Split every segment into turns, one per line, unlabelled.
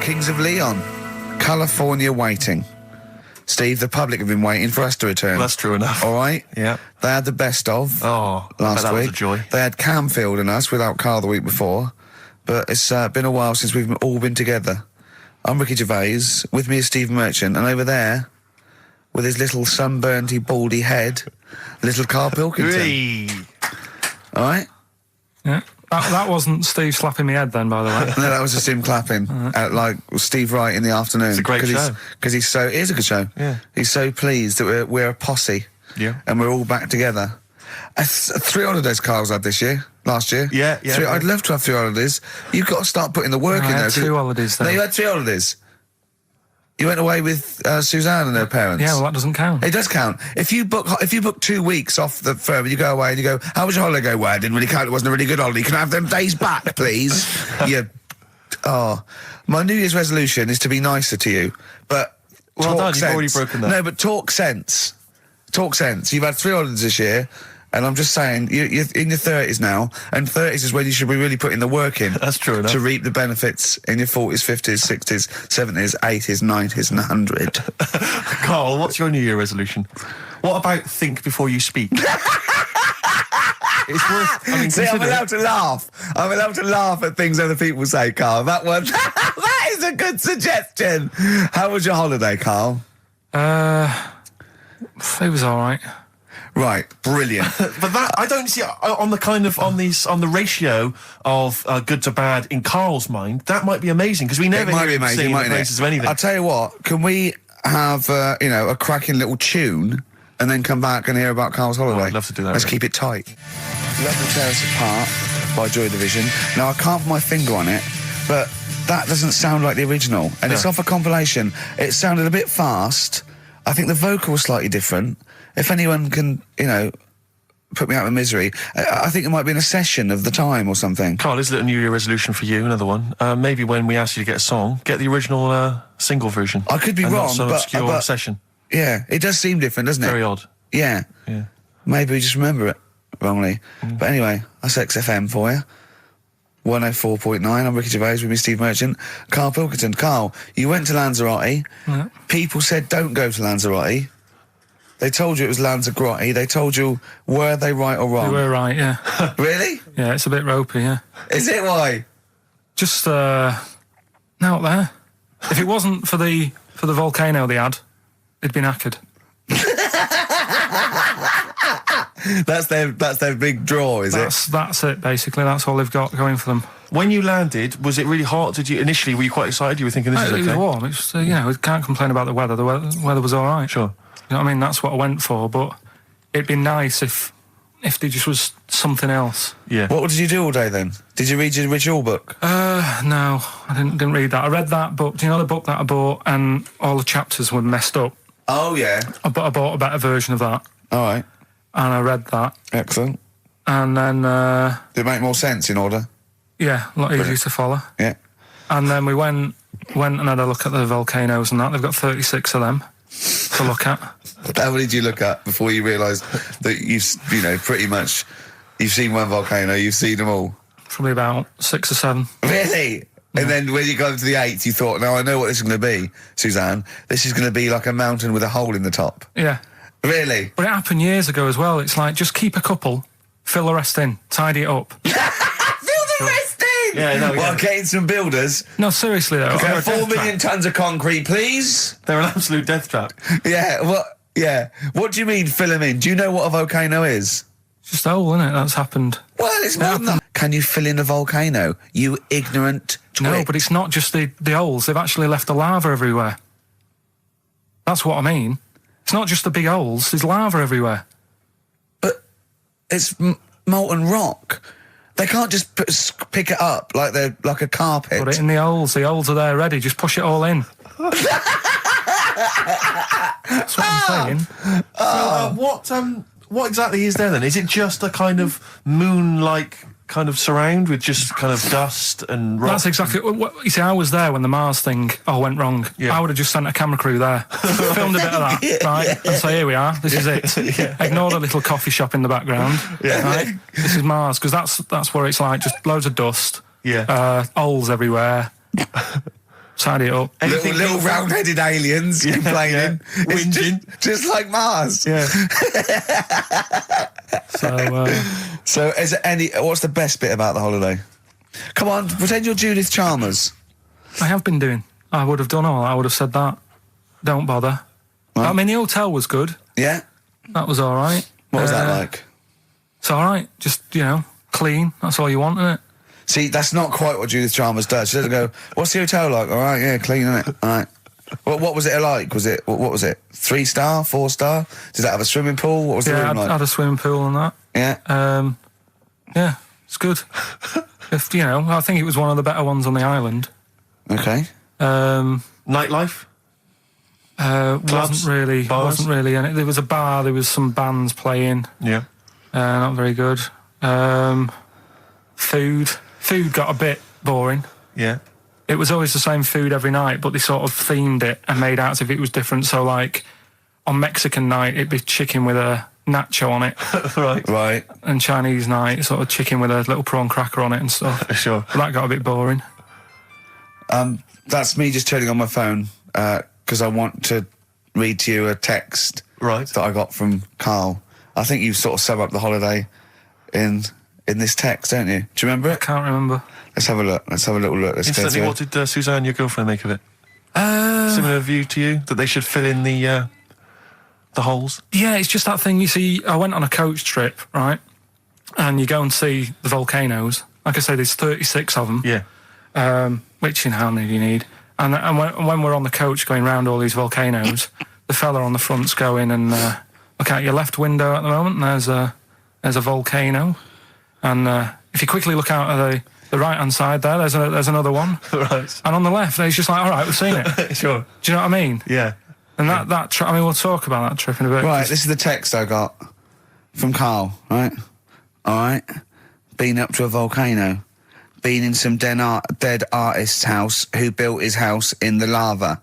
Kings of Leon, California Waiting. Steve, the public have been waiting for us to return.
Well, that's true enough.
All right?
Yeah.
They had the best of
last
last
week.
week.
Was a joy.
They had Camfield and us without Carl the week before. But it's been a while since we've all been together. I'm Ricky Gervais. With me is Steve Merchant. And over there, with his little sunburnty, baldy head, little Karl Pilkington.
Hey.
All right?
Yeah. That wasn't Steve slapping me head then, by the way.
No, that was just him clapping, like Steve Wright in the afternoon.
It's a great show.
Because it is a good show.
Yeah.
He's so pleased that we're a posse.
Yeah.
And we're all back together. 3 holidays Carl's had last year.
Yeah.
I'd love to have 3 holidays. You've got to start putting the work in there.
I had 2 holidays then.
No, you had 3 holidays. You went away with Suzanne and her parents.
Yeah, well, that doesn't count.
It does count. If you book 2 weeks off the firm and you go away and you go, how was your holiday? Go, well, I didn't really count. It wasn't a really good holiday. Can I have them days back, please? My New Year's resolution is to be nicer to you. But
well done,
sense.
you've already broken that.
No, but talk sense. Talk sense. You've had 3 holidays this year. And I'm just saying, you're in your 30s now, and 30s is when you should be really putting the work in.
That's true enough.
To reap the benefits in your 40s, 50s, 60s, 70s, 80s, 90s, and 100.
Carl, what's your New Year resolution? What about think before you speak? It's worth...
See, I'm allowed to laugh. I'm allowed to laugh at things other people say, Carl. That one, that is a good suggestion. How was your holiday, Carl?
It was all right.
Right, brilliant.
But that I don't see on the ratio of good to bad in Carl's mind. That might be amazing because we never
It might be amazing,
sing the
mightn't
praises
it?
of anything.
I'll tell you what. Can we have a cracking little tune and then come back and hear about Carl's holiday?
I'd love to do that.
Let's keep it tight. Love to Tear Us Apart by Joy Division. Now I can't put my finger on it, but that doesn't sound like the original, and it's off a compilation. It sounded a bit fast. I think the vocal was slightly different. If anyone can, put me out of misery, I think it might be in a session of the time or something.
Carl, is it a New Year resolution for you? Another one. Maybe when we ask you to get a song, get the original single version.
I could be
and
wrong,
not some
but
obscure session.
Yeah, it does seem different, doesn't it?
Very odd.
Yeah. Maybe we just remember it wrongly. But anyway, that's XFM for you. 104.9. I'm Ricky Gervais with me, Steve Merchant. Karl Pilkington. Carl, you went to Lanzarote.
Yeah.
People said don't go to Lanzarote. They told you it was Lanzarote. They told you, were they right or wrong?
They were right, yeah.
Really?
Yeah, it's a bit ropey, yeah.
Is it? Why?
Just, out there. If it wasn't for the volcano they had, it'd been knackered.
That's their big draw, is it?
That's it, basically. That's all they've got going for them.
When you landed, was it really hot? Were you quite excited? You were thinking this is okay?
It was warm. It's, we can't complain about the weather. The weather was all right.
Sure.
You know what I mean? That's what I went for, but it'd be nice if there just was something else.
Yeah.
What did you do all day then? Did you read your ritual book?
No, I didn't read that. I read that book. Do you know the book that I bought and all the chapters were messed up?
Oh, yeah.
I bought a better version of that.
All right.
And I read that.
Excellent.
And then...
Did it make more sense in order?
Yeah, a lot easier to follow.
Yeah.
And then we went and had a look at the volcanoes and that. They've got 36 of them to look at.
How many did you look at before you realised that pretty much, you've seen one volcano, you've seen them all?
Probably about 6 or 7.
Really? Yeah. And then when you got to the 8th, you thought, now I know what this is going to be, Suzanne. This is going to be like a mountain with a hole in the top.
Yeah.
Really?
But it happened years ago as well. It's like, just keep a couple, fill the rest in, tidy it up.
Fill the rest in!
Yeah, no,
Well, getting some builders.
No, seriously though.
Okay, 4 million tonnes of concrete, please.
They're an absolute death trap.
Yeah, what do you mean fill them in? Do you know what a volcano is?
It's just a hole, isn't it? That's happened.
Well, it's more than that. Can you fill in a volcano, you ignorant twit?
No, but it's not just the holes. They've actually left the lava everywhere. That's what I mean. It's not just the big holes. There's lava everywhere.
But it's molten rock. They can't just pick it up like they're like a carpet.
Put it in the holes. The holes are there ready. Just push it all in. That's what I'm saying.
What exactly is there then? Is it just a kind of moon-like kind of surround with just kind of dust and rock?
That's exactly what you see. I was there when the Mars thing went wrong.
Yeah.
I would have just sent a camera crew there, filmed a bit of that, right, and say, here we are, this is it. Ignore the little coffee shop in the background. Right? This is Mars, because that's what it's like. Just loads of dust.
Yeah.
Holes everywhere. tidy it up.
Little round-headed aliens complaining. It's
Whinging.
just like Mars.
Yeah.
So is there any... What's the best bit about the holiday? Come on, pretend you're Judith Chalmers.
I have been doing. I would have done all. I would have said that. Don't bother.
Right.
I mean, the hotel was good.
Yeah?
That was all right.
What was that like?
It's all right. Just, clean. That's all you want, isn't it?
See, that's not quite what Judith Chalmers does. She doesn't go, what's the hotel like? All right, yeah, clean, innit? All right. What was it like? What was it? 3-star, 4-star? Did it have a swimming pool? What was the room like?
Yeah, had a swimming pool and that.
Yeah?
Yeah, it's good. I think it was one of the better ones on the island.
Okay.
Nightlife?
Wasn't really in it. There was a bar, there was some bands playing.
Yeah.
Not very good. Food got a bit boring.
Yeah.
It was always the same food every night, but they sort of themed it and made out as if it was different. So, like, on Mexican night, it'd be chicken with a nacho on it.
Right.
And Chinese night, sort of chicken with a little prawn cracker on it and stuff.
Sure.
But that got a bit boring.
That's me just turning on my phone because I want to read to you a text that I got from Karl. I think you sort of sum up the holiday in this text, don't you? Do you remember it?
Can't remember.
Let's have a look. Let's have a little look.
Instantly, what did Suzanne, your girlfriend, make of it? Similar view to you? That they should fill in the holes?
Yeah, it's just that thing. You see, I went on a coach trip, right? And you go and see the volcanoes. Like I say, there's 36 of them.
Yeah.
Which, how many do you need? And when we're on the coach going round all these volcanoes, the fella on the front's going and look out your left window at the moment, and there's a volcano. And if you quickly look out at the right-hand side there's another one.
Right.
And on the left, he's just like, all right, we've seen it.
Sure.
Do you know what I mean?
Yeah.
And that trip, we'll talk about that trip in a bit.
Right, this is the text I got from Karl, right? All right. Been up to a volcano. Been in some dead artist's house who built his house in the lava.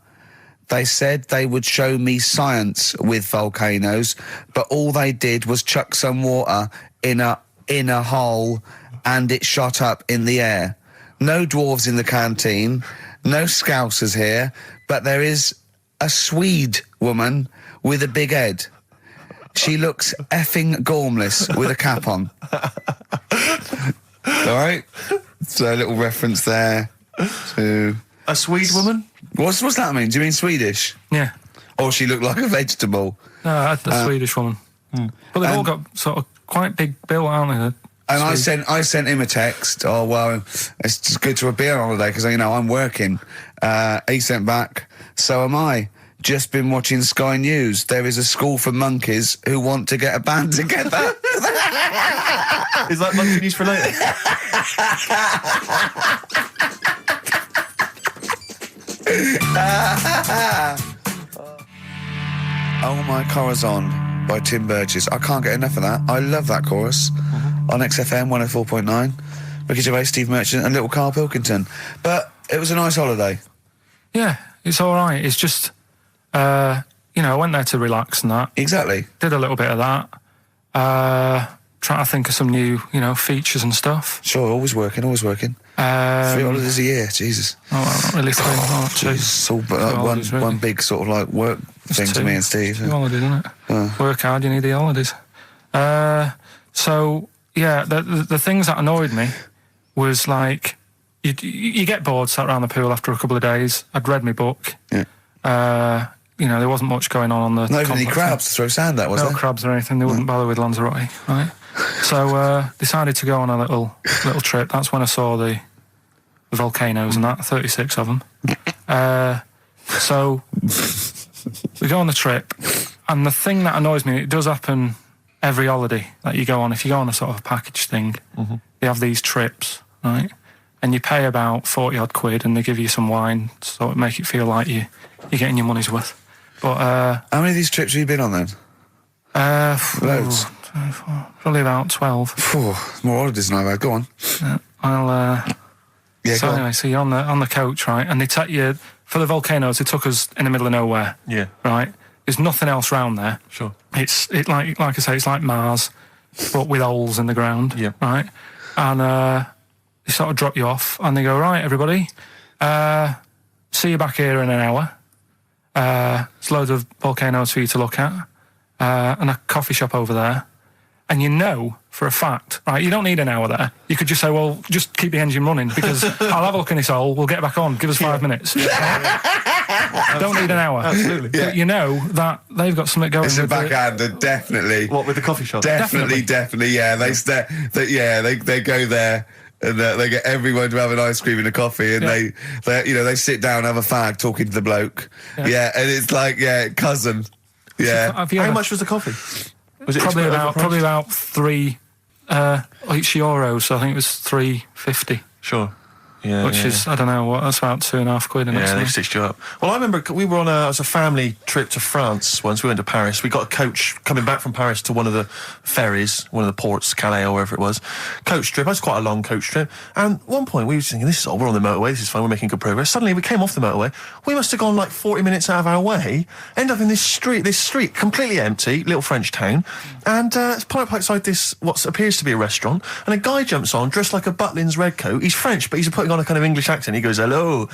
They said they would show me science with volcanoes, but all they did was chuck some water in a hole and it shot up in the air. No dwarves in the canteen, no scousers here, but there is a Swede woman with a big head. She looks effing gormless with a cap on. All right? So a little reference there to...
A Swede woman?
What's that mean? Do you mean Swedish?
Yeah.
Or she looked like a vegetable?
No, a Swedish woman. But they've all got sort of quite big bill, aren't they?
And I sent him a text. Oh, well, it's just good to a beer holiday because, I'm working. He sent back, so am I. Just been watching Sky News. There is a school for monkeys who want to get a band together.
Is that monkey news for later?
Oh My Corazon by Tim Burgess. I can't get enough of that. I love that chorus. On XFM 104.9. Ricky Gervais, Steve Merchant and little Karl Pilkington. But it was a nice holiday.
Yeah, it's all right. It's just, I went there to relax and that.
Exactly.
Did a little bit of that. Trying to think of some new, features and stuff.
Sure, always working. 3 holidays a year, Jesus.
Oh, not really 3. Two.
It's all one big sort of like work thing to me and Steve.
2 holidays, isn't it? Work hard, you need the holidays. So, yeah, the things that annoyed me was like, you get bored sat around the pool after a couple of days. I'd read my book.
Yeah.
There wasn't much going on the...
Not even any crabs to throw sand at, was there?
No crabs or anything. They wouldn't bother with Lanzarote, right? So decided to go on a little trip. That's when I saw the volcanoes and that, 36 of them. So we go on the trip, and the thing that annoys me, it does happen every holiday that you go on. If you go on a sort of a package thing, they have these trips, right? And you pay about 40-odd quid, and they give you some wine, so it make it feel like you're getting your money's worth. But
how many of these trips have you been on then? Loads.
Probably about 12.
More holidays than I've had. Go on.
So you're on the coach, right? And they take you for the volcanoes. They took us in the middle of nowhere.
Yeah.
Right. There's nothing else around there.
Sure.
It's like I say, it's like Mars, but with holes in the ground.
Yeah.
Right. And they sort of drop you off, and they go, right, everybody, 6 see you back here in an hour. There's loads of volcanoes for you to look at, and a coffee shop over there. And you know for a fact, right, you don't need an hour there. You could just say, well, just keep the engine running because I'll have a look in this hole, we'll get back on, give us 5 minutes. Don't need an hour.
Absolutely.
But you know that they've got something going.
It's a
with
backhander, definitely.
What, with the coffee shop?
Definitely, yeah. They go there. And they get everyone to have an ice cream and a coffee, and they sit down, have a fag, talking to the bloke. Yeah, and it's like, cousin. Yeah.
How much was the coffee? Was it
probably about 3 each euros, so I think it was £3.50.
Sure. Yeah,
which is, I don't know, that's about £2.50, isn't it?
Yeah, they stitched you up. Well, I remember we were on it was a family trip to France once. We went to Paris. We got a coach coming back from Paris to one of the ferries, one of the ports, Calais or wherever it was. Coach trip. It was quite a long coach trip. And at one point we were thinking, we're on the motorway, this is fine, we're making good progress. Suddenly we came off the motorway. We must have gone like 40 minutes out of our way, end up in this street, completely empty, little French town. And it's parked up outside this, what appears to be a restaurant. And a guy jumps on, dressed like a Butlins redcoat. He's French, but he's putting on a kind of English accent. He goes, hello,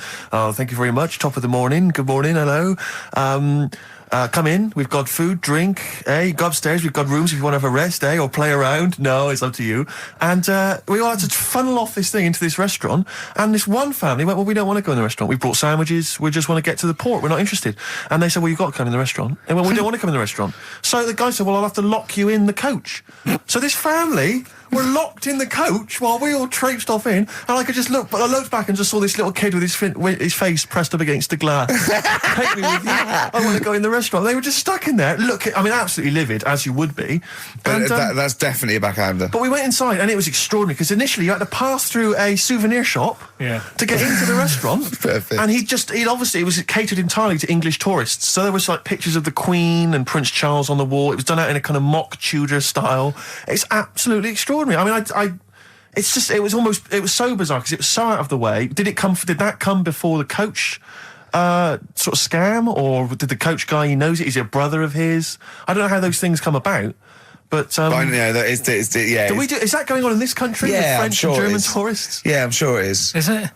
thank you very much, top of the morning, good morning, hello. Come in, we've got food, drink, go upstairs, we've got rooms if you want to have a rest, or play around. No, it's up to you. And we all had to funnel off this thing into this restaurant, and this one family went, well, we don't want to go in the restaurant. We brought sandwiches, we just want to get to the port, we're not interested. And they said, well, you've got to come in the restaurant. And well, we don't want to come in the restaurant. So the guy said, well, I'll have to lock you in the coach. So this family were locked in the coach while we all traipsed off in, and I could just look, but I looked back and just saw this little kid with his face pressed up against the glass. Take me with you. I want to go in the restaurant. They were just stuck in there. Absolutely livid, as you would be.
But that's definitely a backhander.
But we went inside, and it was extraordinary, because initially you had to pass through a souvenir shop to get into the restaurant.
Perfect.
And it was catered entirely to English tourists. So there was like pictures of the Queen and Prince Charles on the wall. It was done out in a kind of mock Tudor style. It's absolutely extraordinary. I mean, it was so bizarre because it was so out of the way. Did that come before the coach sort of scam, or did the coach guy, he knows it, is he a brother of his? I don't know how those things come about. But
I know that is
is that going on in this country with French and German tourists?
Yeah, I'm sure it is.
Is it?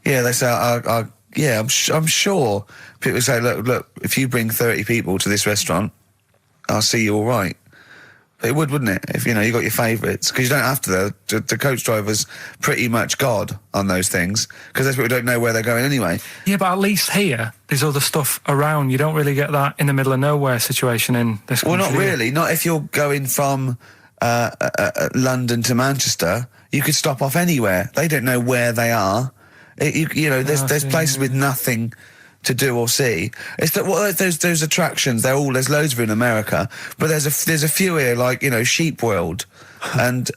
Yeah, they say, I'm sure people say, look, if you bring 30 people to this restaurant, I'll see you all right. It would, wouldn't it? If, you got your favourites. Because you don't have to, the coach driver's pretty much God on those things, because those people don't know where they're going anyway.
Yeah, but at least here, there's other stuff around. You don't really get that in the middle of nowhere situation in this country.
Well, not really. Not if you're going from London to Manchester. You could stop off anywhere. They don't know where they are. There's places with nothing to do or see. It's that those attractions. There's loads of in America, but there's a few here, like Sheep World, and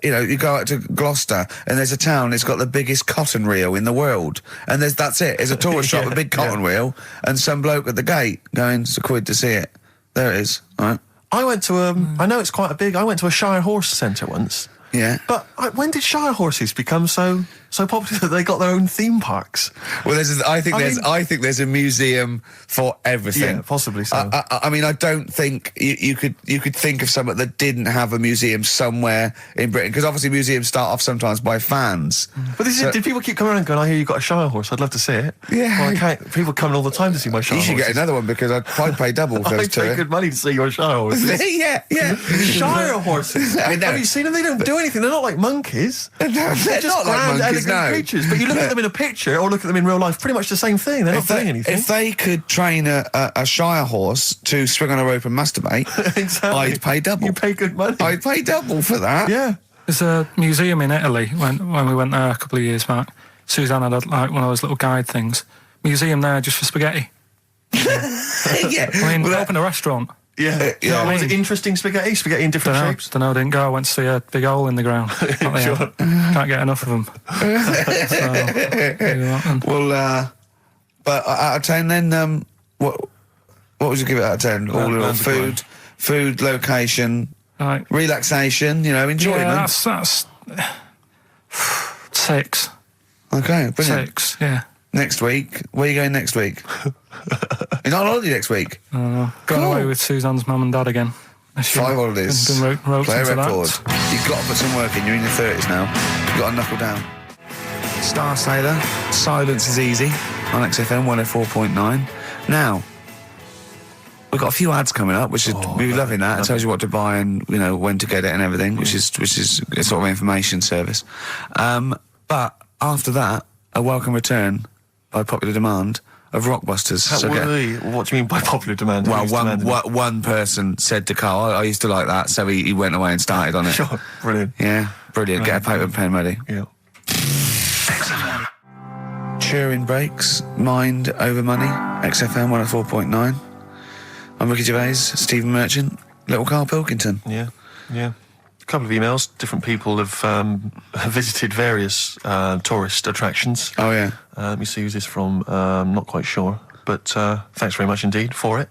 you go out to Gloucester and there's a town. It's got the biggest cotton reel in the world, and that's it. There's a tourist shop, a big cotton reel, and some bloke at the gate going, "It's a quid to see it." There it is. All right.
I went to I know it's quite a big. I went to a Shire Horse Centre once.
Yeah.
But when did Shire horses become so popular that they got their own theme parks?
Well, I think there's a museum for everything.
Yeah, possibly so.
I mean, I don't think you could think of something that didn't have a museum somewhere in Britain, because obviously museums start off sometimes by fans.
But did people keep coming around and going, I hear you've got a Shire horse, I'd love to see it?
Yeah.
Well, I can't. People coming all the time to see my Shire horses.
You should get another one, because I'd pay double for those two.
I'd pay good money to see your Shire horses.
Yeah.
Shire horses.
I know.
Have you seen them? They don't do anything. They're not like monkeys.
They're
just
not like
grand,
monkeys,
elegant creatures. But you look at them in a picture or look at them in real life, pretty much the same thing. They're not doing anything.
If they could train a Shire horse to swing on a rope and masturbate,
exactly.
I'd pay double.
You pay good money.
I'd pay double for that.
Yeah.
There's a museum in Italy when we went there a couple of years back. Suzanne had one of those little guide things. Museum there just for spaghetti.
Yeah.
I mean, open a restaurant.
Yeah. Was it interesting spaghetti? Spaghetti in different shapes?
Don't know, didn't go. I went to see a big hole in the ground.
Sure.
Can't get enough of them.
Well, but out of 10 then, what would you give it out of 10? All in all, food, location,
right.
Relaxation, enjoyment.
Yeah, that's 6.
Okay, brilliant.
6, yeah.
Next week, where are you going next week? You're not on holiday next week?
Going away with Suzanne's mum and dad again.
5 holidays.
Been
Play a
into
record.
that.
You've got to put some work in. You're in your 30s now. You've got to knuckle down. Star Sailor. Silence is easy. on XFM 104.9. Now, we've got a few ads coming up, which is we're loving that. It tells you what to buy and when to get it and everything, which is a sort of information service. But after that, a welcome return by popular demand of Rockbusters.
What do you mean by popular demand?
Well, one person said to Carl, I used to like that, so he went away and started on it.
Sure, brilliant.
Yeah, brilliant. Get a paper and pen ready.
Yeah.
Turing Breaks, Mind Over Money, XFM 104.9. I'm Ricky Gervais, Stephen Merchant, little Karl Pilkington.
Yeah. A couple of emails. Different people have visited various tourist attractions.
Oh, yeah.
Let me see who's this from. Not quite sure. But thanks very much indeed for it.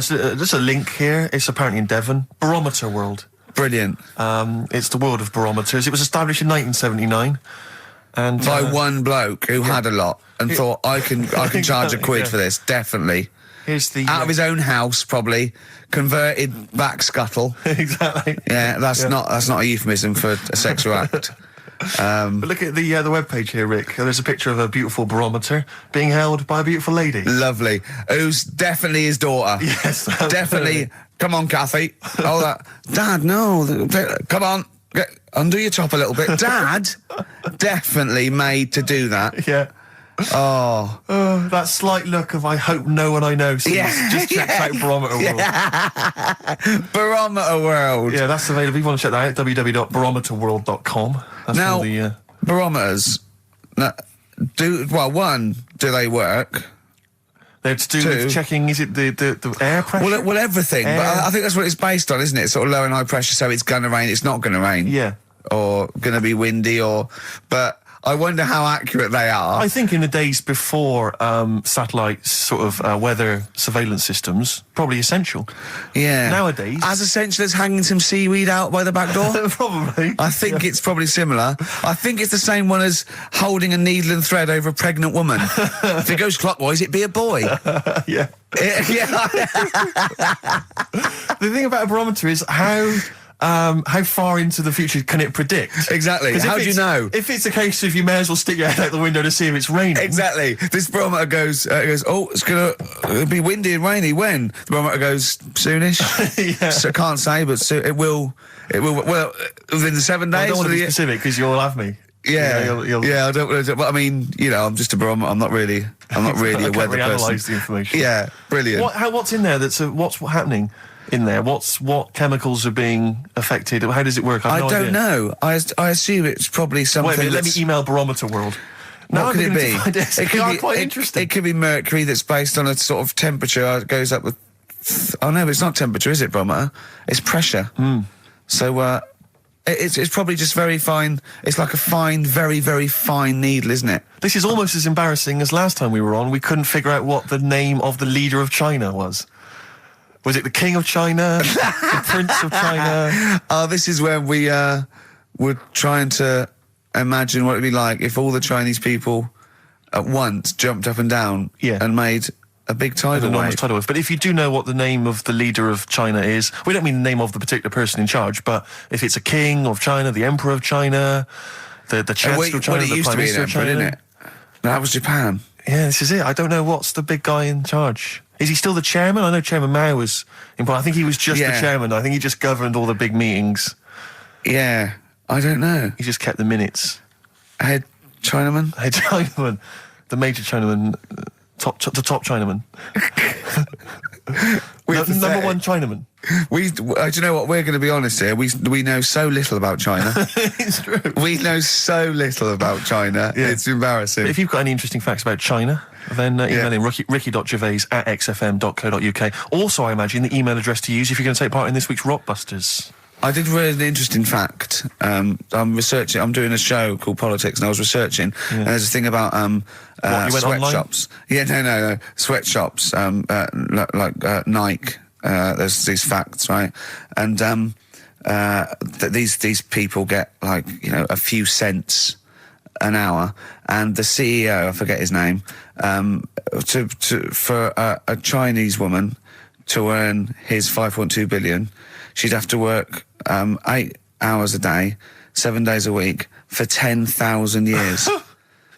So there's a link here. It's apparently in Devon. Barometer World.
Brilliant.
It's the world of barometers. It was established in 1979. And
by one bloke who had a lot and thought, I can charge a quid for this, definitely.
Here's the
out of his own house, probably converted back scuttle.
Exactly.
Yeah, that's not a euphemism for a sexual act.
But look at the webpage here, Rick. There's a picture of a beautiful barometer being held by a beautiful lady.
Lovely. Who's definitely his daughter.
Yes,
definitely. Come on, Kathy. Oh, that. Dad, no. Come on. Undo your top a little bit. Dad, definitely made to do that.
Yeah.
Oh,
that slight look of I hope no one I know sees. Just check out Barometer World.
Barometer World.
Yeah, that's available. If you want to check that out, www.barometerworld.com. That's
now,
all the
barometers. Now, do they work?
They're to do with checking, is it the air pressure?
Well, everything. But I think that's what it's based on, isn't it? Sort of low and high pressure, so it's going to rain, it's not going to rain.
Yeah.
Or going to be windy, but I wonder how accurate they are.
I think in the days before satellite sort of weather surveillance systems, probably essential.
Yeah.
Nowadays.
As essential as hanging some seaweed out by the back door?
Probably.
I think it's probably similar. I think it's the same one as holding a needle and thread over a pregnant woman. If it goes clockwise, it'd be a boy.
Yeah.
Yeah.
The thing about a barometer is how far into the future can it predict?
Exactly. How do you know?
If it's a case of you may as well stick your head out the window to see if it's raining.
Exactly. This barometer goes, oh, it's going to be windy and rainy. When? The barometer goes, soonish.
Yeah.
So I can't say, but it will, well, within the 7 days.
I don't want to be specific because you'll have me.
Yeah, yeah. I don't. But I mean, I'm just a barometer. I'm not really a weather person.
Analyse the information.
Yeah, brilliant.
What's in there? What's happening in there? What chemicals are being affected? How does it work? I
don't know. I assume it's probably something.
Wait a minute, let me email Barometer World.
What could it be?
It could be quite interesting.
It could be mercury that's based on a sort of temperature. It goes up with. Oh no, it's not temperature, is it, barometer? It's pressure. So it's probably just very fine. It's like a fine, very, very fine needle, isn't it?
This is almost as embarrassing as last time we were on. We couldn't figure out what the name of the leader of China was. Was it the King of China? The Prince of China?
Oh, this is where we were trying to imagine what it'd be like if all the Chinese people at once jumped up and down and made a big tidal wave.
But if you do know what the name of the leader of China is, we don't mean the name of the particular person in charge, but if it's a king of China, the emperor of China, the chancellor of China, the prime minister of China,
didn't it? No, that was Japan.
Yeah, this is it. I don't know what's the big guy in charge. Is he still the chairman? I know Chairman Mao was important. I think he was just the chairman. I think he just governed all the big meetings.
Yeah, I don't know.
He just kept the minutes.
Head Chinaman?
Head Chinaman. The major Chinaman. The top Chinaman. Number one Chinaman.
Do you know what? We're going to be honest here. We know so little about China.
It's true.
We know so little about China. Yeah. It's embarrassing.
But if you've got any interesting facts about China, then email in ricky.gervais@xfm.co.uk. Also, I imagine the email address to use if you're going to take part in this week's Rockbusters.
I did read an interesting fact. I'm researching. I'm doing a show called Politics, and I was researching. And there's a thing about sweatshops. Yeah, no, sweatshops. Like Nike. There's these facts, right? And that these people get a few cents an hour, and the CEO, I forget his name, for a Chinese woman to earn his 5.2 billion, she'd have to work 8 hours a day, 7 days a week for 10,000 years.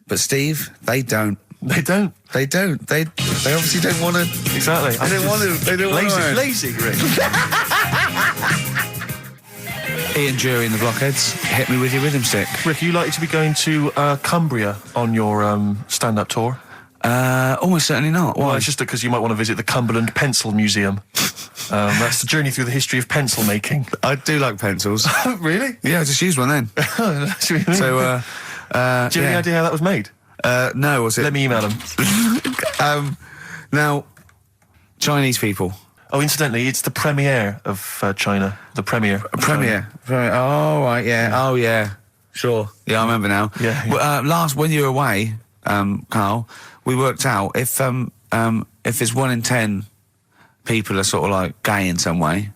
But Steve, they don't.
They don't.
They don't. They obviously don't want to.
Exactly.
They don't want to. They don't want to.
Lazy, Rick.
Ian Jury and the Blockheads, hit me with your rhythm stick.
Rick, are you likely to be going to Cumbria on your stand-up tour?
Almost certainly not.
Well,
Why?
it's just because you might want to visit the Cumberland Pencil Museum. That's the journey through the history of pencil making.
I do like pencils.
Really?
Yeah, I just used one then.
That's really
So,
do you have any idea how that was made?
no, was it?
Let me email them.
Now, Chinese people.
Oh, incidentally, it's the premiere of China. The premiere.
Premier. Oh, right, yeah. Oh, yeah. Sure. Yeah, I remember now.
Yeah, yeah.
Well, when you were away, Carl, we worked out if there's 1 in 10 people are sort of like gay in some way,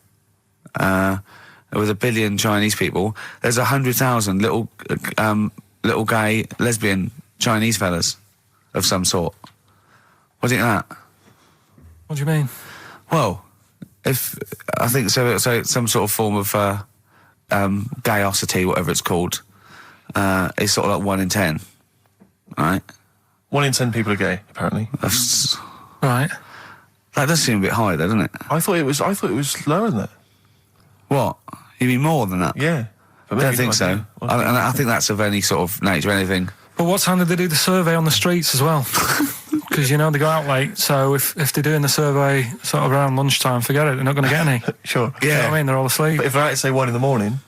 with 1 billion Chinese people, there's 100,000 little gay, lesbian Chinese fellas of some sort. What do you think of that?
What do you mean?
Well, if I think so, some sort of form of gayosity, whatever it's called, is sort of like 1 in 10, right?
1 in 10 people are gay, apparently.
That's,
Right.
that does seem a bit high, though, doesn't it?
I thought it was lower than that.
What? You mean more than that?
Yeah. But
I
maybe
don't think
not.
so. I think that's of any sort of nature, anything.
But what time did they do the survey on the streets as well? Because, you know, they go out late, so if they're doing the survey sort of around lunchtime, forget it, they're not going to get any.
Sure.
You know
Yeah.
what I mean? They're all asleep.
But if they're out at, say, 1 in the morning...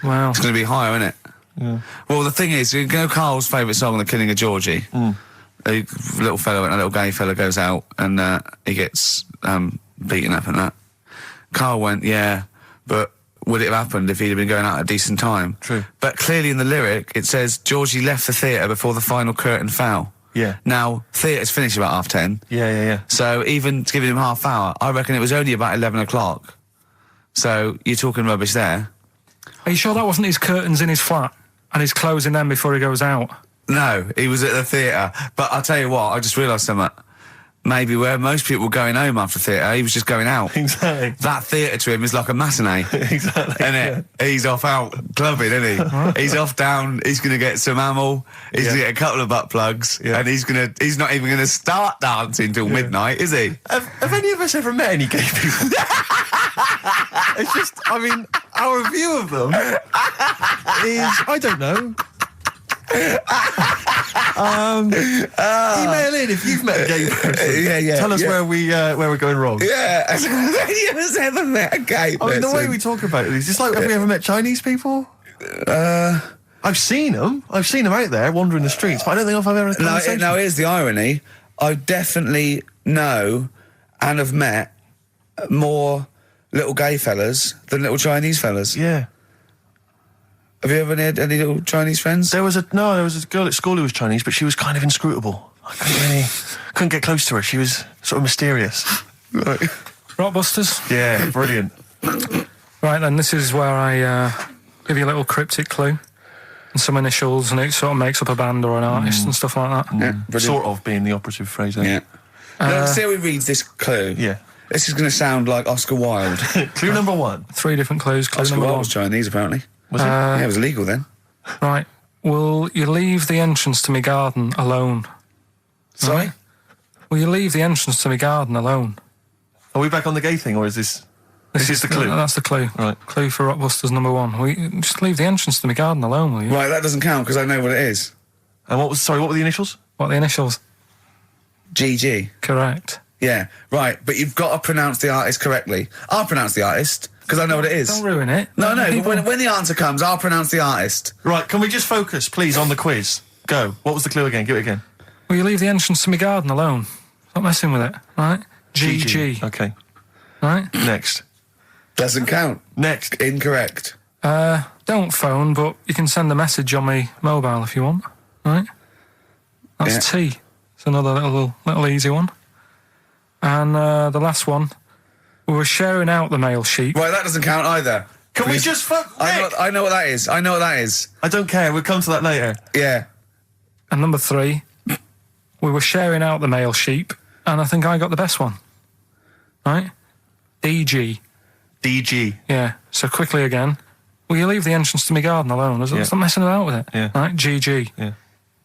Wow.
It's going to be higher, isn't it?
Yeah.
Well, the thing is, you know Carl's favourite song, The Killing of Georgie? A little fellow and a little gay fellow goes out and he gets beaten up and that. Carl went, yeah, but would it have happened if he'd have been going out at a decent time?
True.
But clearly in the lyric, it says, Georgie left the theatre before the final curtain fell.
Yeah.
Now, theatre's finished about 10:30.
Yeah.
So even giving him half hour, I reckon it was only about 11 o'clock. So you're talking rubbish there.
Are you sure that wasn't his curtains in his flat and he's closing them before he goes out?
No, he was at the theatre. But I'll tell you what, I just realised something. Maybe where most people were going home after theatre, he was just going out.
Exactly.
That theatre to him is like a matinee.
Exactly.
Isn't it? He's off out clubbing, isn't he? He's off down, he's going to get some ammo, he's going to get a couple of butt plugs, and he's not even going to start dancing till midnight, is he?
Have any of us ever met any gay people? It's just, I mean, our view of them is, I don't know. Email in if you've met a gay person.
Yeah.
Tell us where we're going wrong.
Yeah, have any of us ever met a gay person?
I mean, the way we talk about it is just like, have we ever met Chinese people? I've seen them. I've seen them out there wandering the streets, but I don't think I've ever had a conversation.
Now, here's the irony. I definitely know and have met more little gay fellas than little Chinese fellas.
Yeah.
Have you ever had any little Chinese friends?
There was a girl at school who was Chinese, but she was kind of inscrutable. I couldn't get close to her. She was sort of mysterious.
Right.
Rockbusters?
Yeah, brilliant.
Right then, this is where I give you a little cryptic clue and some initials, and it sort of makes up a band or an artist and stuff like that.
Yeah, brilliant.
Sort of being the operative phrase there.
Yeah. Let's see how he reads this clue.
Yeah.
This is going to sound like Oscar Wilde.
Clue number 1.
3 different clues. Clue
Oscar
number
Wilde
1.
was Chinese, apparently.
Was it?
Yeah, it was legal then.
Right. Will you leave the entrance to my garden alone?
Sorry?
Right. Will you leave the entrance to my garden alone?
Are we back on the gay thing, or is this... This is the clue?
That's the clue.
Right.
Clue for Rockbusters number 1. Will you just leave the entrance to my garden alone, will you?
Right, that doesn't count because I know what it is.
And what were the initials?
What are the initials?
GG.
Correct.
Yeah, right, but you've got to pronounce the artist correctly. I'll pronounce the artist because I know what it is.
Don't ruin it.
No, but
People-
when the answer comes, I'll pronounce the artist.
Right, can we just focus, please, on the quiz? Go. What was the clue again? Give it again.
Will you leave the entrance to my garden alone? Stop messing with it, right? GG.
Okay.
Right?
Next.
Doesn't count.
Next.
Incorrect.
Don't phone, but you can send a message on my mobile if you want, right? That's
Yeah.
T. It's another little easy one. And the last one, we were sharing out the mail sheet.
Right, that doesn't count either.
Can we
Because
just fuck...
I know what that is. I know what that is.
I don't care. We'll come to that later.
Yeah.
And number 3, we were sharing out the mail sheet, and I think I got the best one. Right? DG.
DG.
Yeah. So quickly again, will you leave the entrance to my garden alone? Stop messing about with it.
Yeah.
Right? GG.
Yeah.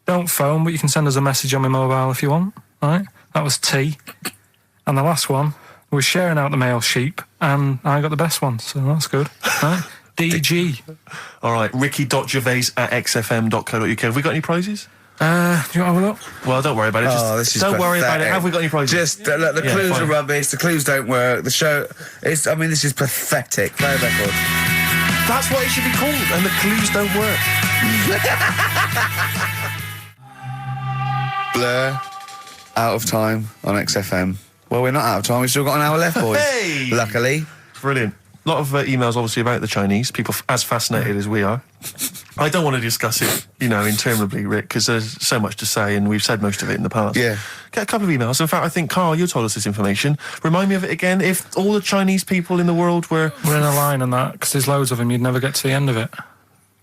Don't phone, but you can send us a message on my mobile if you want. Right? That was T. And the last one was sharing out the male sheep, and I got the best one, so that's good. Right? DG.
All right, ricky.gervais@xfm.co.uk. Have we got any prizes?
Do you want to have a look?
Well, don't worry about it.
This is
don't worry about it.
pathetic.
Have we got any prizes?
Just look, the clues
fine.
are rubbish. The clues don't work. The show is. I mean, this is pathetic. Play a record.
That's what it should be called, and the clues don't work.
Blur. Out of time on XFM. Well, we're not out of time. We've still got an hour left, boys.
Hey!
Luckily.
Brilliant. A lot of emails, obviously, about the Chinese. People as fascinated as we are. I don't want to discuss it, interminably, Rick, because there's so much to say, and we've said most of it in the past.
Yeah.
Get a couple of emails. In fact, I think, Carl, you told us this information. Remind me of it again. If all the Chinese people in the world were...
We're in a line on that, because there's loads of them, you'd never get to the end of it.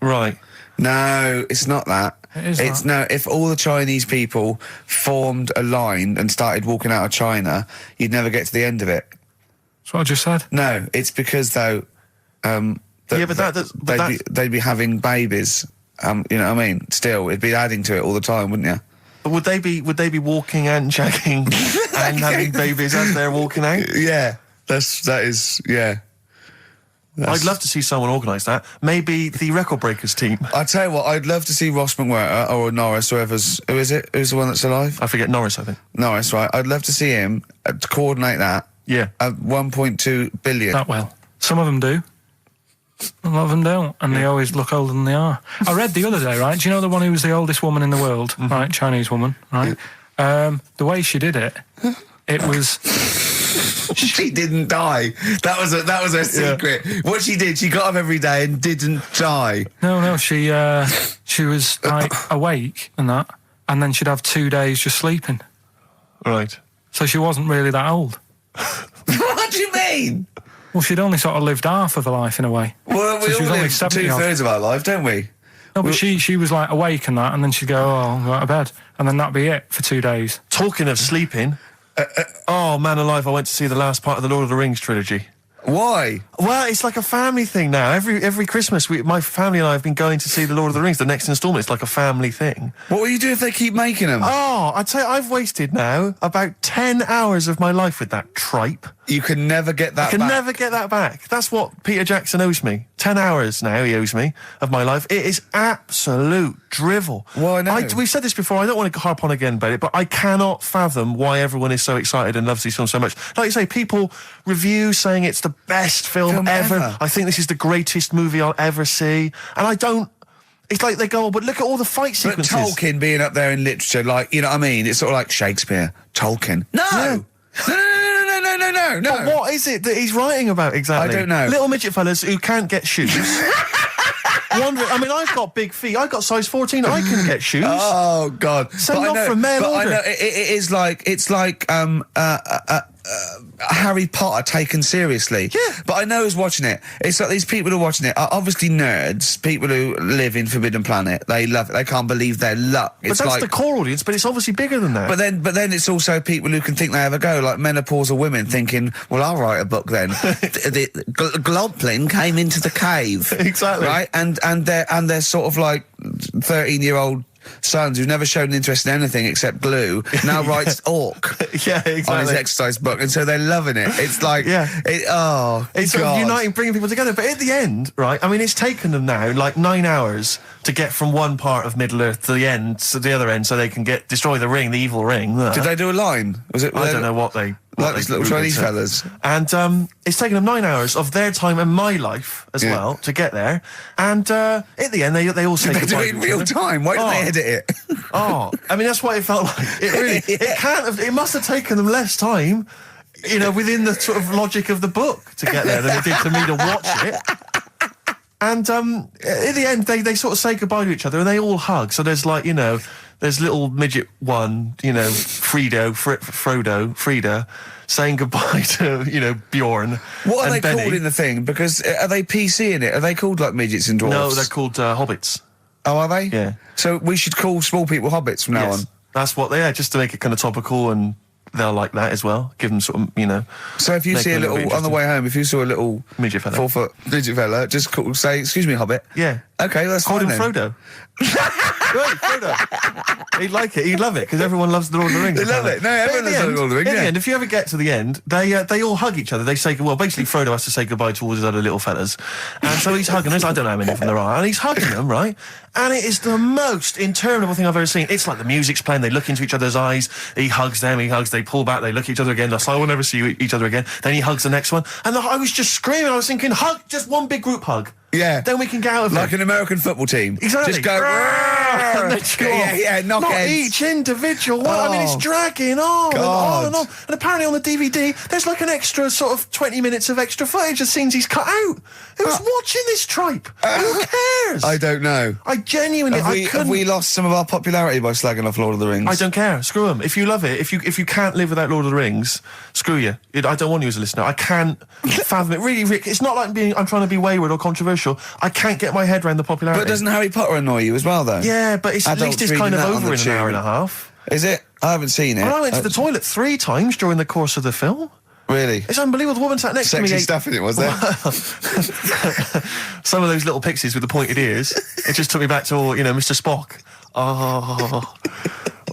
Right.
No, it's not that.
It's that.
No, if all the Chinese people formed a line and started walking out of China, you'd never get to the end of it.
That's what I just said.
No, it's because, though, they'd be having babies. You know what I mean? Still, it'd be adding to it all the time, wouldn't you?
But would they be walking and shagging and having babies as they're walking out?
Yeah, that is.
I'd love to see someone organise that. Maybe the Record Breakers team.
I tell you what, I'd love to see Ross McWhirter or Norris, who is it? Who's the one that's alive?
I forget Norris, I think.
Norris, right? I'd love to see him to coordinate that.
Yeah.
At 1.2 billion.
That well. Some of them do. A lot of them don't, and they always look older than they are. I read the other day, right? Do you know the one who was the oldest woman in the world, right? Chinese woman, right? The way she did it, it was...
She didn't die. That was her secret. Yeah. What she did, she got up every day and didn't die.
No, she was like awake and that, and then she'd have 2 days just sleeping.
Right.
So she wasn't really that old.
What do you mean?
Well, she'd only sort of lived half of her life in a way.
Well, we
so
all live 2/3 of our life, don't we?
No, but she was like awake and that, and then she'd go, I'll go to bed, and then that'd be it for 2 days.
Talking of sleeping, oh man alive, I went to see the last part of the Lord of the Rings trilogy.
Why?
Well, it's like a family thing now. Every Christmas, my family and I have been going to see the Lord of the Rings, the next instalment. It's like a family thing.
What will you do if they keep making them?
Oh, I'd say I've wasted now about 10 hours of my life with that tripe.
You can never get that back.
I can never get that back. That's what Peter Jackson owes me. 10 hours now he owes me of my life. It is absolute drivel.
Well, I know.
We've said this before. I don't want to harp on again about it, but I cannot fathom why everyone is so excited and loves these films so much. Like you say, people review saying it's the best film ever. I think this is the greatest movie I'll ever see. And I don't... It's like they go, oh, but look at all the fight sequences.
But Tolkien being up there in literature, like, you know what I mean? It's sort of like Shakespeare. Tolkien. No!
Yeah.
No.
But what is it that he's writing about exactly?
I don't know.
Little midget fellas who can't get shoes. I mean, I've got big feet. I've got size 14. I can get shoes.
Oh, God.
Send off from mail order.
I know, it is like, it's like Harry Potter taken seriously.
Yeah.
But I know who's watching it. It's like these people who are watching it are obviously nerds, people who live in Forbidden Planet. They love it. They can't believe their luck.
But that's the core audience, but it's obviously bigger than that.
But then it's also people who can think they have a go, like menopausal women thinking, well, I'll write a book then. the Globling came into the cave.
Exactly.
Right? And they're sort of like 13-year-old sons who've never shown an interest in anything except glue now writes Orc
yeah, exactly.
on his exercise book, and so they're loving it. It's like, it's
sort of uniting, bringing people together. But at the end, right, I mean, it's taken them now like 9 hours to get from one part of Middle Earth to the end, to the other end, so they can destroy the ring, the evil ring.
Did they do a line? Was it?
I don't know what they...
Like these little Chinese fellas.
And it's taken them 9 hours of their time and my life as well to get there. And at the end, they all say
They
goodbye.
do it in real time. Why did they edit it?
I mean, that's what it felt like. It really, it can't have, it must have taken them less time, within the sort of logic of the book to get there than it did to me to watch it. And at the end, they sort of say goodbye to each other and they all hug. So there's like, there's little midget one, Frida, saying goodbye to, Bjorn.
What are they
Benny.
called in the thing? Because are they PC in it? Are they called like midgets and dwarves?
No, they're called hobbits.
Oh, are they?
Yeah.
So we should call small people hobbits from now on.
That's what they are, just to make it kind of topical, and they'll like that as well. Give them sort of,
So if you see a little, on the way home, if you saw a little
midget fella,
4 foot midget fella, just say, excuse me, hobbit.
Yeah.
Okay, that's
Call
fine
him
then.
Frodo. Right, Frodo. He'd like it. He'd love it because everyone loves the Lord of the Rings.
They love it. No, everyone loves the Lord of the Rings.
In the
Yeah.
end, if you ever get to the end, they all hug each other. They say, well, basically Frodo has to say goodbye to all his other little fellas, and so he's hugging them. I don't know how many of them there are, and he's hugging them, right? And it is the most interminable thing I've ever seen. It's like the music's playing. They look into each other's eyes. He hugs them. He hugs. They pull back. They look at each other again. They're like, I will never see each other again. Then he hugs the next one, and I was just screaming. I was thinking, hug, just one big group hug.
Yeah.
Then we can get out of it.
Like an American football team.
Exactly.
Just go.
And they cheer off.
Yeah, knock
Not
heads.
each individual one. I mean, it's dragging on and on and on. And apparently on the DVD, there's like an extra sort of 20 minutes of extra footage of scenes he's cut out. Who's watching this tripe? Who cares?
I don't know.
I genuinely,
Have we lost some of our popularity by slagging off Lord of the Rings?
I don't care. Screw them. If you love it, if you can't live without Lord of the Rings, screw you. I don't want you as a listener. I can't fathom it. Really, Rick, it's not like I'm trying to be wayward or controversial. I can't get my head around the popularity.
But doesn't Harry Potter annoy you as well, though?
Yeah, but at least it's kind of over in an hour and a half.
Is it? I haven't seen it.
I went to the toilet 3 times during the course of the film.
Really?
It's unbelievable. The woman sat next to me.
Sexy stuff in it, was there?
Some of those little pixies with the pointed ears. It just took me back to all, Mr. Spock. Oh,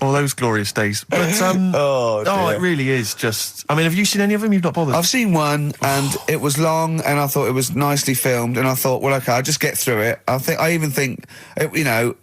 all those glorious days. But it really is just. I mean, have you seen any of them? You've not bothered.
I've seen one, and it was long, and I thought it was nicely filmed, and I thought, well, okay, I'll just get through it. I even think, it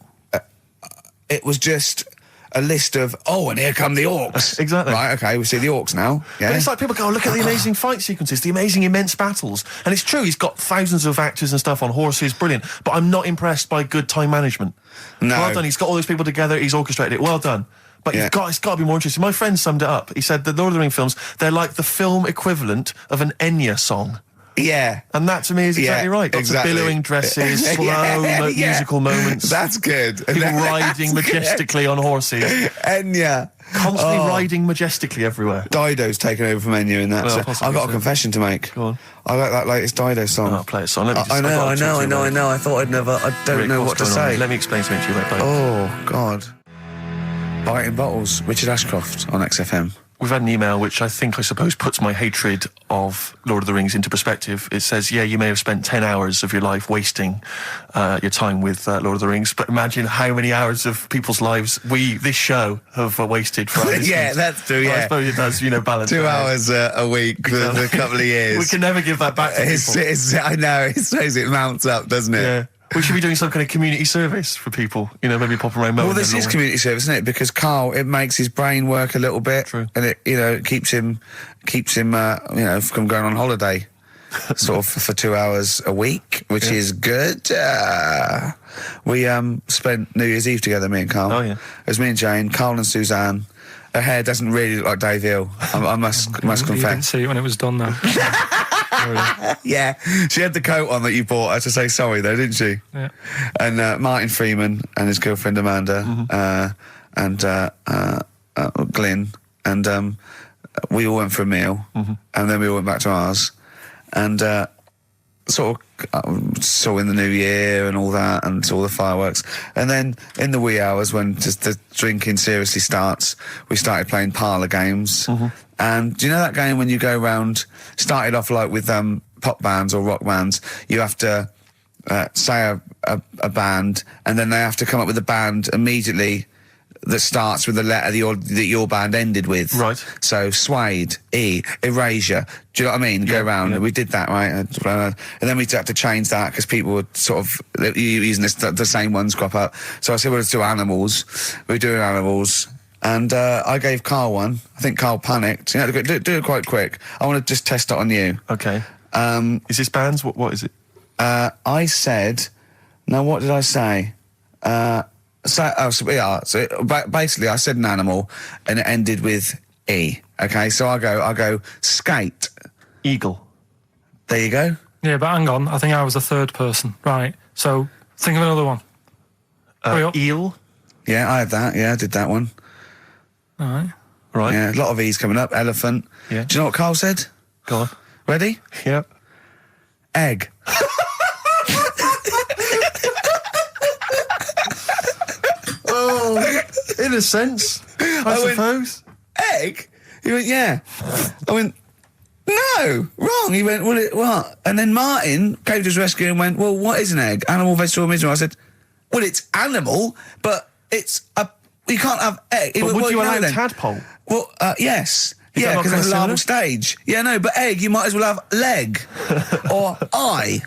was just a list of, and here come the orcs.
Exactly.
Right, okay, we see the orcs now. Yeah.
But it's like people go, look at the amazing fight sequences, the amazing immense battles. And it's true, he's got thousands of actors and stuff on horses, brilliant. But I'm not impressed by good time management.
No.
Well done, he's got all those people together, he's orchestrated it, well done. But it's got to be more interesting. My friend summed it up. He said the Lord of the Rings films, they're like the film equivalent of an Enya song.
Yeah.
And that to me is exactly right. Lots of billowing dresses, slow musical moments.
That's good.
People riding majestically on horses.
Enya.
Constantly riding majestically everywhere.
Dido's taken over from Enya in that.
Well,
so I've got a confession to make.
Go on.
I like that latest Dido song.
I'll play a song.
I know. I thought I'd never. I don't
Rick,
know what to say.
Let me explain something to you about Dido.
Oh, God. Biting Bottles, Richard Ashcroft on XFM.
We've had an email which I suppose puts my hatred of Lord of the Rings into perspective. It says, yeah, you may have spent 10 hours of your life wasting your time with Lord of the Rings, but imagine how many hours of people's lives this show have wasted for our listeners.
Yeah, that's true, yeah.
I suppose it does, balance.
2 hours a week for a couple of years.
We can never give that back to people.
I know, it shows it mounts up, doesn't it?
Yeah. We should be doing some kind of community service for people, maybe popping around.
Well, this is community service, isn't it? Because Carl, it makes his brain work a little bit.
True.
And it keeps him, from going on holiday, sort of for 2 hours a week, which is good. We spent New Year's Eve together, me and Carl.
Oh, yeah.
It was me and Jane, Carl and Suzanne. Her hair doesn't really look like Dave Hill. I must confess.
You didn't see it when it was done, though.
Yeah, she had the coat on that you bought her to say sorry, though, didn't she?
Yeah.
And Martin Freeman and his girlfriend Amanda and Glyn and we all went for a meal and then we all went back to ours and sort of saw in the new year and all that and saw the fireworks, and then in the wee hours when just the drinking seriously starts, we started playing parlour games. And do you know that game when you go round, started off like with pop bands or rock bands, you have to say a band and then they have to come up with a band immediately that starts with the letter that your band ended with. Right. So Suede, E, Erasure. Do you know what I mean? Go round. Yeah. We did that, right? And then we had to change that because people were sort of using the same ones crop up. So I said, well, let's do Animals. We were doing Animals. And I gave Carl one. I think Carl panicked. Do it quite quick. I want to just test it on you.
Okay. Is this bands? What is it?
I said... Now, what did I say? So basically, I said an animal, and it ended with E. Okay, so I go skate.
Eagle.
There you go.
Yeah, but hang on. I think I was the third person. Right. So think of another one. Hurry up.
Eel.
Yeah, I had that. Yeah, I did that one.
All right.
Right.
Yeah, a lot of E's coming up. Elephant.
Yeah.
Do you know what Carl said?
Go on.
Ready?
Yep.
Egg.
Oh, in a sense, I suppose.
Egg? He went, yeah. I went, no, wrong. He went, well, what? And then Martin came to his rescue and went, well, what is an egg? Animal, vegetable, mineral. I said, well, it's animal, but You can't have egg.
But would you allow
then?
tadpole?
Well, yes.
Is that
Yeah,
not
because it's a
kinda
larval
similar?
stage. Yeah, no, but egg, you might as well have leg or eye,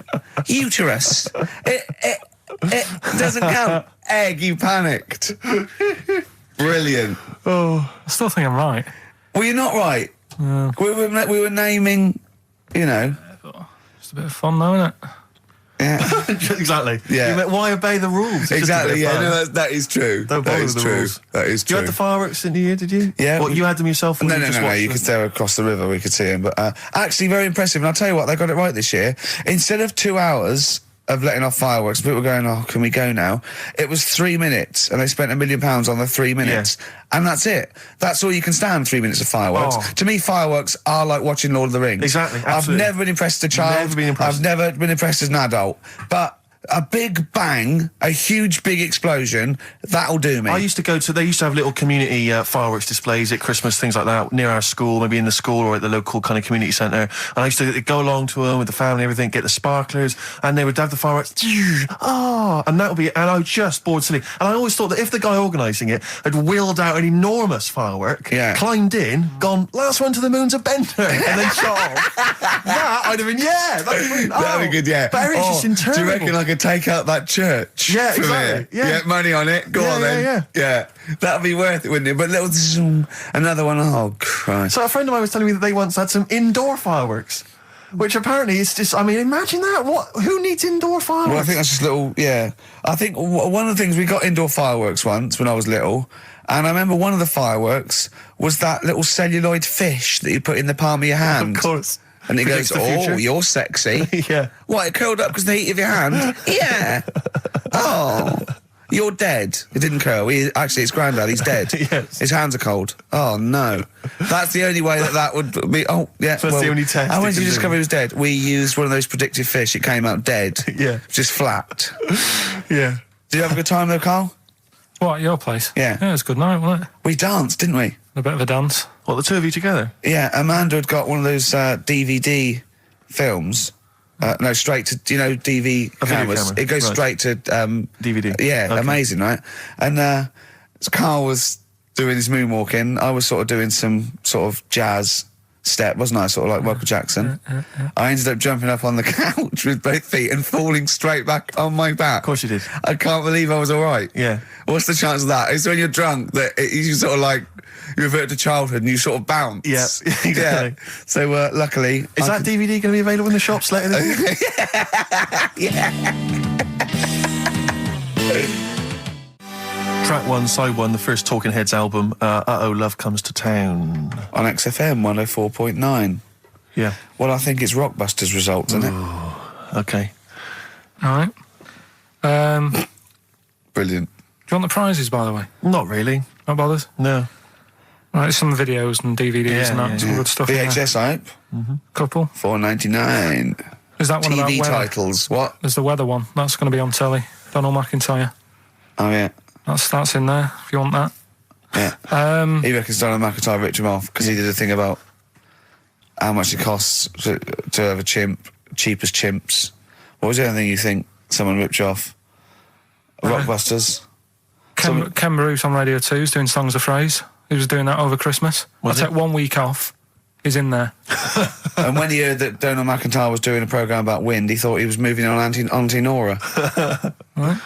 uterus. It doesn't count. Egg, you panicked. Brilliant.
I still think I'm right.
Well, you're not right. We were naming, you know.
Just a bit of fun, though, isn't it?
Yeah.
Exactly.
Yeah.
You meant, why obey the rules? It's just a
Exactly.
bit of
Yeah.
fun.
No, that is true.
Don't
That
bother
is
with the
true.
rules.
That is
You
true.
had the fireworks in the year, did you?
Yeah.
What, you had them yourself? Or
No,
you
no,
just
no, no.
watched
You
them?
could stare across the river. We could see him, but actually very impressive. And I'll tell you what, they got it right this year. Instead of 2 hours of letting off fireworks, people were going, "Oh, can we go now?" It was 3 minutes, and they spent £1 million on the 3 minutes, and that's it. That's all you can stand. 3 minutes of fireworks.
Oh.
To me, fireworks are like watching Lord of the Rings.
Exactly,
I've
absolutely.
never been impressed as a child.
Never been impressed.
I've never been impressed as an adult, but. A big bang, a huge big explosion, that'll do me.
I used to go to, they used to have little community fireworks displays at Christmas, things like that, near our school, maybe in the school or at the local kind of community centre. And I used to go along to them with the family and everything, get the sparklers, and they would have the fireworks. And that would be, and I was just bored silly. And I always thought that if the guy organising it had wheeled out an enormous firework, climbed in, gone, last one to the moon's a bender, and then shot off, that I'd have been, that's brilliant.
That'd be good, yeah.
But everything's just internal.
Do you reckon I could take out that church?
Yeah,
from
exactly,
here?
yeah.
Get money on it. Go
Yeah,
on then.
yeah.
That'd be worth it, wouldn't it? But little zoom, another one. Oh, Christ.
So a friend of mine was telling me that they once had some indoor fireworks, which apparently is just, I mean, imagine that. Who needs indoor fireworks?
Well, I think that's just little, I think one of the things, we got indoor fireworks once when I was little, and I remember one of the fireworks was that little celluloid fish that you put in the palm of your hand.
Of course.
And it goes,
Predicts the future.
oh, you're sexy.
Yeah.
What, it curled up because of the heat of your hand? Yeah. Oh, you're dead. It didn't curl. Actually, it's Grandad. He's dead.
Yes.
His hands are cold. Oh, no. That's the only way that would be... Oh, yeah.
So that's the only test
And when
it
did you
can
discover
do.
he was dead? We used one of those predictive fish. It came out dead.
Yeah.
Just flat.
Yeah.
Did you have a good time, though, Carl?
What, at your place?
Yeah.
Yeah, it was a good night, wasn't it?
We danced, didn't we?
A bit of a dance.
What, the two of you together?
Yeah, Amanda had got one of those DVD films. No, straight to, DV
A video
cameras.
camera,
It goes
right.
straight to...
DVD.
Yeah,
Okay.
amazing, right? And Carl was doing his moonwalking. I was sort of doing some sort of jazz step, wasn't I? Sort of like Michael Jackson. I ended up jumping up on the couch with both feet and falling straight back on my back.
Of course you did.
I can't believe I was all right.
Yeah.
What's the chance of that? It's when you're drunk that you sort of like... You revert to childhood and you sort of bounce.
Yeah, exactly.
Yeah. So luckily...
Is that DVD going to be available in the shops later this year? Track 1, side 1, the first Talking Heads album, Uh-Oh, Love Comes to Town.
On XFM 104.9.
Yeah.
Well, I think it's Rockbusters results, isn't it?
Okay.
All right. Do
Brilliant.
you want the prizes, by the way?
Not really.
Not bothered?
No.
Right, some videos and DVDs
Yeah,
and that.
yeah,
Some good stuff in there.
VHS hype,
Couple.
$4.99.
Is that one about
TV
weather?
titles, what?
There's the weather one. That's going to be on telly. Donald McIntyre.
Oh, yeah.
That's in there, if you want that.
Yeah. He reckons Donald McIntyre ripped him off because he did a thing about how much it costs to have a chimp, cheap as chimps. What was the other thing you think someone ripped you off? Rockbusters?
Ken Bruce on Radio 2 is doing Songs of Phrase. He was doing that over Christmas.
Was
I
he?
took 1 week off. He's in there.
And when he heard that Donald McIntyre was doing a programme about wind, he thought he was moving on Auntie Nora.
Right.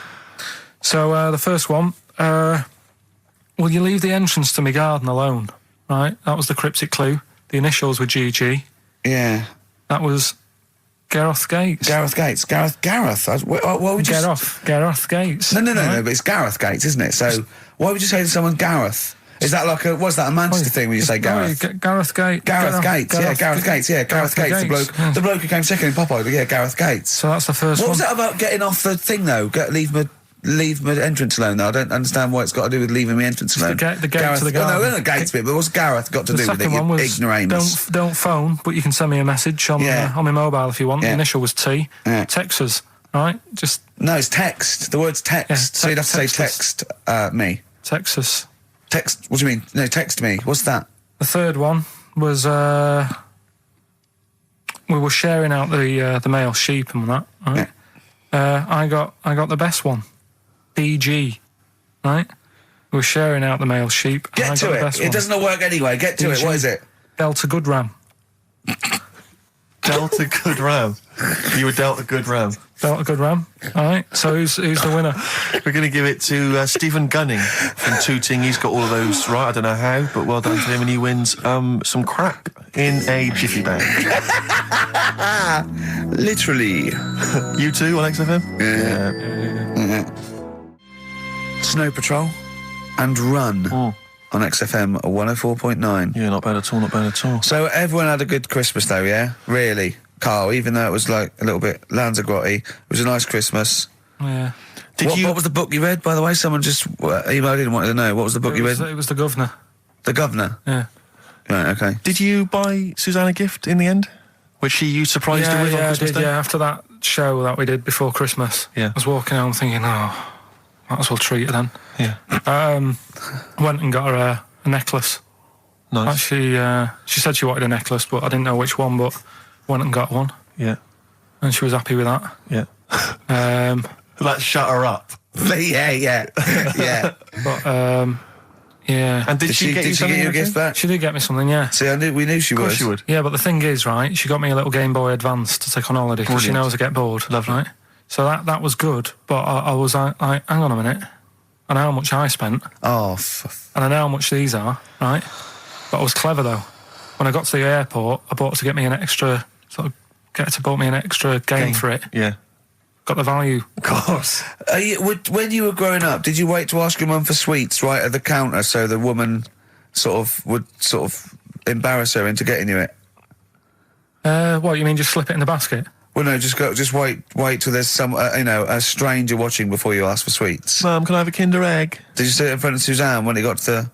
So the first one, will you leave the entrance to my garden alone? Right, that was the cryptic clue. The initials were GG.
Yeah.
That was Gareth Gates.
Gareth Gates. Gareth. What would you...
Gareth Gates.
No,
right?
but it's Gareth Gates, isn't it? So why would you say to someone Gareth? Is that like what's that, a Manchester thing when you say Gareth?
Gareth Gates.
Gareth Gates, Gareth Gates, the bloke who came second in Popeye, yeah, Gareth Gates.
So that's the first
What
one.
was that about getting off the thing, though? Leave my entrance alone, though. I don't understand what it's got to do with leaving my entrance alone.
The gate
Gareth,
to the garden.
No, Gates bit, but what's Gareth got to
The
do with it,
second one
you
was
ignoramus?
don't phone, but you can send me a message on my mobile if you want.
Yeah.
The initial was T.
Yeah.
Text us, right? Just
No, it's text. The word's text.
Yeah,
So you'd have to say
text
text me.
text us.
Text, what do you mean? No, text me. What's that?
The third one was we were sharing out the male sheep and that. Right? I got the best one, BG, right? We were sharing out the male sheep. and I
Get
got
to
the
it.
best
It
one.
doesn't work anyway. Get to it. What is it?
Delta Good Ram.
Delta Good Ram. You were dealt a good ram.
Delta Good Ram. All right. So who's the winner?
We're going to give it to Stephen Gunning from Tooting. He's got all of those right. I don't know how, but well done to him. And he wins some crap in a jiffy bag.
Literally.
You too on XFM?
Yeah. Snow Patrol and Run on XFM 104.9.
Yeah, not bad at all, not bad at all.
So everyone had a good Christmas though, yeah? Really? Carl, even though it was like a little bit Lanzarote, it was a nice Christmas.
Yeah.
What was the book you read, by the way? Someone just emailed in and wanted to know. What was the book you read?
It was The Governor.
The Governor?
Yeah.
Right, okay.
Did you buy Suzanne a gift in the end? Which you surprised her with on Christmas Day?
Yeah, after that show that we did before Christmas.
Yeah.
I was walking home thinking, might as well treat her then.
Yeah.
Went and got her a necklace.
Nice.
Actually, she said she wanted a necklace, but I didn't know which one, but went and got one.
Yeah.
And she was happy with that.
Yeah.
That
shut her up.
yeah.
But, yeah.
And did she get you
a gift back?
She did get me something, yeah.
See, we knew she would.
Of course she would.
Yeah, but the thing is, right, she got me a little Game Boy Advance to take on holiday because she
Brilliant.
knows I get bored.
Lovely.
Right? So that was good, but I was like, hang on a minute. I know how much I spent,
Oh,
and I know how much these are, right? But I was clever, though. When I got to the airport, I bought her to get me an extra, bought me an extra game for it.
Yeah.
Got the value.
Of course.
when you were growing up, did you wait to ask your mum for sweets right at the counter so the woman would embarrass her into getting you it?
What, you mean just slip it in the basket?
Well, no, just wait till there's some, a stranger watching before you ask for sweets.
Mum, can I have a Kinder Egg?
Did you sit in front of Suzanne when it got to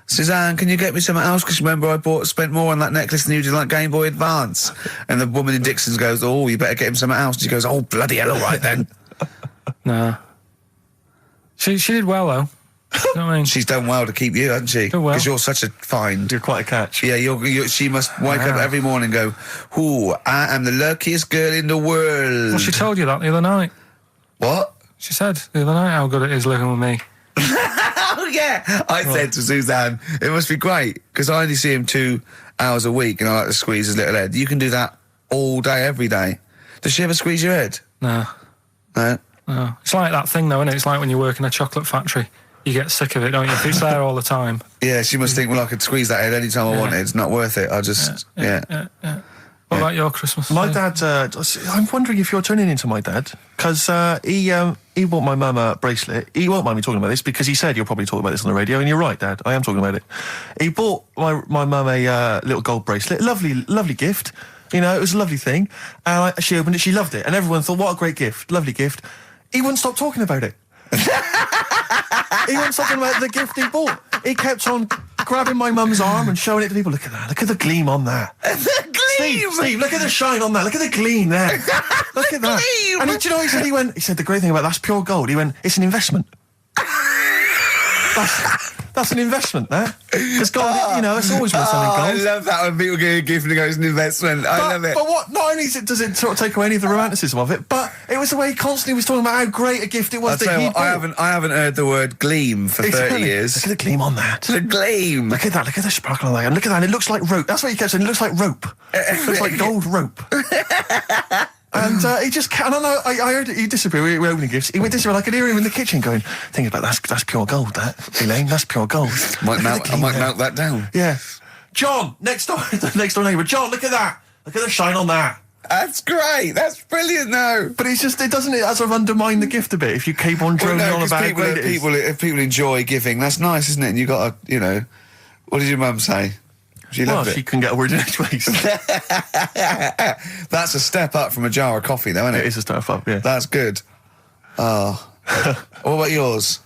Suzanne, can you get me something else? Because remember I spent more on that necklace than you did on Game Boy Advance. And the woman in Dixon's goes, oh, you better get him something else. And she goes, oh, bloody hell, all right then.
Nah. She did well, though. You know what I mean?
She's done well to keep you, hasn't she?
Done well.
Because you're such a find.
You're quite a catch.
Yeah, she must wake up every morning and go, ooh, I am the luckiest girl in the world.
Well, she told you that the other night.
What?
She said the other night how good it is living with me.
Oh, yeah. I said to Suzanne, it must be great, because I only see him 2 hours a week and I like to squeeze his little head. You can do that all day, every day. Does she ever squeeze your head?
No.
No?
No. It's like that thing, though, isn't it? It's like when you work in a chocolate factory. You get sick of it, don't you? If it's there all the time.
Yeah, she must think, well, I could squeeze that head any time I wanted. It's not worth it. I'll just,
Yeah. What about your Christmas?
My dad, I'm wondering if you're turning into my dad, because he bought my mum a bracelet. He won't mind me talking about this, because he said you'll probably talk about this on the radio, and you're right, Dad, I am talking about it. He bought my mum a little gold bracelet, lovely gift, you know, it was a lovely thing, and she opened it, she loved it, and everyone thought, what a great gift, lovely gift. He wouldn't stop talking about it. He wouldn't stop talking about the gift he bought. He kept on grabbing my mum's arm and showing it to people. Look at that, look at the gleam on that. Steve, look at the shine on that. Look at the gleam there. Look at that.
Gleam.
And do you know what he said the great thing about that's pure gold. He went, it's an investment. That's an investment, that. Because gold, you know, it's always worth something
I
gold.
love that when people get a gift and it goes an investment. I love it.
But what? Not only does it sort of take away any of the romanticism of it, but it was the way he constantly was talking about how great a gift it was
I'll
that
tell
he
you what,
bought.
I haven't heard the word gleam for 30
Exactly.
years.
Look at the gleam on that.
The gleam.
Look at that. Look at the sparkle on that. And look at that. It looks like rope. That's what he kept saying. It looks like rope. It looks like gold rope. And he just can't. And I heard it. He disappeared. We were opening gifts. He went disappear. I could hear him in the kitchen going, thinking about that's pure gold. That Elaine, that's pure gold.
I might melt that down.
Yeah. John, next door neighbour. John, look at that. Look at the shine on that.
That's great. That's brilliant, though.
But it doesn't sort of undermine the gift a bit if you keep on droning on about how great it is.
If people enjoy giving, that's nice, isn't it? And you got to, you know, what did your mum say? She loved
she
it.
couldn't get a word in edgeways.
That's a step up from a jar of coffee, though, isn't it?
It is a step up, yeah.
That's good. Oh. What about yours?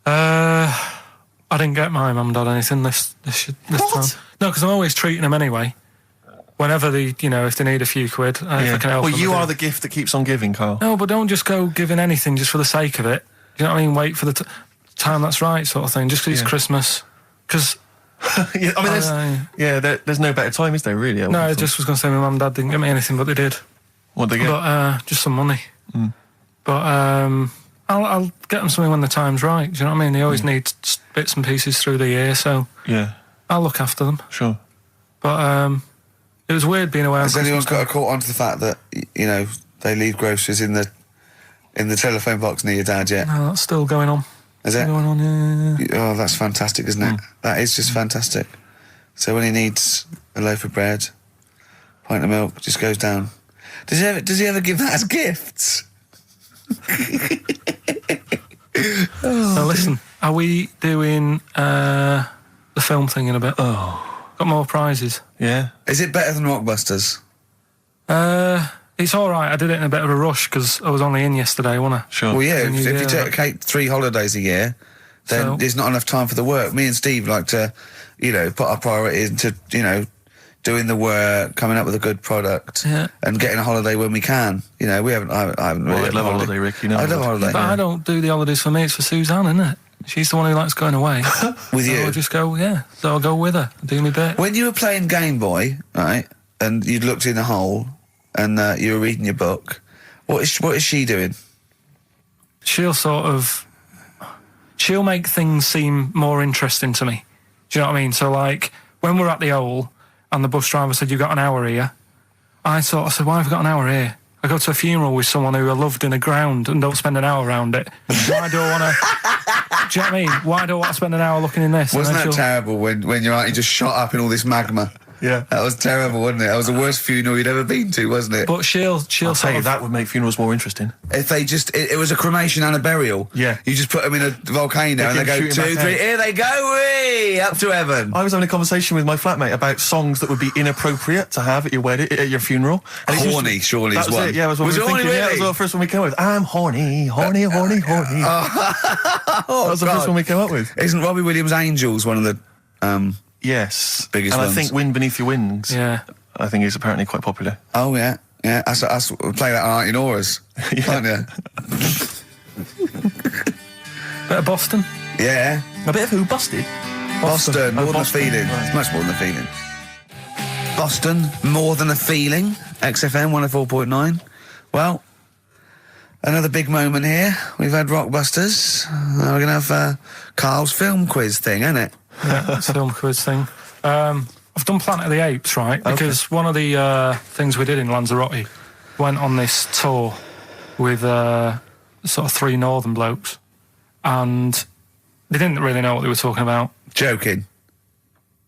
I didn't get my mum and dad anything this
What?
time. No, because I'm always treating them anyway. Whenever if they need a few quid, if I can help
Well,
them,
you
I do.
are the gift that keeps on giving, Carl.
No, but don't just go giving anything just for the sake of it. You know what I mean? Wait for the time that's right, sort of thing. Just because it's Christmas. Because
Yeah, I mean, there's no better time, is there, really?
no, I just was going to say my mum and dad didn't get me anything, but they did.
What they get?
But just some money. But I'll get them something when the time's right. Do you know what I mean? They always need bits and pieces through the year, so
Yeah,
I'll look after them.
sure.
But it was weird being away on
Has anyone
Christmas
got a caught onto the fact that, you know, they leave groceries in the telephone box near your dad yet?
No, that's still going on.
Is it?
Going on, yeah.
Oh, that's fantastic, isn't it? That is just fantastic. So when he needs a loaf of bread, pint of milk, just goes down. Does he ever give that as gifts?
Now listen, are we doing the film thing in a bit?
Oh,
Got more prizes.
yeah.
Is it better than Rockbusters?
It's all right. I did it in a bit of a rush because I was only in yesterday, wasn't I?
Sure.
Well, yeah,
Can
if
you
you
do that?
take 3 holidays a year, then
So-
there's not enough time for the work. Me and Steve like to, you know, put our priority into, you know, doing the work, coming up with a good product,
Yeah.
and getting a holiday when we can. You know, I haven't really.
Well, I'd
had
love a holiday, Rick. You know.
I love a holiday.
But I don't do the holidays for me. It's for Suzanne, isn't it? She's the one who likes going away.
With
So
you.
I'll just go, yeah. So I'll go with her. Do me bit.
When you were playing Game Boy, right, and you'd looked in a hole, and you were reading your book, what is she doing?
She'll make things seem more interesting to me. Do you know what I mean? So like when we're at the Owl and the bus driver said, "You've got an hour here," I said, "Why have I got an hour here? I go to a funeral with someone who I loved in the ground and don't spend an hour around it. Why do I want to?" Do you know what I mean? Why do I want to spend an hour looking in this?
Wasn't
And
that
then
terrible when your auntie just shot up in all this magma?
Yeah.
That was terrible, wasn't it? That was the worst funeral you'd ever been to, wasn't it?
But she'll
I'll
sort
tell you,
of,
that would make funerals more interesting.
If they just, it was a cremation and a burial.
Yeah.
You just put them in a volcano and they
keep
go
shooting
2,
back
3,
out.
here they go, wee, up to heaven.
I was having a conversation with my flatmate about songs that would be inappropriate to have at your wedding, at your funeral. And it's
Horny, surely
that
is
was
one.
it. Yeah, was what
Was
we
it
were
horny,
thinking. Yeah, that
really?
was the first one we came up with. I'm horny, horny, horny, horny.
Oh,
that was the first one we came up with.
Isn't Robbie Williams' Angels one of the,
Yes,
Biggest
and
ones.
I think Wind Beneath Your Wings.
yeah.
I think is apparently quite popular.
oh yeah, yeah, I play that on Auntie Nora's, can't you?
Bit of Boston.
Yeah.
A bit of Who Busted.
Boston,
Oh,
more
Boston,
than a feeling.
right.
It's much more than a feeling. Boston, more than a feeling. XFM 104.9. Well, another big moment here. We've had Rockbusters. Now we're going to have Carl's film quiz thing, isn't it?
Yeah, it's a film quiz thing. I've done Planet of the Apes, right? Because one of the things we did in Lanzarote went on this tour with sort of 3 northern blokes, and they didn't really know what they were talking about.
Joking.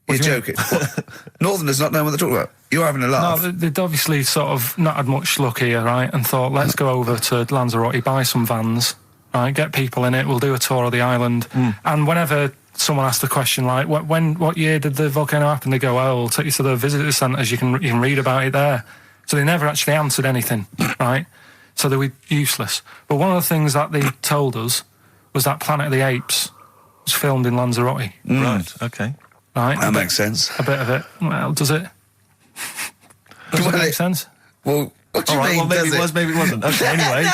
You're
do you mean?
joking. What? Northerners not know what they're talking about. You're having a
No,
laugh.
they'd obviously sort of not had much luck here, right? And thought, let's go over to Lanzarote, buy some vans, right? Get people in it. We'll do a tour of the island. And whenever someone asked the question like, what year did the volcano happen? They go, oh, we'll take you to the visitor centres. You can read about it there. So they never actually answered anything, right? So they were useless. But one of the things that they told us was that Planet of the Apes was filmed in Lanzarote,
Right. Okay.
right?
That makes sense.
A bit of it. Well, does it? Does it
Well,
make
it-
sense?
Well, what do
All
you
right.
mean,
Well, maybe
does
it was, maybe it wasn't. Okay. Anyway.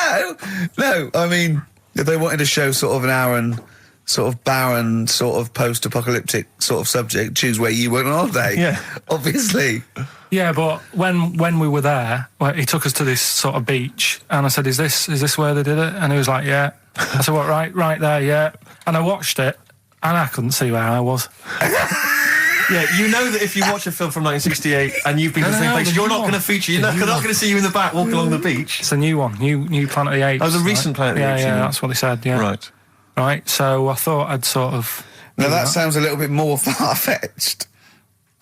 No. I mean, if they wanted to show sort of an Aaron, sort of barren, sort of post-apocalyptic sort of subject, choose where you went on holiday.
Yeah.
Obviously.
Yeah, but when we were there, well, he took us to this sort of beach, and I said, "Is this where they did it?" And he was like, "Yeah." I said, "What? Right there, yeah." And I watched it, and I couldn't see where I was.
Yeah, you know that if you watch a film from 1968 and you've been to the
No,
same
no,
place,
the
you're
new
not
one.
going to feature. You're
The
not
new
going to see you in the back walking along the beach.
It's a new one, new Planet of the Apes.
Oh, the recent Planet of the Apes, you
Yeah,
mean?
that's what they said. Yeah,
Right.
right. So I thought I'd sort of.
Now
do
that sounds a little bit more far-fetched.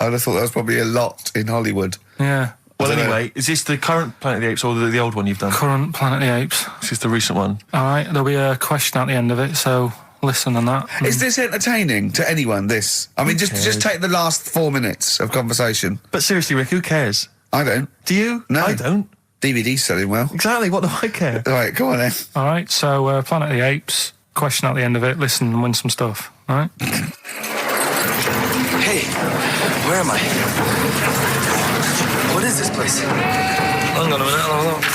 I'd have thought that was probably a lot in Hollywood.
Yeah,
Well,
I don't know.
anyway, is this the current Planet of the Apes or the old one you've done?
current Planet of the Apes.
This is the recent one.
All right, there'll be a question at the end of it, so listen on that.
Is this entertaining to anyone, this? I mean, just take the last 4 minutes of conversation.
But seriously, Rick, who cares?
I don't.
Do you?
No.
I don't.
DVD's selling well.
Exactly. What do I care?
All right, come on then.
All right, so Planet of the Apes. Question at the end of it. Listen and win some stuff. All right.
Hey, where am I? What is this place?
Hang on a minute, I'll have a look.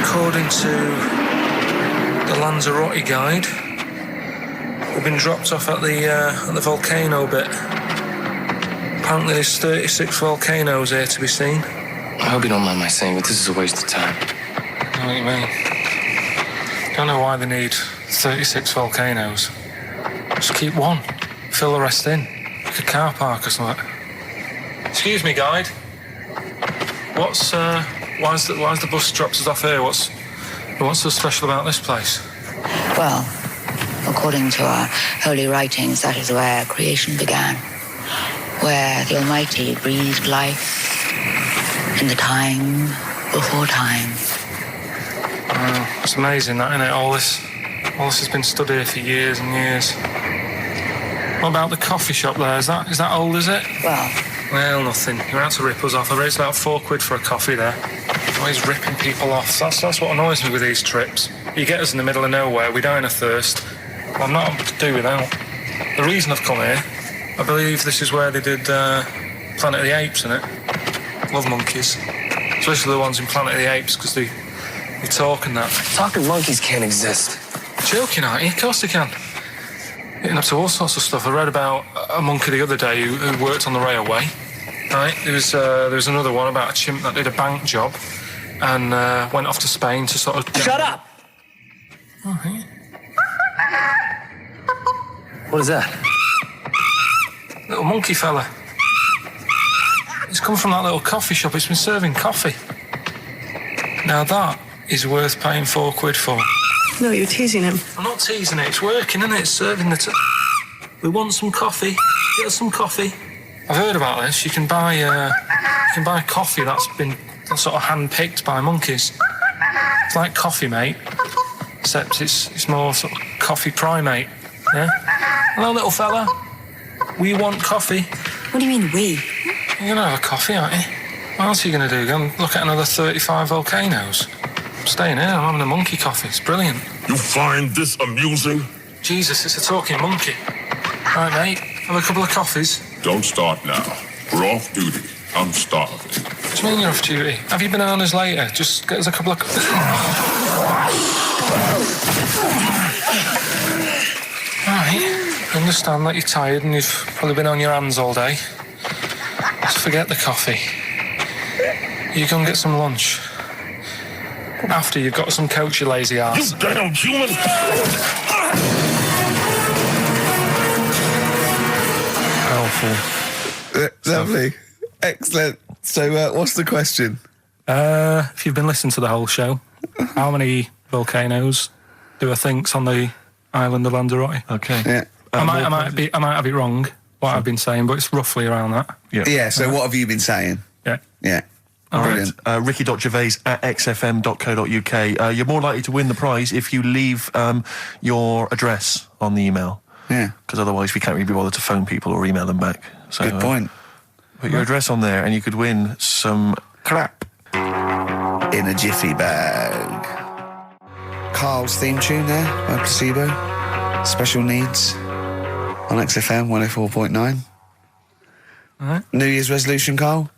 According to the Lanzarote guide, we've been dropped off at the volcano bit. Apparently there's 36 volcanoes here to be seen.
I hope you don't mind my saying, but this is a waste of time.
I know what you mean. don't know why they need 36 volcanoes. Just keep one. Fill the rest in. Like a car park or something. Excuse me, guide. What's why's the bus drops us off here? What's so special about this place?
Well, according to our holy writings, that is where creation began, where the Almighty breathed life in the time before time.
Wow, it's amazing, that, isn't it? All this has been stood here for years and years. What about the coffee shop there? Is that old, is it? Well, nothing. You're out to rip us off. I raised about £4 for a coffee there. Always ripping people off. That's what annoys me with these trips. You get us in the middle of nowhere, we die of thirst. Well, I'm not able to do without. The reason I've come here, I believe this is where they did Planet of the Apes, innit? Love monkeys. Especially the ones in Planet of the Apes, because they talk and that.
Talking monkeys can't exist.
Joking, aren't you? Of course they can. Getting up to all sorts of stuff. I read about a monkey the other day who worked on the railway. Right? There was another one about a chimp that did a bank job and went off to Spain to sort of...
Shut up!
Oh, hey.
What is that?
Little monkey fella. It's come from that little coffee shop. It's been serving coffee. Now that is worth paying £4 for.
No, you're teasing him.
I'm not teasing it. It's working, isn't it? It's serving the... We want some coffee. Get us some coffee. I've heard about this. You can buy coffee that's been sort of hand-picked by monkeys. It's like Coffee Mate, except it's more sort of coffee primate. Yeah? Hello, little fella. We want coffee.
What do you mean, we?
You're gonna have a coffee, aren't you? What else are you gonna do? Go and look at another 35 volcanoes? I'm staying here. I'm having a monkey coffee. It's brilliant.
You find this amusing?
Jesus, it's a talking monkey. Right, mate. Have a couple of coffees.
Don't start now. We're off duty. I'm starving.
What do you mean you're off duty? Have you bananas later? Just get us a couple of... Right. I understand that you're tired and you've probably been on your hands all day. Just forget the coffee. You go and get some lunch. After you've got some coach, you lazy ass.
You damn human!
Powerful.
Lovely. Excellent. So, what's the question?
If you've been listening to the whole show, how many volcanoes do I think's on the island of Lanzarote?
Okay.
Yeah.
I might have it wrong, what I've been saying, but it's roughly around that.
Yeah, so what have you been saying?
Yeah.
Yeah.
All
Brilliant.
right. Ricky.gervais@xfm.co.uk. You're more likely to win the prize if you leave your address on the email.
Yeah.
Because otherwise we can't really be bothered to phone people or email them back. So,
Good point.
Put your address on there and you could win some crap.
In a jiffy bag. Carl's theme tune there by Placebo. Special Needs on XFM 104.9.
All right.
New Year's resolution, Carl?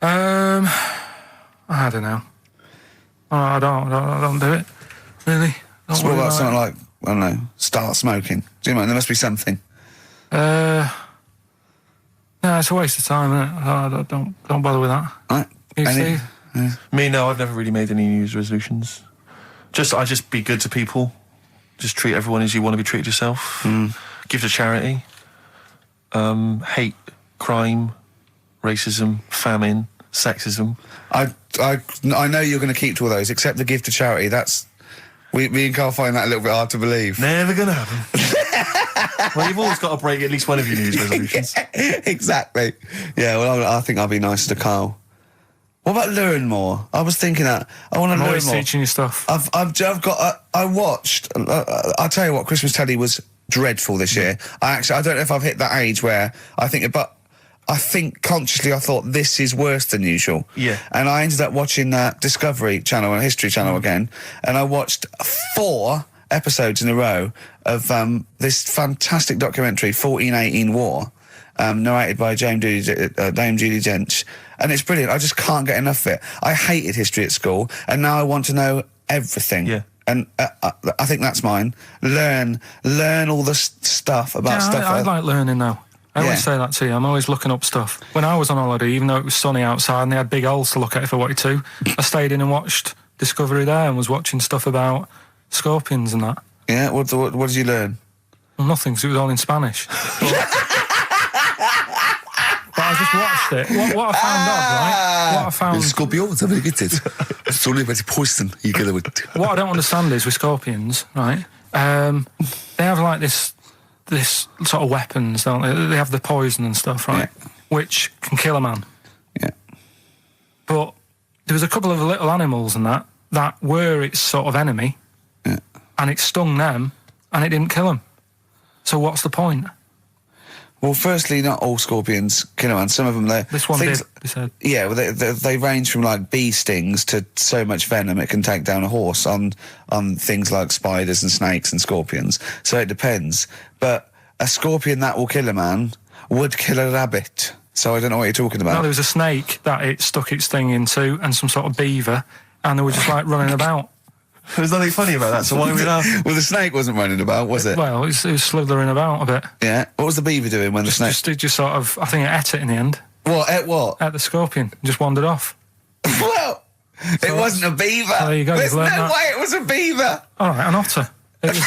I don't know. I don't do it. Really.
What about something like, I don't know, start smoking? Do you mind? There must be something.
No, it's a waste of time, isn't it? Don't bother with that.
Right.
You, Steve?
Me, no, I've never really made any New Year's resolutions. I just be good to people. Just treat everyone as you want to be treated yourself. Give to charity. Hate crime, racism, famine, sexism.
I know you're going to keep to all those, except the give to charity. That's... Me and Carl find that a little bit hard to believe.
Never gonna happen. Well, you've always got to break at least one of your New Year's resolutions.
Exactly. Yeah, well, I think I'll be nicer to Carl. What about learn more? I was thinking that. I want to learn
always
more.
teaching you stuff.
I've got... I watched... I'll tell you what, Christmas telly was dreadful this year. I don't know if I've hit that age where I think... But I think consciously I thought this is worse than usual.
Yeah.
And I ended up watching Discovery Channel and History Channel again, and I watched 4 episodes in a row of this fantastic documentary, 1418 War, narrated by Dame Judi Dench, and it's brilliant. I just can't get enough of it. I hated history at school, and now I want to know everything.
Yeah.
And I think that's mine. Learn all the stuff about stuff.
I like learning though. I always say that to you. I'm always looking up stuff. When I was on holiday, even though it was sunny outside and they had big holes to look at if I wanted to, I stayed in and watched Discovery there and was watching stuff about scorpions and that.
Yeah, what did you learn?
Well, nothing, because it was all in Spanish. But I just watched it. What I found out, right? What I found...
Scorpions, I'm get it. It's only about poison you get with.
What I don't understand is with scorpions, right? They have like this sort of weapons, don't they? They have the poison and stuff, right?
Yeah.
Which can kill a man.
Yeah.
But there was a couple of little animals and that were its sort of enemy, and it stung them, and it didn't kill them. So what's the point?
Well, firstly, not all scorpions kill a man. Some of them,
This one did, they said.
Yeah, well, they range from like bee stings to so much venom it can take down a horse on things like spiders and snakes and scorpions. So it depends. But a scorpion that will kill a man would kill a rabbit. So I don't know what you're talking about.
No, there was a snake that it stuck its thing into, and some sort of beaver, and they were just like running about.
There's nothing funny about that, so why are we laughing?
Well, the snake wasn't running about, was it?
Well, it was slithering about a bit.
Yeah. What was the beaver doing when the snake...
Just sort of, I think it ate it in the end.
What? Ate what?
Ate the scorpion. Just wandered off.
Well, it wasn't a beaver.
There you go,
There's
you've
no
learned that.
way it was a beaver.
All right, an otter. It was,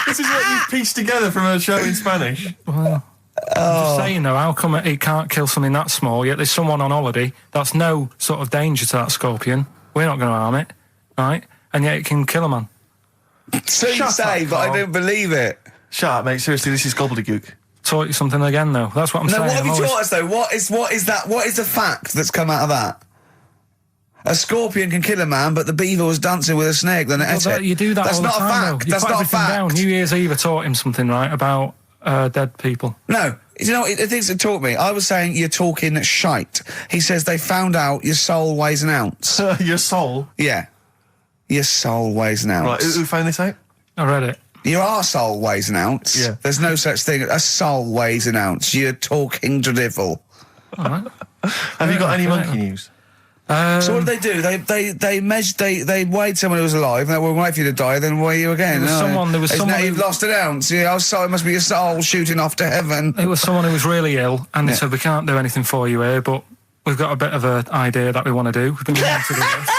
This is what you've pieced together from a show in Spanish.
well, I'm just saying though, how come it can't kill something that small, yet there's someone on holiday that's no sort of danger to that scorpion. We're not going to harm it, right? And yet it can kill a man.
So you
Shut
say,
up,
but I
Carl.
don't believe it.
Shut up, mate. Seriously, this is gobbledygook.
Taught you something again though. That's what I'm
No,
saying.
what have
I'm
you
always-
taught us though? What is that? What is the fact that's come out of that? A scorpion can kill a man, but the beaver was dancing with a snake. Then it
Well,
ate it.
You do that
That's
all
not
the time,
a fact.
though. You
That's
put
not a
everything
fact.
down. New Year's Eve, I taught him something, right, about dead people.
No, you know, the things that taught me. I was saying you're talking shite. He says they found out your soul weighs an ounce.
Your soul.
Yeah, your soul weighs an ounce.
Right, who found this out?
I read it.
Your arsehole weighs an ounce.
Yeah.
There's no such thing. A soul weighs an ounce. You're talking drivel.
All right.
Have you got any
right.
monkey news?
So what did they do? They measured. They weighed someone who was alive, and they would wait for you to die, then weigh you again.
There was
Isn't
someone
that you've
who-
lost an ounce. Yeah, oh, sorry, it must be your soul shooting off to heaven.
It was someone who was really ill, and they
Yeah.
said, we can't do anything for you here, but we've got a bit of an idea that we want to do. We've been wanting to do this.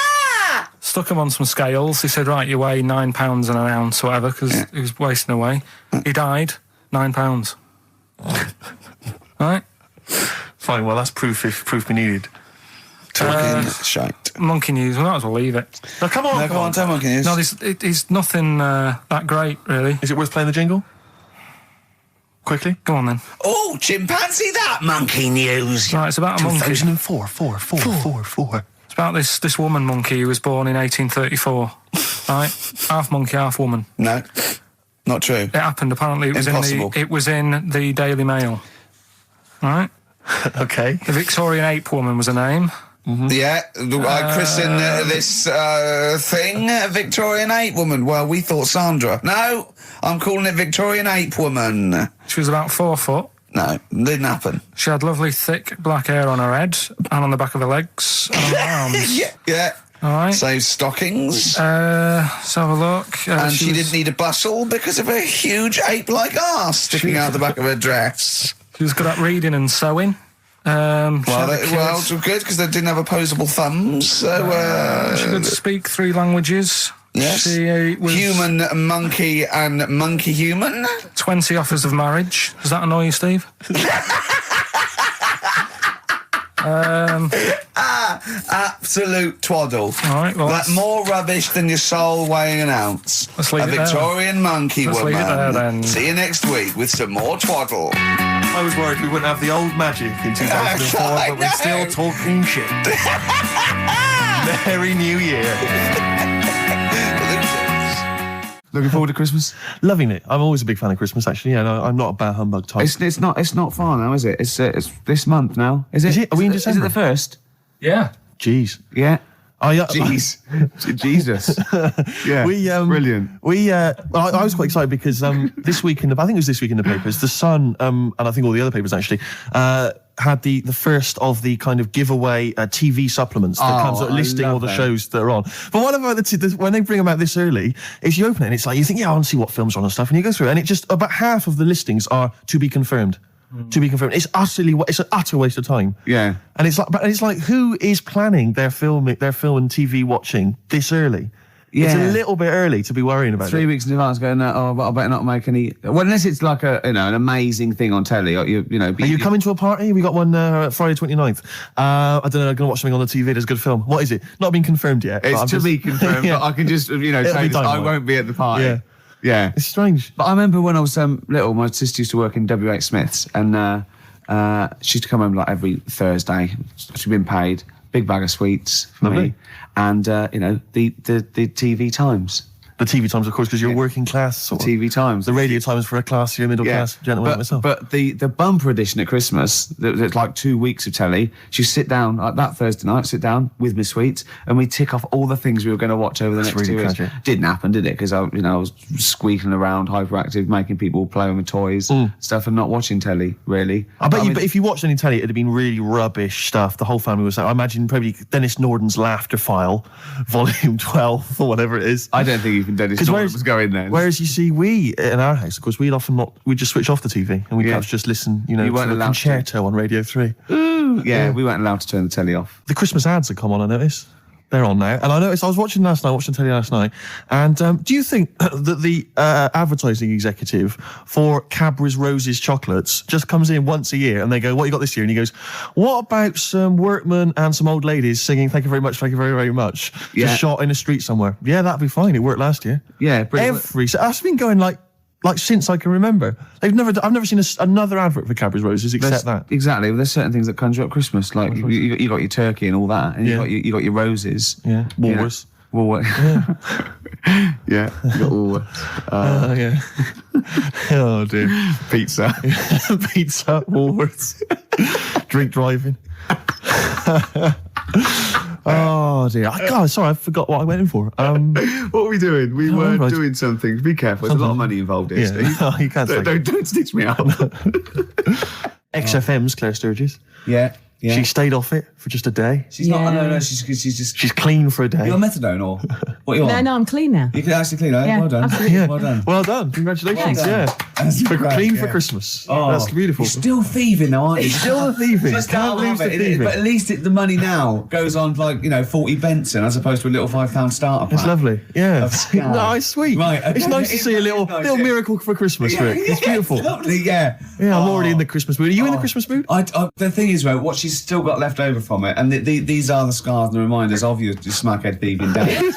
Stuck him on some scales. He said, right, you weigh 9 pounds and an ounce, or whatever, because he was wasting away. He died, 9 pounds. Right?
Fine, well, that's proof if proof be needed.
Talking shite.
Monkey news, we might as well leave it.
Now, come on,
No, come on, tell monkey news.
No, it's nothing that great, really.
Is it worth playing the jingle? Quickly.
Go on, then.
Oh, chimpanzee, that monkey news.
Right, it's about a monkey.
2004, four.
It's about this woman monkey who was born in 1834. Right? Half monkey, half woman.
No, not true.
It happened, apparently.
Impossible.
It was in the Daily Mail. Right?
Okay.
The Victorian ape woman was her name.
Yeah, I christened this thing Victorian ape woman. Well, we thought Sandra. No, I'm calling it Victorian ape woman.
She was about 4 foot.
No, didn't happen.
She had lovely thick black hair on her head and on the back of her legs and on her arms.
Yeah.
All right.
Save stockings.
Let's have a look.
And she
was-
didn't need a bustle because of a huge ape-like arse sticking out the back of her dress.
She was good at reading and sewing. She
Well,
had a
well,
kid.
it's good because they didn't have opposable thumbs. So,
She could speak 3 languages.
yes.
She was
Human, monkey, and monkey human.
20 offers of marriage. Does that annoy you, Steve?
Absolute twaddle.
All right, well,
That's more rubbish than your soul weighing an ounce.
Let's leave
a
it there.
Victorian monkey
Let's
woman.
leave it there, then.
See you next week with some more twaddle.
I was worried we wouldn't have the old magic in 2004,
I
but we're
know.
still talking shit. Merry New Year.
Looking forward to Christmas?
Loving it. I'm always a big fan of Christmas, actually. Yeah, no, I'm not a bah humbug type.
It's not far now, is it? It's this month now. Is it?
Is it? Are we in
Is it
December?
the first?
Yeah.
Jeez.
Yeah.
Oh, yeah.
Jeez. Jesus. Yeah. Brilliant.
I was quite excited because this week I think it was this week in the papers, The Sun, and I think all the other papers actually, had the first of the kind of giveaway TV supplements that comes out
I
listing
love
all the
that.
shows that are on. But what about when they bring them out this early, is you open it and it's like, you think, yeah, I want to see what films are on and stuff, and you go through it, and it just, about half of the listings are to be confirmed. To be confirmed. It's an utter waste of time.
Yeah.
And it's like, who is planning their film and TV watching this early? It's
Yeah.
a little bit early to be worrying about
3
it.
weeks in advance going, but I better not make any. Well, unless it's like an amazing thing on telly. Or you know.
Are you coming to a party? We got one Friday 29th. I don't know, I'm going to watch something on the TV. There's a good film. What is it? Not been confirmed yet. but
It's
I'm
to
just-
be confirmed,
Yeah.
but I can just,
It'll be
say this, I
dynamite.
won't be at the party.
Yeah.
Yeah.
It's strange.
But I remember when I was little, my sister used to work in W.H. Smith's, and she used to come home like every Thursday. She'd been paid, big bag of sweets for
Lovely.
me, and the TV times.
The TV times, of course, because you're working class. Sort of.
TV times.
The radio times for a classier middle class gentleman like myself.
But the bumper edition at Christmas, there's like 2 weeks of telly. She sit down like that Thursday night, sit down with my sweets, and we tick off all the things we were going to watch over the
That's
next
really
2 weeks.
tragic.
Didn't happen, did it? Because I was squeaking around, hyperactive, making people play with my toys, stuff, and not watching telly really.
I bet but if you watched any telly, it'd have been really rubbish stuff. The whole family was like, I imagine probably Dennis Norden's Laughter File, Volume 12 or whatever it is.
I don't think even Dennis Norton was going there.
Whereas you see, we in our house, of course, we'd just switch off the TV and we'd perhaps just listen,
You
to
weren't
the
allowed
concerto on Radio 3.
Yeah, we weren't allowed to turn the telly off.
The Christmas ads have come on, I noticed. They're on now. And I noticed, I was watching telly last night, and do you think that the advertising executive for Cadbury's Roses chocolates just comes in once a year and they go, what you got this year? And he goes, what about some workmen and some old ladies singing thank you very much, thank you very, very much,
Yeah.
just shot in the street somewhere? Yeah, that'd be fine. It worked last year.
Yeah, brilliant.
So that's been going like since I can remember. I've never seen another advert for Cadbury's Roses except that.
Exactly. Well, there's certain things that conjure up Christmas, like you got your turkey and all that, and
Yeah.
you got your roses.
Yeah. Walrus.
Yeah. Yeah. You got Woolworths.
Yeah. Oh dear.
Pizza.
Pizza, Woolworths, drink driving. Oh dear. Sorry, I forgot what I went in for.
What were we doing? We
Oh,
were
right.
doing something. Be careful. There's a lot of money involved here,
Yeah.
Steve.
Oh, you can't say.
Don't stitch me up.
XFM's Claire Sturgis.
Yeah. Yeah.
She stayed off it for just a day.
She's not. No. She's just.
She's clean for a day.
You're on methadone or what? You on?
No, I'm clean now.
You can actually clean.
Yeah,
Well done.
absolutely.
Yeah.
Well done.
Well done. Congratulations.
Well done.
Yeah.
That's great,
Clean
yeah.
for Christmas.
Oh,
That's beautiful.
You're still thieving though, aren't you?
Still thieving.
Just
Can't lose the thieving.
But at least the money now goes on like 40 Benson as opposed to a little £5 starter pack.
It's lovely. Yeah.
Of scab.
Nice, sweet.
Right, okay.
It's nice to see a little
Nice,
little
yeah.
miracle for Christmas, Rick. It's beautiful.
It's lovely, yeah.
Yeah, I'm already in the Christmas mood. Are you in the Christmas mood?
The thing is, right, what she's still got left over from it, and these are the scars and the reminders of your smackhead thieving days,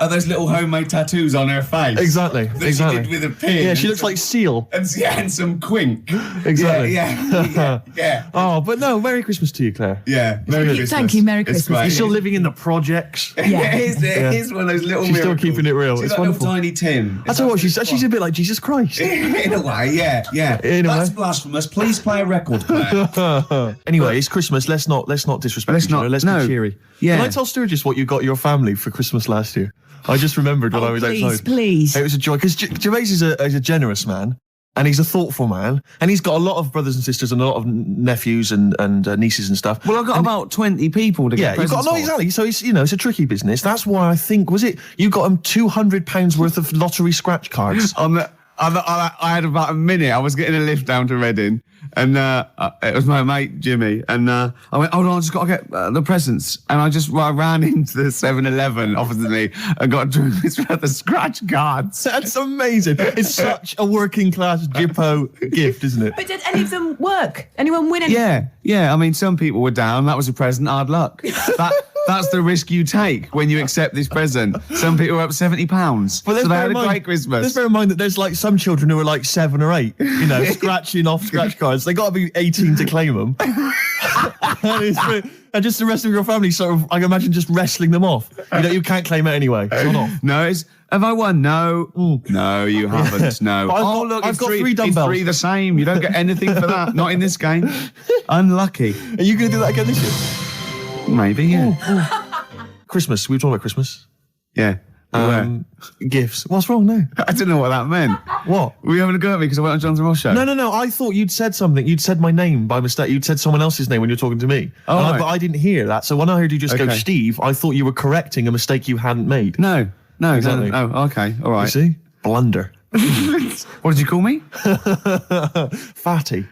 are those little homemade tattoos on her face.
Exactly.
That
Exactly.
she did with a pin.
Yeah, she looks like Seal.
And some quink.
Exactly.
Yeah.
Oh, but no, Merry Christmas to you, Claire.
Yeah. Merry Christmas.
Thank you, Merry
It's
Christmas.
great.
You're still living in the projects.
Yeah.
It is one of those little
She's still
miracles.
keeping it real.
She's
It's
like
wonderful.
little tiny Tim.
I tell you what, she's a bit like Jesus Christ.
In a way, yeah.
In a
That's
way.
blasphemous. Please play a record, Claire.
Anyway, it's Christmas. Let's not disrespect
Let's
each other.
not-
Let's
no.
be cheery.
Yeah.
Can I tell Sturgis what you got your family for Christmas last year? I just remembered when I was outside.
Please.
It was a joy because Gervais is a generous man. And he's a thoughtful man, and he's got a lot of brothers and sisters and a lot of nephews and nieces and stuff.
Well, I've got about 20 people to get
Yeah, you've got
presents for.
exactly. So it's a tricky business. That's why I think you got him £200 worth of lottery scratch cards.
I had about a minute. I was getting a lift down to Reading, and it was my mate Jimmy, and I went, hold on, I just got to get the presents, and I ran into the 7-Eleven opposite me and got the scratch cards.
That's amazing. It's such a working class Jippo gift, isn't it?
But did any of them work? Anyone win anything?
Yeah. I mean, some people were down. That was a present. Hard luck. That's the risk you take when you accept this present. Some people were up £70,
But
so they had a great Christmas.
Let's bear in mind that there's like some children who are like 7 or 8, scratching off scratch cards. They got to be 18 to claim them. And just the rest of your family sort of, I can imagine, just wrestling them off. You can't claim it anyway. It's not off.
No, have I won? No. No, you haven't. No.
But I've got 3 dumbbells.
It's 3 the same. You don't get anything for that. Not in this game. Unlucky.
Are you going to do that again this year?
Maybe, yeah.
Christmas. We were talking about Christmas.
Yeah.
Gifts. What's wrong now?
I didn't know what that meant.
What?
Were you having a go at me because I went on Jonathan Ross show?
No. I thought you'd said something. You'd said my name by mistake. You'd said someone else's name when you were talking to me.
Oh, right.
But I didn't hear that. So when I heard you just go,
Okay.
Steve, I thought you were correcting a mistake you hadn't made.
No.
Exactly.
No. Okay. All right.
You see? Blunder.
What did you call me?
Fatty.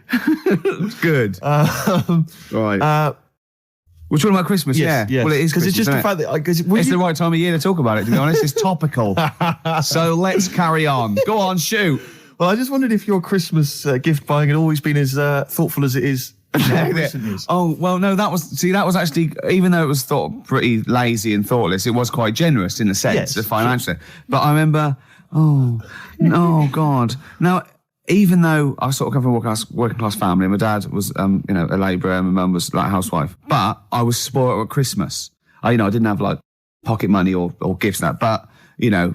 Good. Right. We're talking about Christmas,
Yes,
yeah.
yes.
Well, it is
because it's just the
Christmas,
fact that
it's the right time of year to talk about it, to be honest. It's topical. So let's carry on. Go on, shoot.
Well, I just wondered if your Christmas gift buying had always been as thoughtful as it is. in recent years.
Oh, well, no, that was actually, even though it was thought pretty lazy and thoughtless, it was quite generous in the sense of financially. But I remember, God. Now, even though I sort of come from a working class family, my dad was, a labourer, and my mum was like a housewife, but I was spoiled at Christmas. I didn't have like pocket money or gifts and that, but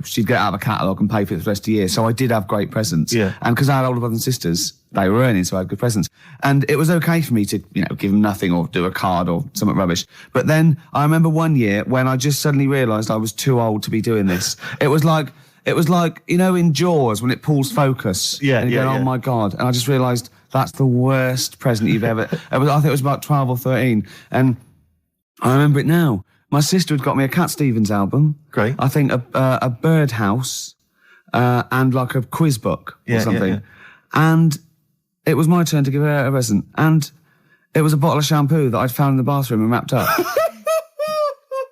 she'd get out of a catalogue and pay for it the rest of the year. So I did have great presents.
Yeah.
And because I had older brothers and sisters, they were earning, so I had good presents. And it was okay for me to, give them nothing or do a card or something rubbish. But then I remember one year when I just suddenly realised I was too old to be doing this. It was like, in Jaws when it pulls focus.
Yeah,
and you go, oh my God. And I just realised that's the worst present you've ever... I think it was about 12 or 13. And I remember it now. My sister had got me a Cat Stevens album.
Great.
I think a Birdhouse and like a quiz book or something.
Yeah.
And it was my turn to give her a present. And it was a bottle of shampoo that I'd found in the bathroom and wrapped up.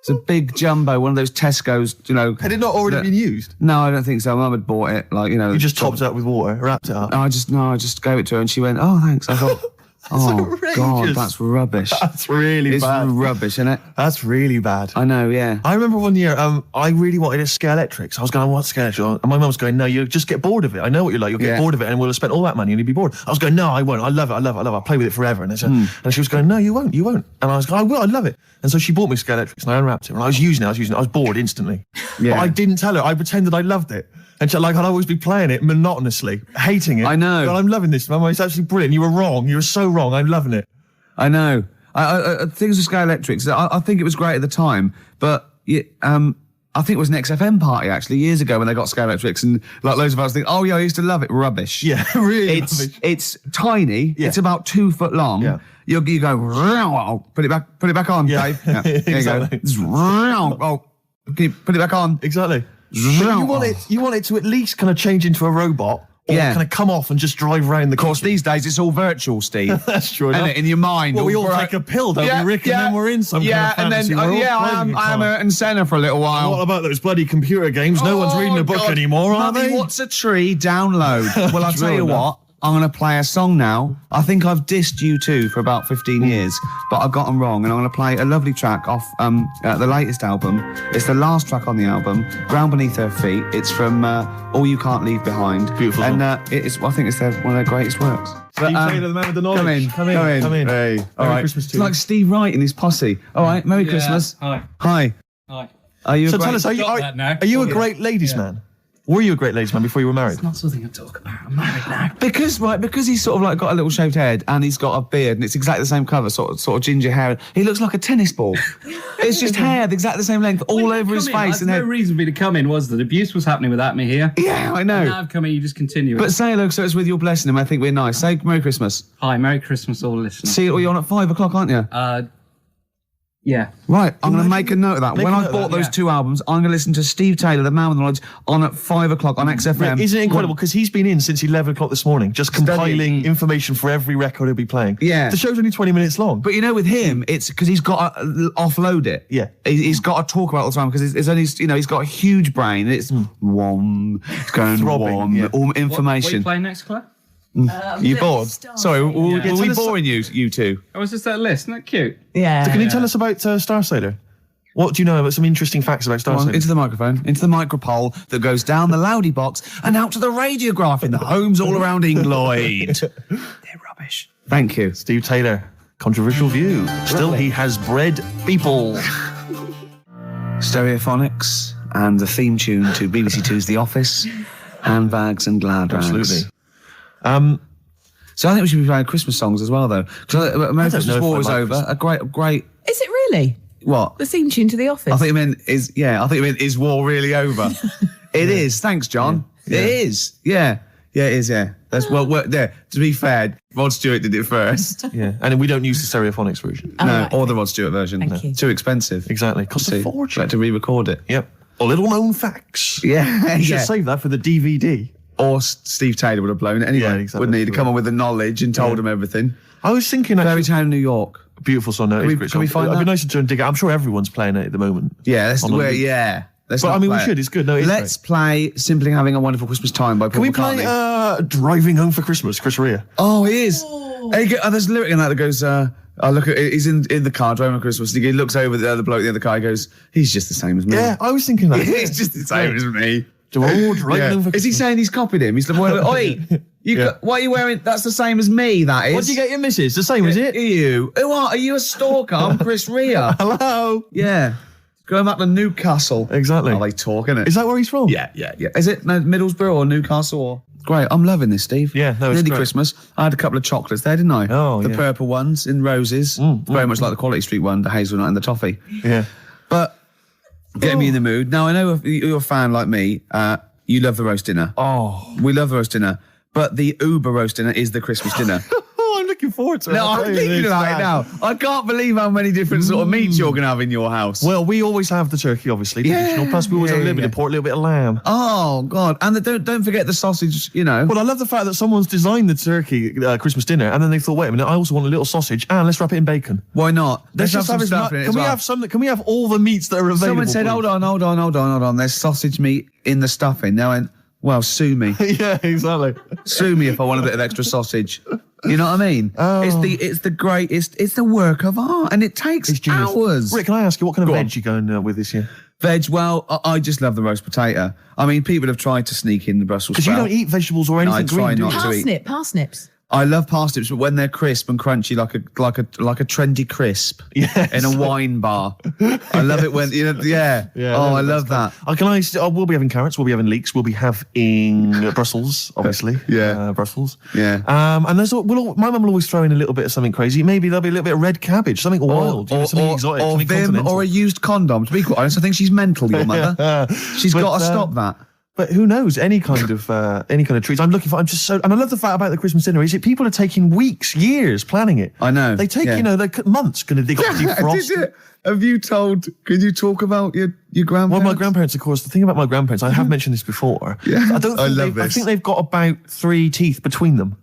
It's a big jumbo, one of those Tesco's,
Had it not already been used?
No, I don't think so. Mum had bought it,
You just topped it up with water, wrapped it up.
I just gave it to her and she went, oh, thanks. I thought...
outrageous.
God, that's rubbish.
That's really bad.
It's rubbish, isn't it?
That's really bad.
I know, yeah.
I remember one year, I really wanted a Scale Electric. So I was going, what Scale Electric? And my mum was going, no, you'll just get bored of it. I know what you're like. You'll get bored of it and we'll have spent all that money and you'll be bored. I was going, no, I won't. I love it. I'll play with it forever. And she was going, no, you won't. And I was going, I will. I love it. And so she bought me Scale Electrics and I unwrapped it. And I was using it. I was bored instantly.
Yeah.
But I didn't tell her. I pretended I loved it. And I'd always be playing it monotonously, hating it.
I know.
But I'm loving this, Mum. It's absolutely brilliant. You were wrong. You were so wrong. I'm loving it.
I know. Things with Scale Electrics, I think it was great at the time, but I think it was an XFM party actually years ago when they got Scale Electrics, and like loads of us think, oh yeah, I used to love it. Rubbish.
Yeah, really rubbish.
It's tiny.
Yeah.
It's about 2 foot long. Yeah. You go, put it back on, Dave. Yeah. There
Exactly.
you go. Oh, can you put it back on?
Exactly. But you want it to at least kind of change into a robot. Or kind of come off and just drive around the
course, these days it's all virtual, Steve.
That's true enough.
Isn't it? In your mind.
Well, we all take a pill, don't we, Rick? And then we're in some kind of fantasy world.
I am Ayrton Senna for a little while.
What about those bloody computer games? No one's reading a book anymore, are
Mummy,
they?
What's a tree? Download. Well, I'll tell you what. I'm going to play a song now. I think I've dissed U2 for about 15 years, but I got them wrong, and I'm going to play a lovely track off the latest album. It's the last track on the album, Ground Beneath Her Feet. It's from All You Can't Leave Behind.
Beautiful.
And I think it's one of their greatest works.
Steve Taylor, the man with the knowledge.
Come in. Hey. All right.
Christmas to
It's like Steve Wright and his posse. All right, Merry Christmas.
Hi.
Are you
So tell us, are you a great ladies man? Were you a great ladies man before you were married?
It's not something I talk about. I'm married now.
Because he's sort of like got a little shaved head and he's got a beard and it's exactly the same colour, sort of ginger hair. He looks like a tennis ball. It's just hair, exactly the same length, all over his face.
There's no reason for me to come in, was there? The abuse was happening without me here.
Yeah, I know.
And now I've come in, you just continue it.
But say hello, so it's with your blessing him. I think we're nice. Say Merry Christmas.
Hi, Merry Christmas, all listeners.
See, you're on at 5 o'clock, aren't you?
Yeah.
Right, I'm going to make a note of that. When I bought those 2 albums, I'm going to listen to Steve Taylor, the man with the knowledge, on at 5 o'clock on XFM.
Isn't it incredible? Because he's been in since 11 o'clock this morning, just compiling information for every record he'll be playing.
Yeah.
The show's only 20 minutes long.
But with him, it's because he's got to offload it.
Yeah.
He's got to talk about it all the time because it's only, he's got a huge brain. It's it's going
throbbing,
all information.
What are you playing next, Claire?
You bored? Sorry, were we boring you two?
Oh, was this that list? Isn't that cute?
Yeah.
So can you tell us about Star Sailor? What do you know about some interesting facts about Star Sailor?
Into the microphone, into the micropole that goes down the loudy box and out to the radiograph in the homes all around England. They're rubbish. Thank you.
Steve Taylor, controversial view. Still, he has bred people.
Stereophonics and the theme tune to BBC Two's The Office, Handbags and Glad Rags.
Absolutely.
So I think we should be playing Christmas songs as well, though. Because American Christmas War is over. A great.
Is it really?
What?
The theme tune to The Office?
I think you meant is war really over? It is. Thanks, John.
Yeah.
It is. Yeah. Yeah, it is. Yeah. That's there. To be fair, Rod Stewart did it first.
Yeah, and we don't use the Stereophonics version.
Or the Rod Stewart version.
Thank you.
Too expensive.
Exactly. Costs a fortune.
Had to re-record it.
Yep. Or little known facts.
Yeah.
You should save that for the DVD.
Or Steve Taylor would have blown it anyway,
Yeah, exactly.
wouldn't he? To come on with the knowledge and told him everything.
I was thinking
Fairy Tale New York.
Beautiful song. No,
Can we find
It'd
that?
be nice to try and dig it. I'm sure everyone's playing it at the moment.
Yeah,
On the loop.
Let's
But
not
I mean, we
play it.
should. It's good. No, it's
Let's play "Simply Having a Wonderful Christmas Time" by Paul
Can we
McCartney.
play Driving Home for Christmas, Chris Rea?
Oh, he is. There's a lyric in that goes, I look at, he's in the car driving on Christmas, and he looks over the other bloke in the other car, he goes, he's just the same as me.
Yeah, I was thinking that.
He's just the same as me.
Driving Home for
Is he
Christmas.
saying he's copied him? He's like, oi, what are you wearing? That's the same as me, that is.
What do you get your missus? The same, is it?
You. Who are you? A stalker? I'm Chris Rea.
Hello.
Yeah. Going back to Newcastle.
Exactly.
Are they talking it?
Is that where he's from?
Yeah. Is it Middlesbrough or Newcastle or? Great, I'm loving this, Steve.
Yeah, no, it's
Nearly
great.
Christmas. I had a couple of chocolates there, didn't I?
Oh,
the
yeah.
purple ones in roses. Very much like the Quality Street one, the hazelnut and the toffee.
Yeah.
But get me in the mood. Now, I know if you're a fan like me, you love the roast dinner.
Oh.
We love the roast dinner. But the Uber roast dinner is the Christmas dinner.
Oh, I'm looking forward to it.
No, I'm thinking about it now. I can't believe how many different sort of meats you're going to have in your house.
Well, we always have the turkey, obviously, traditional. Plus, we always have a little bit of pork, a little bit of lamb.
Oh, God. And don't forget the sausage, you know.
Well, I love the fact that someone's designed the turkey Christmas dinner, and then they thought, wait a minute, I also want a little sausage, and let's wrap it in bacon.
Why not?
Let's just have
some stuff in it as well.
Can we have all the meats that are available?
Someone said,
please?
hold on. There's sausage meat in the stuffing. Now, well, sue me.
Yeah, exactly.
Sue me if I want a bit of extra sausage. You know what I mean?
Oh.
It's the work of art, and it takes
It's genius.
hours.
Rick, can I ask you, what kind of
Go on.
veg you going with this year?
Veg, well, I just love the roast potato. I mean, people have tried to sneak in the Brussels
Because you
sprout.
don't eat vegetables or anything
I try
green, do
not
you?
to eat.
Parsnips.
I love parsnips, but when they're crisp and crunchy, like a trendy crisp
Yes.
in a wine bar. I love it when yeah. I love that.
We'll be having carrots. We'll be having leeks. We'll be having Brussels, obviously.
Yeah.
Brussels.
Yeah.
And my mum will always throw in a little bit of something crazy. Maybe there'll be a little bit of red cabbage, something wild, something exotic,
or
something
Vim,
continental.
or a used condom. To be quite honest, I think she's mental. Your mother. She's
But,
got to stop that.
But who knows? Any kind of treats. And I love the fact about the Christmas dinner is that people are taking weeks, years planning it.
I know.
They take months going to dig up defrost.
Did it? Have you told? Can you talk about your grandparents?
Well, my grandparents, of course. The thing about my grandparents, I have mentioned this before.
Yeah, I love
I
this.
think they've got about 3 teeth between them.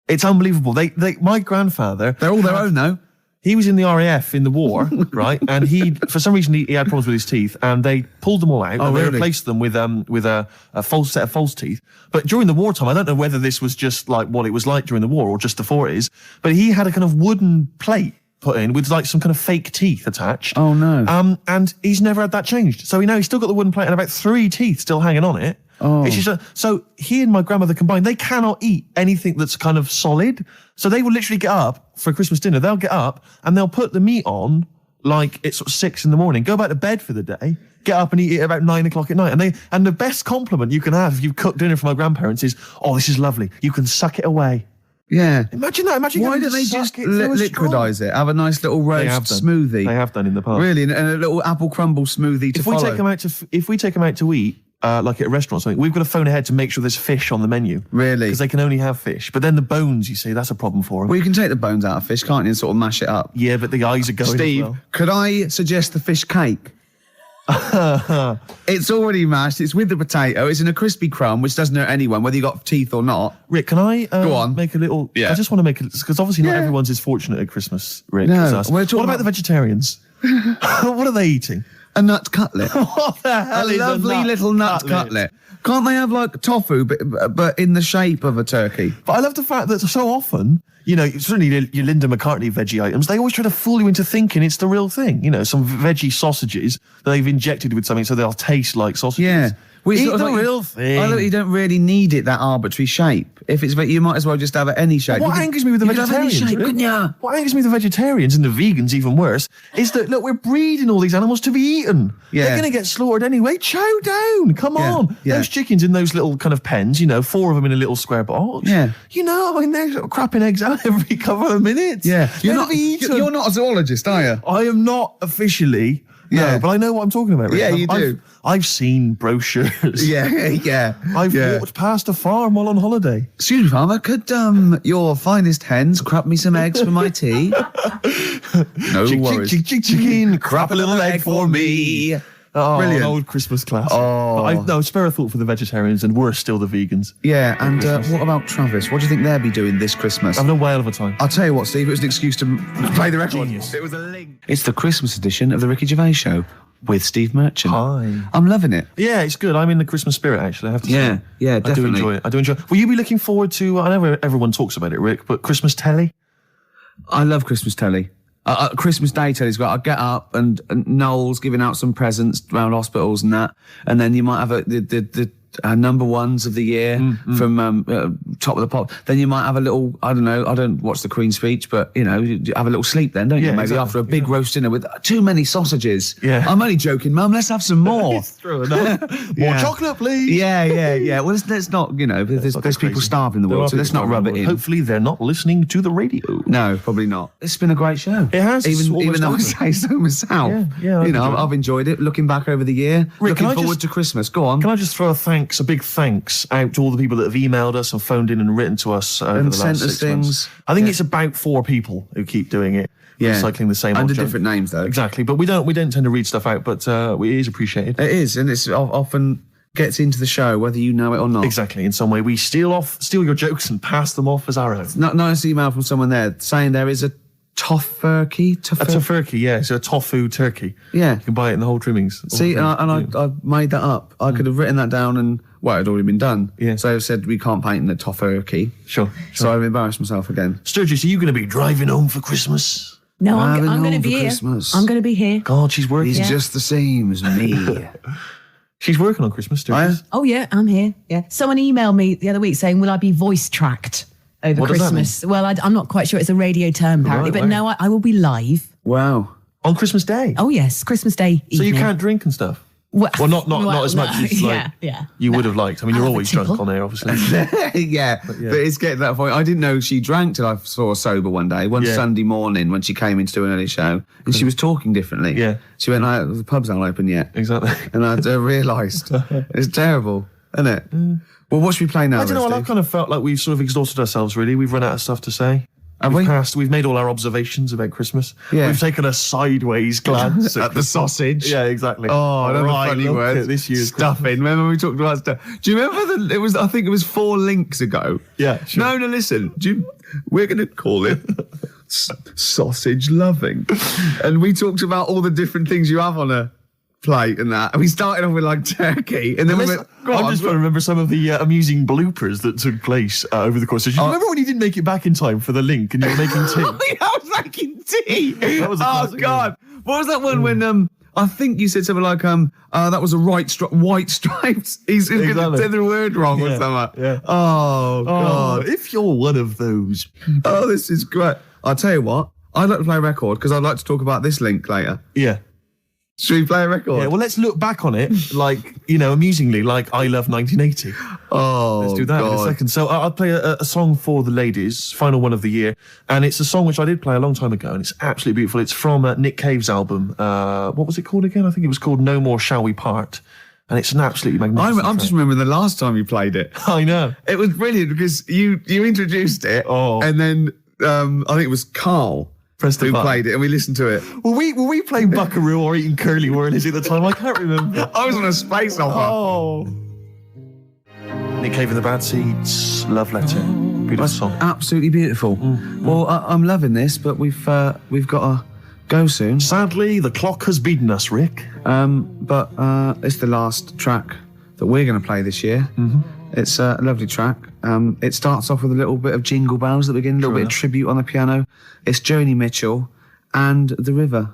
It's unbelievable. My grandfather.
They're all their own, though.
He was in the RAF in the war, right? And for some reason, he had problems with his teeth, and they pulled them all out and they
really?
replaced them with a false set of false teeth. But during the wartime, I don't know whether this was just like what it was like during the war or just the 40s, but he had a kind of wooden plate put in with like some kind of fake teeth attached.
Oh, no.
And he's never had that changed. So he's still got the wooden plate and about 3 teeth still hanging on it.
Oh.
It's just so he and my grandmother combined, they cannot eat anything that's kind of solid. So they will literally get up for Christmas dinner. They'll get up and they'll put the meat on like it's sort of 6 a.m, go back to bed for the day, get up and eat it about 9 o'clock at night. And the best compliment you can have if you've cooked dinner for my grandparents is, oh, this is lovely. You can suck it away.
Yeah.
Imagine that. Imagine
Why
having
don't
to
they
suck
just
it through a straw.
liquidize it? Have a nice little
They
roast
have done.
smoothie.
They have done in the past.
Really, and a little apple crumble smoothie to
If we
follow.
take them out to eat, like at a restaurant or something, we've got to phone ahead to make sure there's fish on the menu.
Really?
Because they can only have fish. But then the bones, you see, that's a problem for them.
Well, you can take the bones out of fish, can't you, and sort of mash it up.
Yeah, but the eyes are going
Steve,
as well.
could I suggest the fish cake? It's already mashed. It's with the potato. It's in a crispy crumb, which doesn't hurt anyone, whether you got teeth or not.
Rick, can I
Go on.
make a little...
Yeah.
I just want to make it... Because obviously not
Yeah.
everyone's as fortunate at Christmas, Rick,
No,
as us.
we're
What
talking
about
about-
the vegetarians? What are they eating?
A nut cutlet.
What the hell
A
is
lovely little nut cutlet. Can't they have like tofu, but in the shape of a turkey?
But I love the fact that so often, certainly your Linda McCartney veggie items, they always try to fool you into thinking it's the real thing. Some veggie sausages that they've injected with something so they'll taste like sausages.
Yeah.
Eat
sort of
the
like-
real thing.
I know you don't really need it that arbitrary shape. If it's, you might as well just have it any shape.
What angers me with the
you could have any
vegetarians,
shape,
Rick?
couldn't you?
What angers me with the vegetarians and the vegans, even worse, is that, look, we're breeding all these animals to be eaten.
Yeah.
They're going to get slaughtered anyway. Chow down. Come
Yeah,
on.
yeah.
Those chickens in those little kind of pens, 4 of them in a little square box.
Yeah.
They're sort of crapping eggs out every couple of minutes.
Yeah.
They're to be eaten.
You're not a zoologist, are you?
I am not officially.
Yeah.
No, but I know what I'm talking about. Rick.
Yeah, you
I've-
do.
I've seen brochures.
Yeah.
I've
yeah.
walked past a farm while on holiday.
Excuse me, farmer, could your finest hens crap me some eggs for my tea? No worries.
Chicken, crap a little egg for me. Oh,
Brilliant.
an old Christmas classic.
Oh.
No, spare a thought for the vegetarians, and we're still the vegans.
Yeah, and what about Travis? What do you think they'll be doing this Christmas?
Having a whale of a time.
I'll tell you what, Steve, it was an excuse to play the record.
Genius.
It was a link. It's the Christmas edition of the Ricky Gervais Show with Steve Merchant.
Hi.
I'm loving it.
Yeah, it's good. I'm in the Christmas spirit, actually, I have to say.
Yeah, definitely.
I do enjoy it. Will you be looking forward to, I know everyone talks about it, Rick, but Christmas telly?
I love Christmas telly. Christmas Day telly's great. I get up and Noel's giving out some presents around hospitals and that, and then you might have the number ones of the year from Top of the Pop. Then you might have a little, I don't know, I don't watch the Queen's speech, but you know, you have a little sleep then, don't you? Maybe
exactly.
after a big roast dinner with too many sausages.
Yeah.
I'm only joking, Mum. Let's have some more.
It's true enough. More chocolate, please.
Yeah. Well, let's not, you know, there's people starving in the world, so let's not rub it in.
Hopefully they're not listening to the radio.
No, probably not. It's been a great show.
It has.
Even though I
over.
say so myself.
Yeah,
you know, I've enjoyed it. Looking back over the year,
Rick,
looking forward to Christmas. Go on.
Can I just throw a big thanks out to all the people that have emailed us and phoned in and written to us over
And
the
sent
last
us
6
things.
months. I think it's about 4 people who keep doing it.
Yeah.
Recycling the same
Under
old junk.
different names, though.
Exactly. But we don't tend to read stuff out, but it is appreciated.
It is, and it's often gets into the show, whether you know it or not.
Exactly. In some way, we steal your jokes and pass them off as our own.
Nice email from someone there saying there is a tofurkey.
A tofurkey, yeah. So a tofu turkey.
Yeah.
You can buy it in the whole trimmings.
See, I made that up. I could have written that down and, well, it had already been done.
Yeah.
So I said we can't paint in the tofurkey.
Sure.
So I've embarrassed myself again.
Sturgis, are you going to be driving home for Christmas?
No, I'm
Driving
going to
home
be
for
here.
Christmas.
I'm going to be here.
God, she's working.
He's just the same as me.
She's working on Christmas, Sturgis.
Oh, yeah, I'm here. Yeah. Someone emailed me the other week saying, will I be voice tracked over
What does that
Christmas? Well, I'm not quite sure. It's a radio term, apparently.
Right,
but no, I will be live.
Wow.
On Christmas Day?
Oh, yes, Christmas Day
So you
evening.
can't drink and stuff?
Well,
not as much as you would have liked. I mean,
I'll
you're
have a
always drunk
tipple.
on air, obviously.
yeah, but it's getting to that point. I didn't know she drank till I saw her sober one day, Sunday morning when she came in to do an early show, and she was talking differently.
Yeah.
She went, the pubs aren't open yet.
Exactly.
And I realised. It's terrible, isn't it? Well, what should we play now,
I don't know,
then,
I've
Steve?
kind of felt like we've sort of exhausted ourselves, really. We've run out of stuff to say.
Have we?
We've made all our observations about Christmas.
Yeah.
We've taken a sideways glance
At the sausage.
Yeah, exactly.
Oh, another
right,
funny
look
word.
at this year's
Stuffing. Remember we talked about stuff? Do you remember I think it was 4 links ago.
Yeah, sure.
No, listen. We're going to call it sausage loving. And we talked about all the different things you have on a plate and that. And we started off with like turkey. And then we went,
I'm just trying to remember some of the amusing bloopers that took place over the course. Do you remember when you didn't make it back in time for the link and you were making tea?
I was making tea.
That was a
oh,
classic,
God. What was that one when... I think you said something like, that was a white stripes. He's going to
Exactly.
say the word wrong or
Yeah,
something.
yeah.
Oh, God.
If you're one of those people.
Oh, this is great. I'll tell you what. I'd like to play a record because I'd like to talk about this link later.
Yeah.
Should we play a record?
Yeah, well, let's look back on it, like, amusingly, like I Love 1980.
oh,
Let's do that in a second. So I'll play a song for the ladies, final one of the year. And it's a song which I did play a long time ago, and it's absolutely beautiful. It's from Nick Cave's album. What was it called again? I think it was called No More Shall We Part. And it's an absolutely magnificent
I'm just remembering the last time you played it.
I know.
It was brilliant because you introduced it, and then I think it was Carl
Press the
who
button.
played it, and we listened to it.
Were we playing Buckaroo or eating Curly Whirlies at the time? I can't remember.
I was on a space opera.
Oh. Nick Cave and the Bad Seeds, Love Letter. Beautiful song.
Absolutely beautiful. Well, I'm loving this, but we've got to go soon.
Sadly, the clock has beaten us, Rick.
But it's the last track that we're going to play this year. It's a lovely track. It starts off with a little bit of Jingle Bells at the beginning, a little bit of tribute on the piano. It's Joni Mitchell and The River.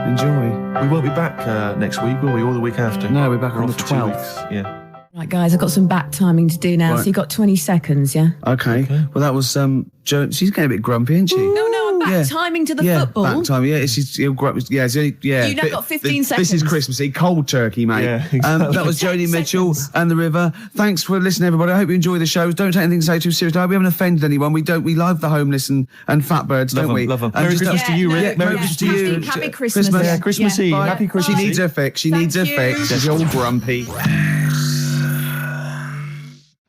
Enjoy.
We won't be back next week, will we? Or the week after?
No, we're back on
off
the
for 2
12th.
weeks. Yeah.
Right, guys, I've got some back timing to do now.
Right.
So you've got 20 seconds, yeah?
Okay. Well, that was Jo. She's getting a bit grumpy, isn't she?
No, I'm back timing to the football.
Back time. Yeah, she's
You've now got 15
This is
seconds.
Christmassy, cold turkey, mate.
Yeah, exactly.
That was
10
Joni Mitchell
seconds.
and The River. Thanks for listening, everybody. I hope you enjoy the shows. Don't take anything to say too seriously. I hope we haven't offended anyone. We love the homeless and fat birds,
Love
don't
them,
we?
love them.
And
Merry
just-
Christmas to you, Rick. Merry Christmas to you.
Happy Christmas.
Yeah,
Christmas Eve.
Bye.
Happy Christmas
She
Eve.
needs her fix. She needs her
you.
fix. She's all grumpy.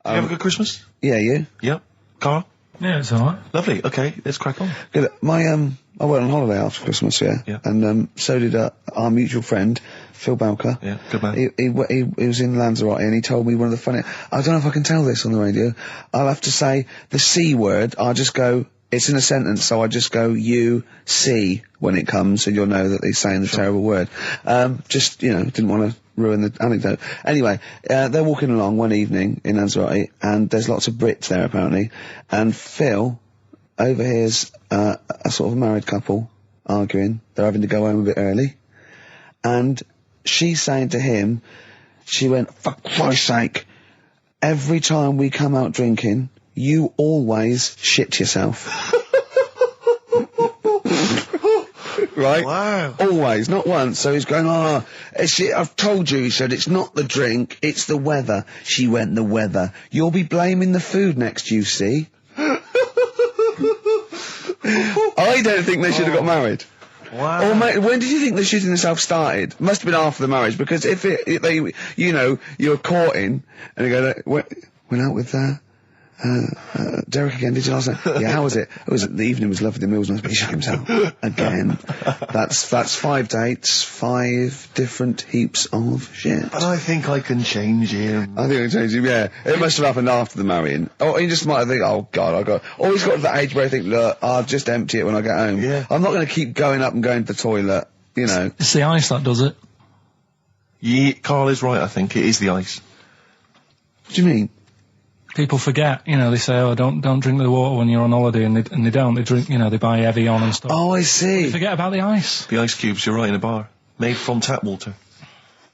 You have a good Christmas?
Yeah, you?
Yep. Carl?
Yeah, it's all right.
Lovely. Okay, let's crack on.
Good. I went on holiday after Christmas, yeah.
Yeah.
And so did our mutual friend Phil Belker.
Yeah, good man.
He was in Lanzarote and he told me one of the funny... I don't know if I can tell this on the radio. I'll have to say the C word. I'll just go... It's in a sentence, so I just go, you, see, when it comes, and you'll know that he's saying the terrible word. Just, you know, didn't want to ruin the anecdote. Anyway, they're walking along one evening in Lanzarote, and there's lots of Brits there, apparently, and Phil overhears a sort of married couple arguing. They're having to go home a bit early, and she's saying to him, she went, for Christ's sake, every time we come out drinking, you always shit yourself. Right?
Wow.
Always, not once. So he's going, I've told you, he said, it's not the drink, it's the weather. She went, the weather. You'll be blaming the food next, you see. I don't think they should have got married.
Wow.
Or mate, when did you think the shitting yourself started? Must have been after the marriage, because if they, you know, you're courting, and you go, went out with, Derek again, did you last night? Yeah, how was it? The evening was lovely, the meal was nice, but he shot himself. Again. That's 5 dates, 5 different heaps of shit.
But I think I can change him.
I think I can change him, yeah. It must have happened after the marrying. Or he just might have think, oh God, or he's got to that age where I think, look, I'll just empty it when I get home.
Yeah.
I'm not going to keep going up and going to the toilet, you know.
It's the ice that does it.
Yeah, Carl is right, I think. It is the ice.
What do you mean?
People forget, you know, they say, oh, don't drink the water when you're on holiday, and they don't. They drink, you know, they buy Evian and stuff.
Oh, I see.
They forget about the ice.
The ice cubes, you're right, in a bar. Made from tap water.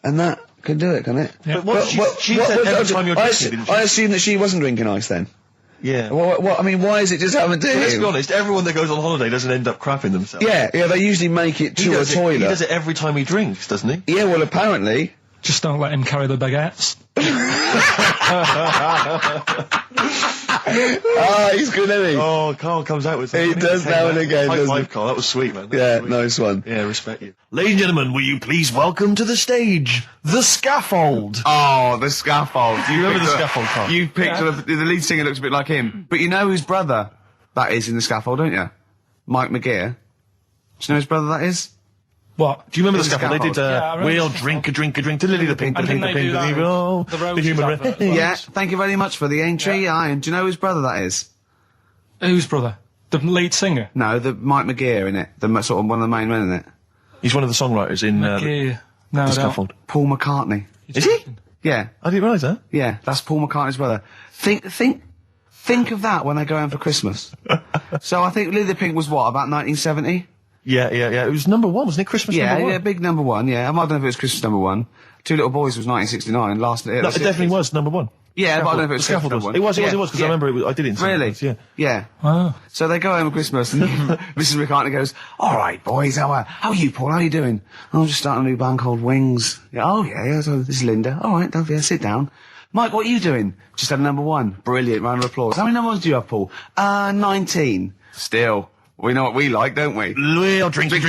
And that can do it, can it?
Yeah.
But what she said every time you're drinking, didn't she?
I assume that she wasn't drinking ice then.
Yeah.
What, I mean, why is it just happened to him?
Let's be honest, everyone that goes on holiday doesn't end up crapping themselves.
Yeah, they usually make it to a toilet.
He does it every time he drinks, doesn't he?
Yeah, well, apparently.
Just don't let him carry the baguettes.
He's good, isn't he?
Oh, Carl comes out with something.
He does now and again,
High
doesn't
five,
he?
Carl. That was sweet, man.
Yeah, nice one.
Yeah, respect you. Ladies and gentlemen, will you please welcome to the stage the scaffold?
Oh, the scaffold.
Do you remember the scaffold, Carl?
You picture the lead singer looks a bit like him. But you know whose brother that is in the scaffold, don't you? Mike McGear. Do you know whose brother that is?
What?
Do you remember the
The
scaffold? They did,
Yeah, I remember
we'll
the
drink, to Lily the Pink, the
And
Pink,
didn't
the
they do
Pink,
that
oh,
with the
the
Roses
human
advert as well?
Yeah, thank you very much for the entry, Ian. Do you know whose brother that is?
Whose brother? The lead singer?
No, the Mike McGear in it. Sort of one of the main men in it.
He's one of the songwriters in
Yeah. No,
the
I don't.
scaffold.
Paul McCartney.
Is he?
Yeah,
I didn't realise that.
yeah, that's Paul McCartney's brother. Think of that when they go home for Christmas. So I think Lily the Pink was what, about 1970?
Yeah. It was number 1, wasn't it? Christmas
Yeah,
number 1.
yeah, big number 1, yeah. I don't know if it was Christmas number 1. Two Little Boys was 1969, last...
No, it definitely was number 1.
Yeah, but I don't know if it was
The scaffold
Christmas
was.
number 1.
It was, because I remember I did it in
Really?
Sundays, yeah.
Yeah.
Oh.
So they go home at Christmas, and Mrs. McCartney goes, "All right, boys, how are you, Paul? How are you doing?" "I'm just starting a new band called Wings." "Yeah, oh, yeah, so this is Linda." "All right, don't sit down." "Mike, what are you doing?" "Just had a number 1. Brilliant, round of applause." "How many number 1s do you have, Paul?" 19. "Still, we know what we like, don't we?"
We'll drink, the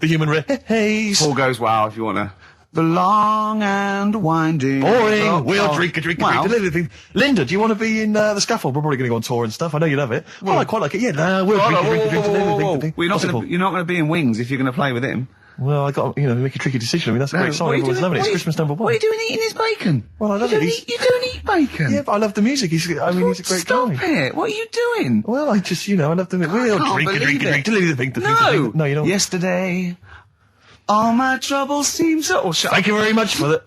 human race.
Paul goes, "Wow, if you want to." The long and winding...
Boring. We'll drink,
Wow.
Linda, do you want to be in the scaffold? We're probably going to go on tour and stuff. I know you love it. Well, I quite like it. Yeah, we'll drink.
Well, you're not going to be in Wings if you're going to play with him.
Well, I got make a tricky decision. I mean, that's a great song. Everyone's loving it. It's Christmas number 1.
What are you doing eating his bacon?
Well, I love it.
You don't eat bacon?
Yeah, but I love the music. He's a great
Stop
guy.
it. What are you doing?
Well, I just, I love the music. We'll drink,
No.
No, you don't.
Yesterday, all my troubles seem so...
Thank you very much for that.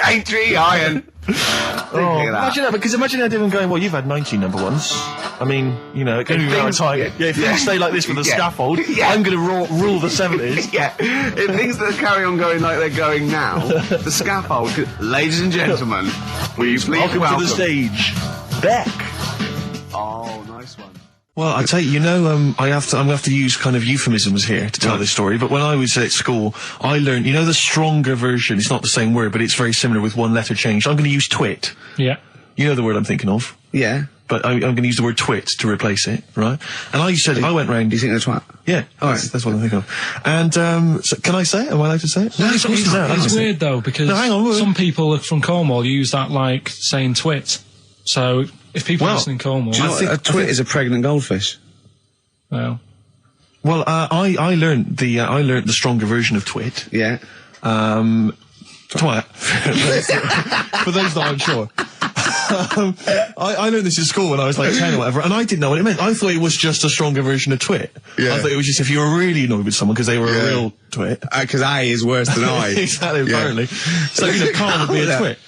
Entry, Iron.
Imagine that, because imagine everyone going, well, you've had 19 number 1s. I mean, it can be out of time. Yeah, if you stay like this with the scaffold, I'm going to rule the 70s.
Yeah. If things that carry on going like they're going now, the scaffold... Ladies and gentlemen, will you please
welcome to the stage, Beck.
Oh, nice one.
Well, I tell you, I'm going to have to use kind of euphemisms here to tell this story, but when I was at school, I learned, the stronger version, it's not the same word, but it's very similar with one letter changed. I'm going to use twit.
Yeah.
You know the word I'm thinking of?
Yeah.
But I'm going to use the word twit to replace it, right? And I went round...
Do you think that's what?
Yeah.
All right.
That's what I'm thinking of. And, so can I say it? Am I allowed to say it?
No, it's weird though, because
hang on,
some people from Cornwall use that like saying twit. So if people listen in Cornwall...
Do you know what a twit is? A pregnant goldfish.
Well...
Well, I learned the stronger version of twit.
Yeah.
Twat. For those that aren't sure. I learned this in school when I was like 10 or whatever, and I didn't know what it meant. I thought it was just a stronger version of twit.
Yeah.
I thought it was just if you were really annoyed with someone because they were a real twit.
Because I is worse than I.
Exactly, apparently. So, Carl would be a twit.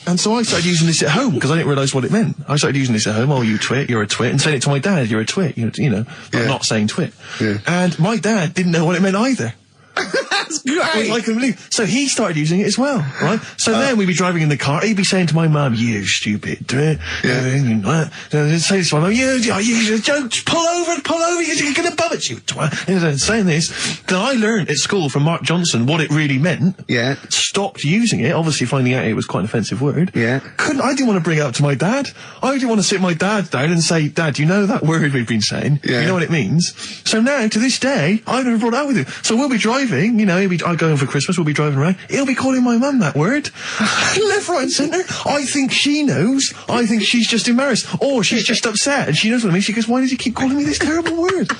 And so I started using this at home because I didn't realise what it meant. I started using this at home. Oh, you twit, you're a twit. And saying it to my dad, you're a twit, but not saying twit.
Yeah.
And my dad didn't know what it meant either.
That's great.
I couldn't believe. So he started using it as well, right? So then we'd be driving in the car. He'd be saying to my mum, "You stupid twit." Say this to my mum, "You don't pull over. You're going to bum it, you twat." Saying this. Then I learned at school from Mark Johnson what it really meant.
Yeah.
Stopped using it. Obviously, finding out it was quite an offensive word.
Yeah.
I didn't want to bring it up to my dad. I didn't want to sit my dad down and say, "Dad, you know that word we've been saying?
Yeah.
You know what it means?" So now, to this day, I've never brought it up with him. So we'll be driving. I go home for Christmas. We'll be driving around. He'll be calling my mum that word, left, right, and centre. I think she knows. I think she's just embarrassed, or she's just upset, and she knows what I mean. She goes, "Why does he keep calling me this terrible word?"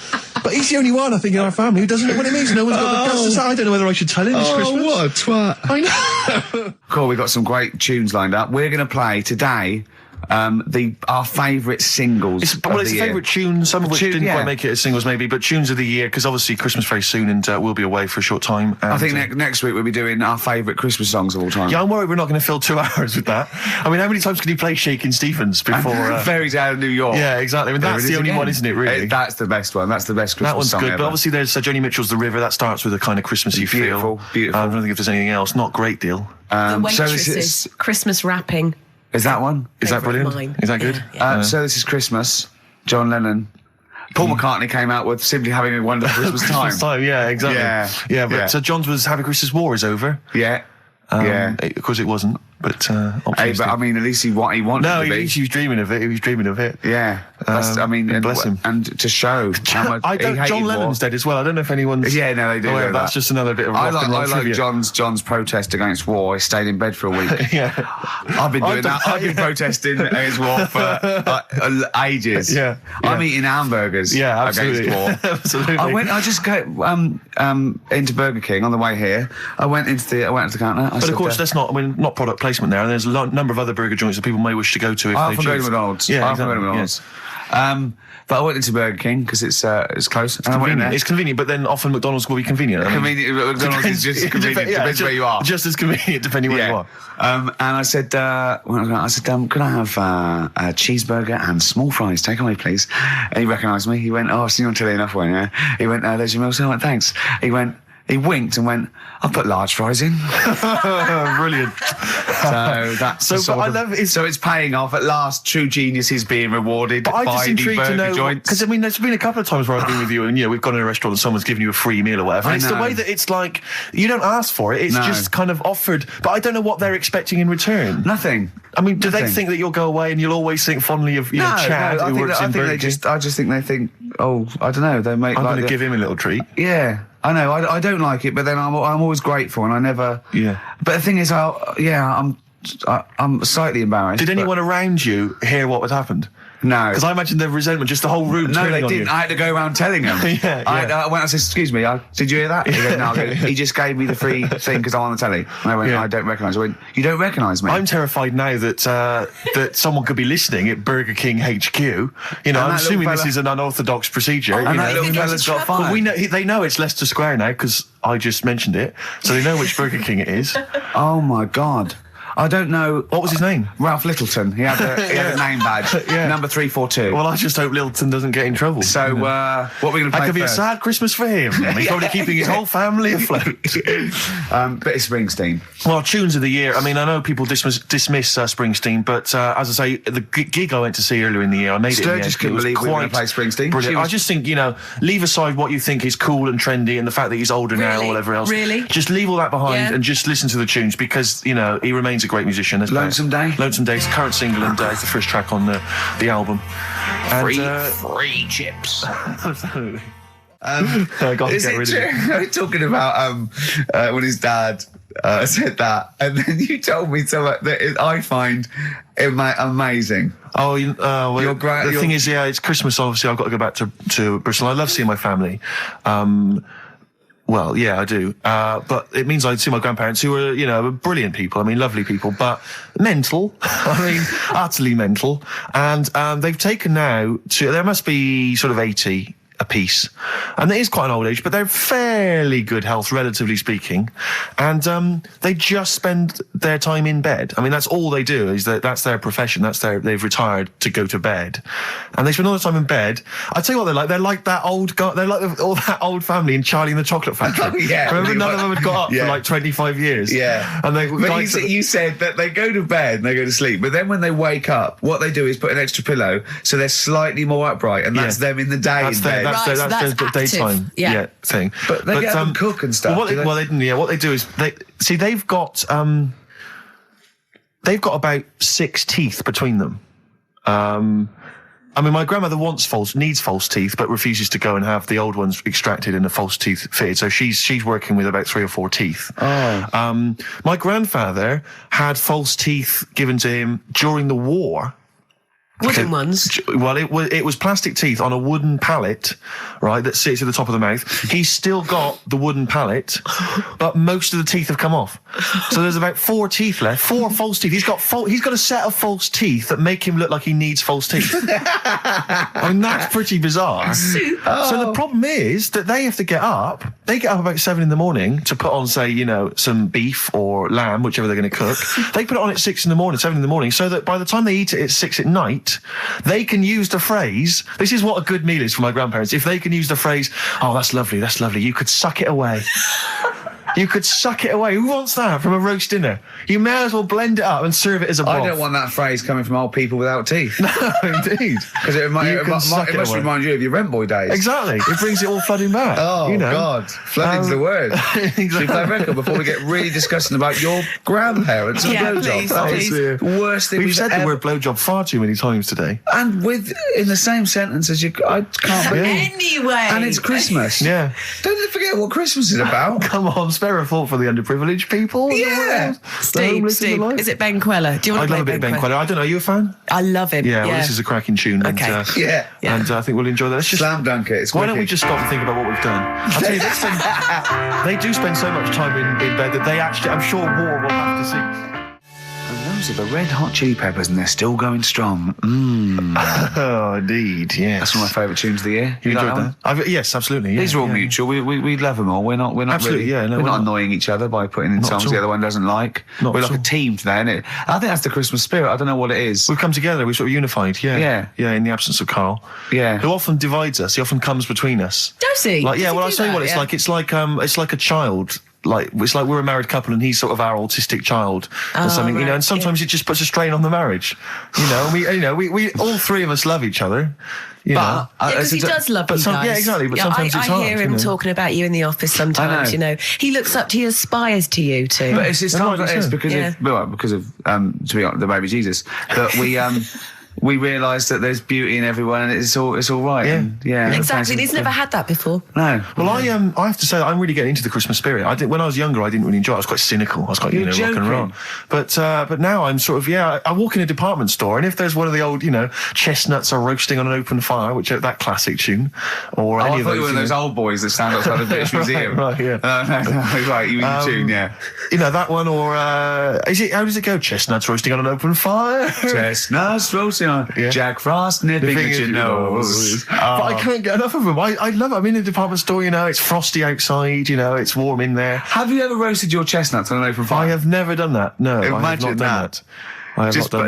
But he's the only one, I think, in our family who doesn't know what it means. No one's got the guts to say. I don't know whether I should tell him this Christmas.
What a twat.
I know.
Cool, we've got some great tunes lined up. We're going to play today our favourite singles.
It's a favourite tune, some of which didn't quite make it as singles maybe, but tunes of the year, because obviously Christmas very soon and we'll be away for a short time. And,
I think next week we'll be doing our favourite Christmas songs of all time.
Yeah, I'm worried we're not going to fill 2 hours with that. I mean, how many times can you play Shakin' Stevens before...
Fairies Out of New York.
Yeah, exactly. I mean, that's the only one, isn't it, really?
That's the best one. That's the best Christmas song
That one's good,
ever.
but obviously there's Joni Mitchell's The River. That starts with a kind of Christmassy feel.
Beautiful.
I don't think if there's anything else. Not a great deal.
The
so
Waitresses, Christmas wrapping.
Is that one?
Is that
Favourite
brilliant?
of mine.
Is that good?
Yeah.
So this is Christmas. John Lennon. Paul McCartney came out with Simply Having a Wonderful Christmas Time.
Christmas time, yeah, exactly. Yeah, but so John's was Happy Christmas War is over.
Yeah.
Of course it wasn't, but
Hey, but I mean, at least he wanted
no,
to be.
he was dreaming of it. He was dreaming of it.
Yeah. I mean, and,
bless him.
And to show how much he hated
John Lennon's
war.
dead as well. I don't know if anyone's...
Yeah, no, they do.
Oh, that's just another bit of rock and roll
I like
trivia.
John's protest against war. He stayed in bed for a week.
Yeah.
I've been doing that. I've been protesting against war for ages.
Yeah.
I'm eating hamburgers
absolutely.
against war.
Absolutely.
I just go into Burger King on the way here. I went into the counter.
But of course, that's not product placement there. And there's a number of other burger joints that people may wish to go to if
I
they
often go to
choose.
McDonald's.
Yeah,
I often go to
exactly.
McDonald's. But I went into Burger King because it's close.
It's convenient. It's convenient, but then often McDonald's will be convenient.
Convenient. McDonald's is just convenient. Depends where you are.
Just as convenient depending where you are.
And I said, could I have a cheeseburger and small fries? Take away, please. And he recognised me. He went, "Oh, I've seen you on telly enough, one." Yeah. He went, "There's your meal." So I went, "Thanks." He winked and went, "I'll put large fries in."
Brilliant.
So that's so it's paying off at last. True genius is being rewarded
but
by
I'm just
the
intrigued
burger
to know,
joints.
because I mean, there's been a couple of times where I've been with you, and we've gone in a restaurant and someone's given you a free meal or whatever. And it's the way that it's like you don't ask for it; it's just kind of offered. But I don't know what they're expecting in return.
Nothing.
I mean, do they think that you'll go away and you'll always think fondly of Chad who works in Burger King?
I just think they think, oh, I don't know. They make.
I'm going to give him a little treat.
Yeah. I know, I don't like it, but then I'm always grateful, and I never...
Yeah.
But the thing is, I'm slightly embarrassed.
Did anyone around you hear what had happened?
No.
Because I imagine the resentment, just the whole room
No, they
on
didn't.
you.
I had to go around telling them. I went and said, "Excuse me, did you hear that?" He goes, "No." He just gave me the free thing because I'm on the telly. And I went, "I don't recognise." I went, "You don't recognise me?"
I'm terrified now that that someone could be listening at Burger King HQ. You know, I'm assuming this is an unorthodox procedure.
And that little fella's got fired.
Well, they know it's Leicester Square now because I just mentioned it, so they know which Burger King it is.
Oh my God. I don't know.
What was his name?
Ralph Littleton. He had a name badge. Number 342.
Well, I just hope Littleton doesn't get in trouble.
So, what are we going to play
That could be a
first?
sad Christmas for him. He's probably keeping his whole family afloat.
Bit of Springsteen.
Well, tunes of the year. I mean, I know people dismiss Springsteen, but as I say, the gig I went to see earlier in the year, I made it in the end.
Sturgis couldn't believe we were going to play Springsteen.
Brilliant. I just think, leave aside what you think is cool and trendy and the fact that he's older now or whatever else.
Really?
Just leave all that behind and just listen to the tunes because, he remains a great musician.
Lonesome Day?
Lonesome Day is the current single and it's the first track on the album.
Free chips.
Absolutely.
Is it true? Talking about when his dad
said that, and then you told me something that I find amazing.
Oh, the thing is, it's Christmas. Obviously, I've got to go back to Bristol. I love seeing my family. Well, yeah, I do. But it means I see my grandparents, who are, brilliant people. I mean, lovely people, but mental. I mean, utterly mental. And they've taken now there must be sort of 80 a piece. And it is quite an old age, but they're fairly good health, relatively speaking. And they just spend their time in bed. I mean, that's all they do, that's their profession. They've retired to go to bed. And they spend all the time in bed. I tell you what they're like. They're like that old guy, they're like all that old family in Charlie and the Chocolate Factory.
Oh, yeah.
Remember, none of them had got up for like 25 years.
Yeah.
And
you said that they go to bed and they go to sleep, but then when they wake up, what they do is put an extra pillow so they're slightly more upright, and that's them in the day in bed.
That's the daytime thing.
But they get up and cook and stuff.
What they do is they've got about 6 teeth between them. I mean, my grandmother needs false teeth, but refuses to go and have the old ones extracted and the false teeth fitted. So she's working with about 3 or 4 teeth.
Oh.
My grandfather had false teeth given to him during the war.
Wooden ones?
Well, it was plastic teeth on a wooden pallet, right, that sits at the top of the mouth. He's still got the wooden pallet, but most of the teeth have come off. So there's about 4 teeth left, 4 false teeth. He's got a set of false teeth that make him look like he needs false teeth. I mean, that's pretty bizarre. So the problem is that they have to get up. They get up about 7 in the morning to put on, say, some beef or lamb, whichever they're going to cook. They put it on at 6 in the morning, 7 in the morning, so that by the time they eat it at 6 at night, they can use the phrase, this is what a good meal is for my grandparents, if they can use the phrase, oh, that's lovely, you could suck it away. You could suck it away. Who wants that from a roast dinner? You may as well blend it up and serve it as a broth.
I don't want that phrase coming from old people without teeth.
No, indeed.
Because it must remind you of your rent boy days.
Exactly. It brings it all flooding back.
Oh, God. Flooding's the word.
Exactly.
Should we play a record before we get really disgusting about your grandparents and blowjobs? That is the worst thing
we've said the word blowjob far too many times today.
And in the same sentence as I can't believe.
Anyway.
And it's Christmas.
Yeah.
Don't forget what Christmas is about.
Come on, spare a thought for the underprivileged people.
Yeah.
Steve, is it Ben Queller? Do you want to play
love a bit of Ben Queller. I don't know, are you a fan?
I love him.
Yeah, well, this is a cracking tune.
Okay.
And I think we'll enjoy that. Let's just
slam dunk it.
Why don't we just stop and think about what we've done? I'll tell you, they do spend so much time in bed that they actually, I'm sure, war will have to cease.
And those are the Red Hot Chili Peppers, and they're still going strong.
Oh, indeed, yes.
That's one of my favourite tunes of the year.
You enjoyed that? Yes, absolutely. Yeah,
these are all mutual. We love them all. We're not
absolutely,
really, we're not annoying each other by putting in songs the other one doesn't like. We're like a team today, isn't it? I think that's the Christmas spirit. I don't know what it is.
We've come together. We're sort of unified. Yeah, in the absence of Karl.
Yeah,
who often divides us. He often comes between us.
Does he?
Like, yeah. Well, I'll tell you what it's like. It's like a child. It's like we're a married couple and he's sort of our autistic child or something,
right,
and sometimes it just puts a strain on the marriage, and we all 3 of us love each other,
because he does love you guys.
Yeah, exactly, but sometimes it's hard.
I hear him talking about you in the office sometimes, He looks up to you, aspires to you too.
But it's times like this because of to be honest, the baby Jesus, that we realise that there's beauty in everyone, and it's all right.
Yeah,
exactly. He's never had that before.
No.
Well, I have to say that I'm really getting into the Christmas spirit. When I was younger, I didn't really enjoy it. I was quite cynical. I was quite rock and roll. But now I'm sort of I walk in a department store, and if there's one of the old chestnuts are roasting on an open fire, which that classic tune, or any
I
of
thought
those,
you were one of those old boys that stand outside the British Museum.
Right, yeah.
Right, you mean the tune, yeah.
That one, or how does it go? Chestnuts roasting on an open fire.
Chestnuts roasting on Jack Frost nipping at your nose.
But I can't get enough of them. I love it. I'm in a department store, it's frosty outside, it's warm in there.
Have you ever roasted your chestnuts on an open fire?
I have never done that. No,
Imagine
I have not done that.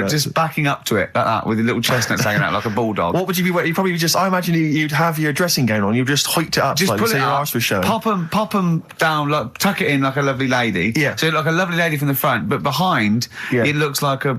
Just backing up to it like that with the little chestnuts hanging out like a bulldog.
What would you be wearing? You probably I imagine you'd have your dressing gown on. You'd just hiked it up,
just
slightly,
put it
so your
up,
arse was showing.
Pop them down, tuck it in like a lovely lady.
Yeah.
So like a lovely lady from the front, but behind it looks like a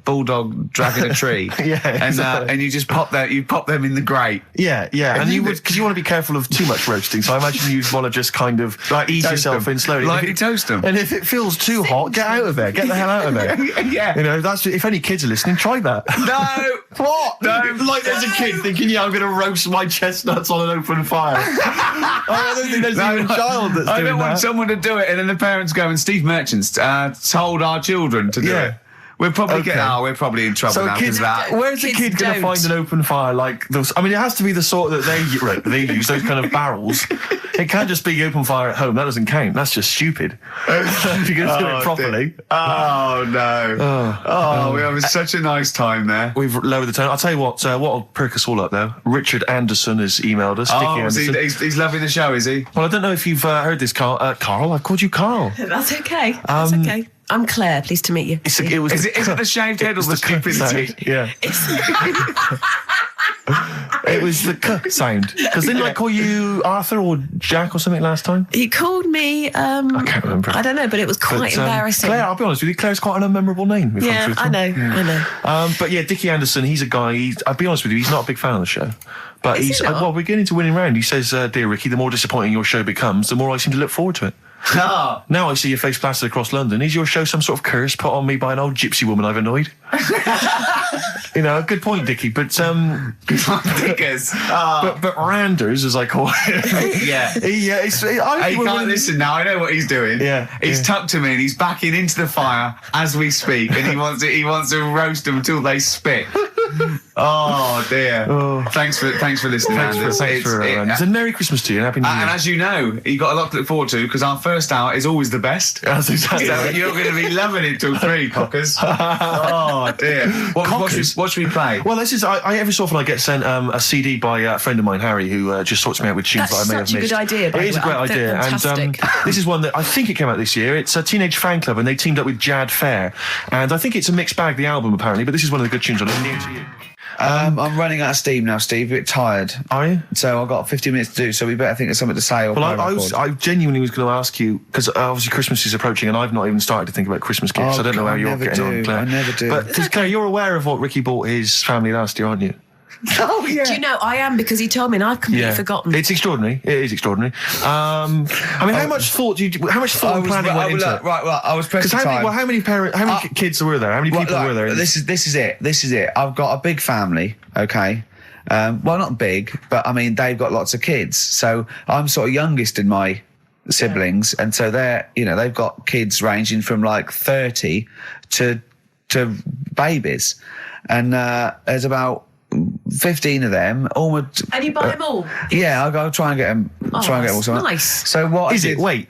bulldog dragging a tree. And you just pop them in the grate.
Yeah. And you would, because you want to be careful of too much roasting. So I imagine you'd want to just kind of ease yourself in slowly.
Lightly toast them.
And if it feels too hot, get out of there. Get the hell out of there.
Yeah.
That's if any kids are listening, try that.
No. What?
No, like there's a kid thinking, I'm going to roast my chestnuts on an open fire. I don't think there's even a child that's
I
doing
don't want
that.
someone to do it, and then the parents go, and Steve Merchant's told our children to do it. We're probably we're probably in trouble now because of that.
Where's the kid going to find an open fire like those? I mean, it has to be the sort that they use, those kind of barrels. It can't just be open fire at home. That doesn't count. That's just stupid. If you're going to do it properly.
Dear. Oh, no. We're having such a nice time there.
We've lowered the tone. I'll tell you what'll perk us all up, though. Richard Anderson has emailed us.
He's loving the show, is he?
Well, I don't know if you've heard this, Carl. Carl, I called you Carl.
That's okay. That's okay. I'm Claire. Pleased to meet you.
Is it the shaved head or the stupidity?
Yeah. It was the k sound. Because didn't I call you Arthur or Jack or something last time?
He called me.
I can't remember.
I don't know, but it was quite embarrassing.
Claire, I'll be honest with you, Claire's quite an unmemorable name.
Yeah, I know.
But yeah, Dickie Anderson, he's a guy. I'll be honest with you, he's not a big fan of the show. But well, we're getting to winning round. He says, "Dear Ricky, the more disappointing your show becomes, the more I seem to look forward to it." Now I see your face plastered across London. Is your show some sort of curse put on me by an old gypsy woman I've annoyed? Good point, Dickie. But
Dickers.
But Randers, as I call him.
Yeah. He can't listen now. I know what he's doing.
Yeah.
He's tucked him in. He's backing into the fire as we speak, and he wants to roast them until they spit. Oh dear. Thanks for listening.
Thanks for and Merry Christmas to you and Happy New Year.
And as you know, you got a lot to look forward to because our first hour is always the best.
That's exactly.
So you're going to be loving it till 3, cockers. Oh dear. What should we play?
Well, this is every so often I get sent a CD by a friend of mine, Harry, who just sorts me out with tunes that I may have missed.
That's such a good idea.
It is a great idea, and this is one that I think it came out this year. It's a Teenage Fan Club, and they teamed up with Jad Fair, and I think it's a mixed bag. The album apparently, but this is one of the good tunes on it. New to you.
I'm running out of steam now, Steve. A bit tired.
Are you?
So I've got 15 minutes to do, so we better think of something to say.
Well, I genuinely was going to ask you, because obviously Christmas is approaching and I've not even started to think about Christmas gifts. I don't know how you're getting on, Claire.
I never do.
But, because Claire, you're aware of what Ricky bought his family last year, aren't you?
Oh, yeah.
Do you know, I am, because he told me and I've completely forgotten.
It's extraordinary. It is extraordinary. I mean, how much thought and planning went into it?
Right, I was pressed for time.
How many kids were there? How many people were there?
This is it. I've got a big family, okay? Well, not big, but I mean, they've got lots of kids. So I'm sort of youngest in my siblings, and so they've got kids ranging from like 30 to babies. And there's about 15 of them.
And you buy them all?
Yeah, I'll try and get them.
Nice.
So what
is it? Wait.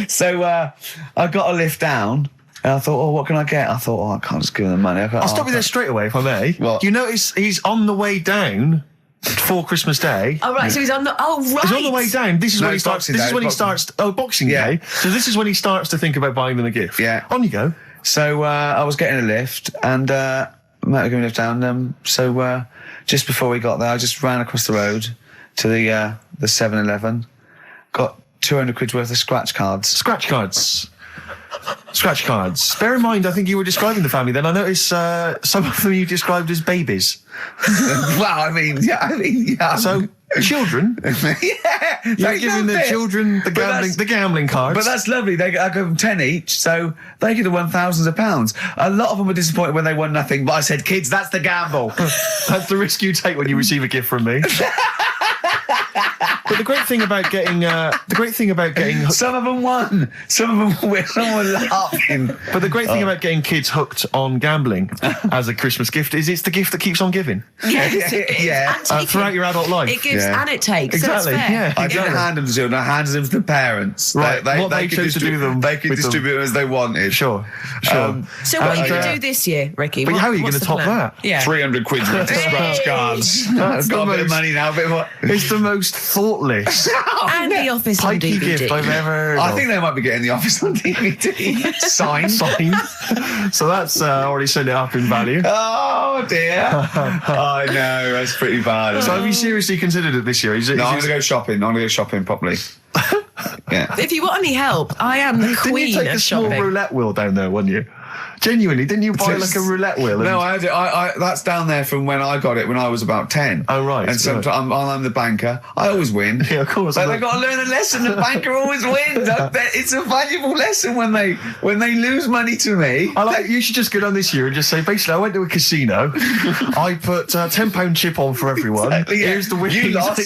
So I got a lift down. And I thought, what can I get? I thought, I can't just give them the money.
I'll stop you there straight away, if I may.
What?
You notice he's on the way down for Christmas Day.
Oh, right, so he's on the... Oh, right.
He's on the way down. This is when he starts... Boxing Day. So this is when he starts to think about buying them a gift.
Yeah.
On you go.
So I was getting a lift, and Matt was giving me a lift down. So just before we got there, I just ran across the road to the 7-Eleven, got 200 quid worth of scratch cards.
Scratch cards. Bear in mind, I think you were describing the family then. I noticed some of them you described as babies.
Well, I mean, yeah.
So, children?
Yeah.
You're giving the children the gambling cards.
But that's lovely. I give them 10 each, so they could have won thousands of pounds. A lot of them were disappointed when they won nothing, but I said, kids, that's the gamble.
That's the risk you take when you receive a gift from me. But the great thing about getting
some of them won. Some of them were laughing.
But the great thing about getting kids hooked on gambling as a Christmas gift is it's the gift that keeps on giving.
Yes, it is.
Yeah.
Throughout your adult life.
It gives and it takes.
Exactly.
So it's fair.
Yeah.
I didn't hand them to children. I handed them to the parents.
Right.
They could
chose to do them.
They could distribute them as they wanted.
Sure.
So what are you going to do this year, Ricky?
But how are you going to top that?
Yeah.
300 quid worth of scratch cards.
I've got a bit of money now.
It's the most thoughtless
and the Office on
pikey
DVD.
gift I've ever heard
I
of.
think they might be getting the Office on DVD. Signed.
So that's already sent it up in value.
Oh dear. I know, that's pretty bad.
So have you seriously considered it this year?
I'm going to go shopping. I'm going to go shopping properly. Yeah.
If you want any help, I am the queen
Didn't you take
of
a small
shopping.
roulette wheel down there, wouldn't you? Genuinely, didn't you buy like a roulette wheel?
No, I had it. That's down there from when I got it when I was about 10.
Oh, right.
And sometimes I'm the banker. I always win.
Yeah, of course.
But I've got to learn a lesson. The banker always wins. It's a valuable lesson when they lose money to me.
You should just go down this year and just say, basically, I went to a casino. I put a £10 chip on for everyone.
Exactly, yeah.
Here's the winnings.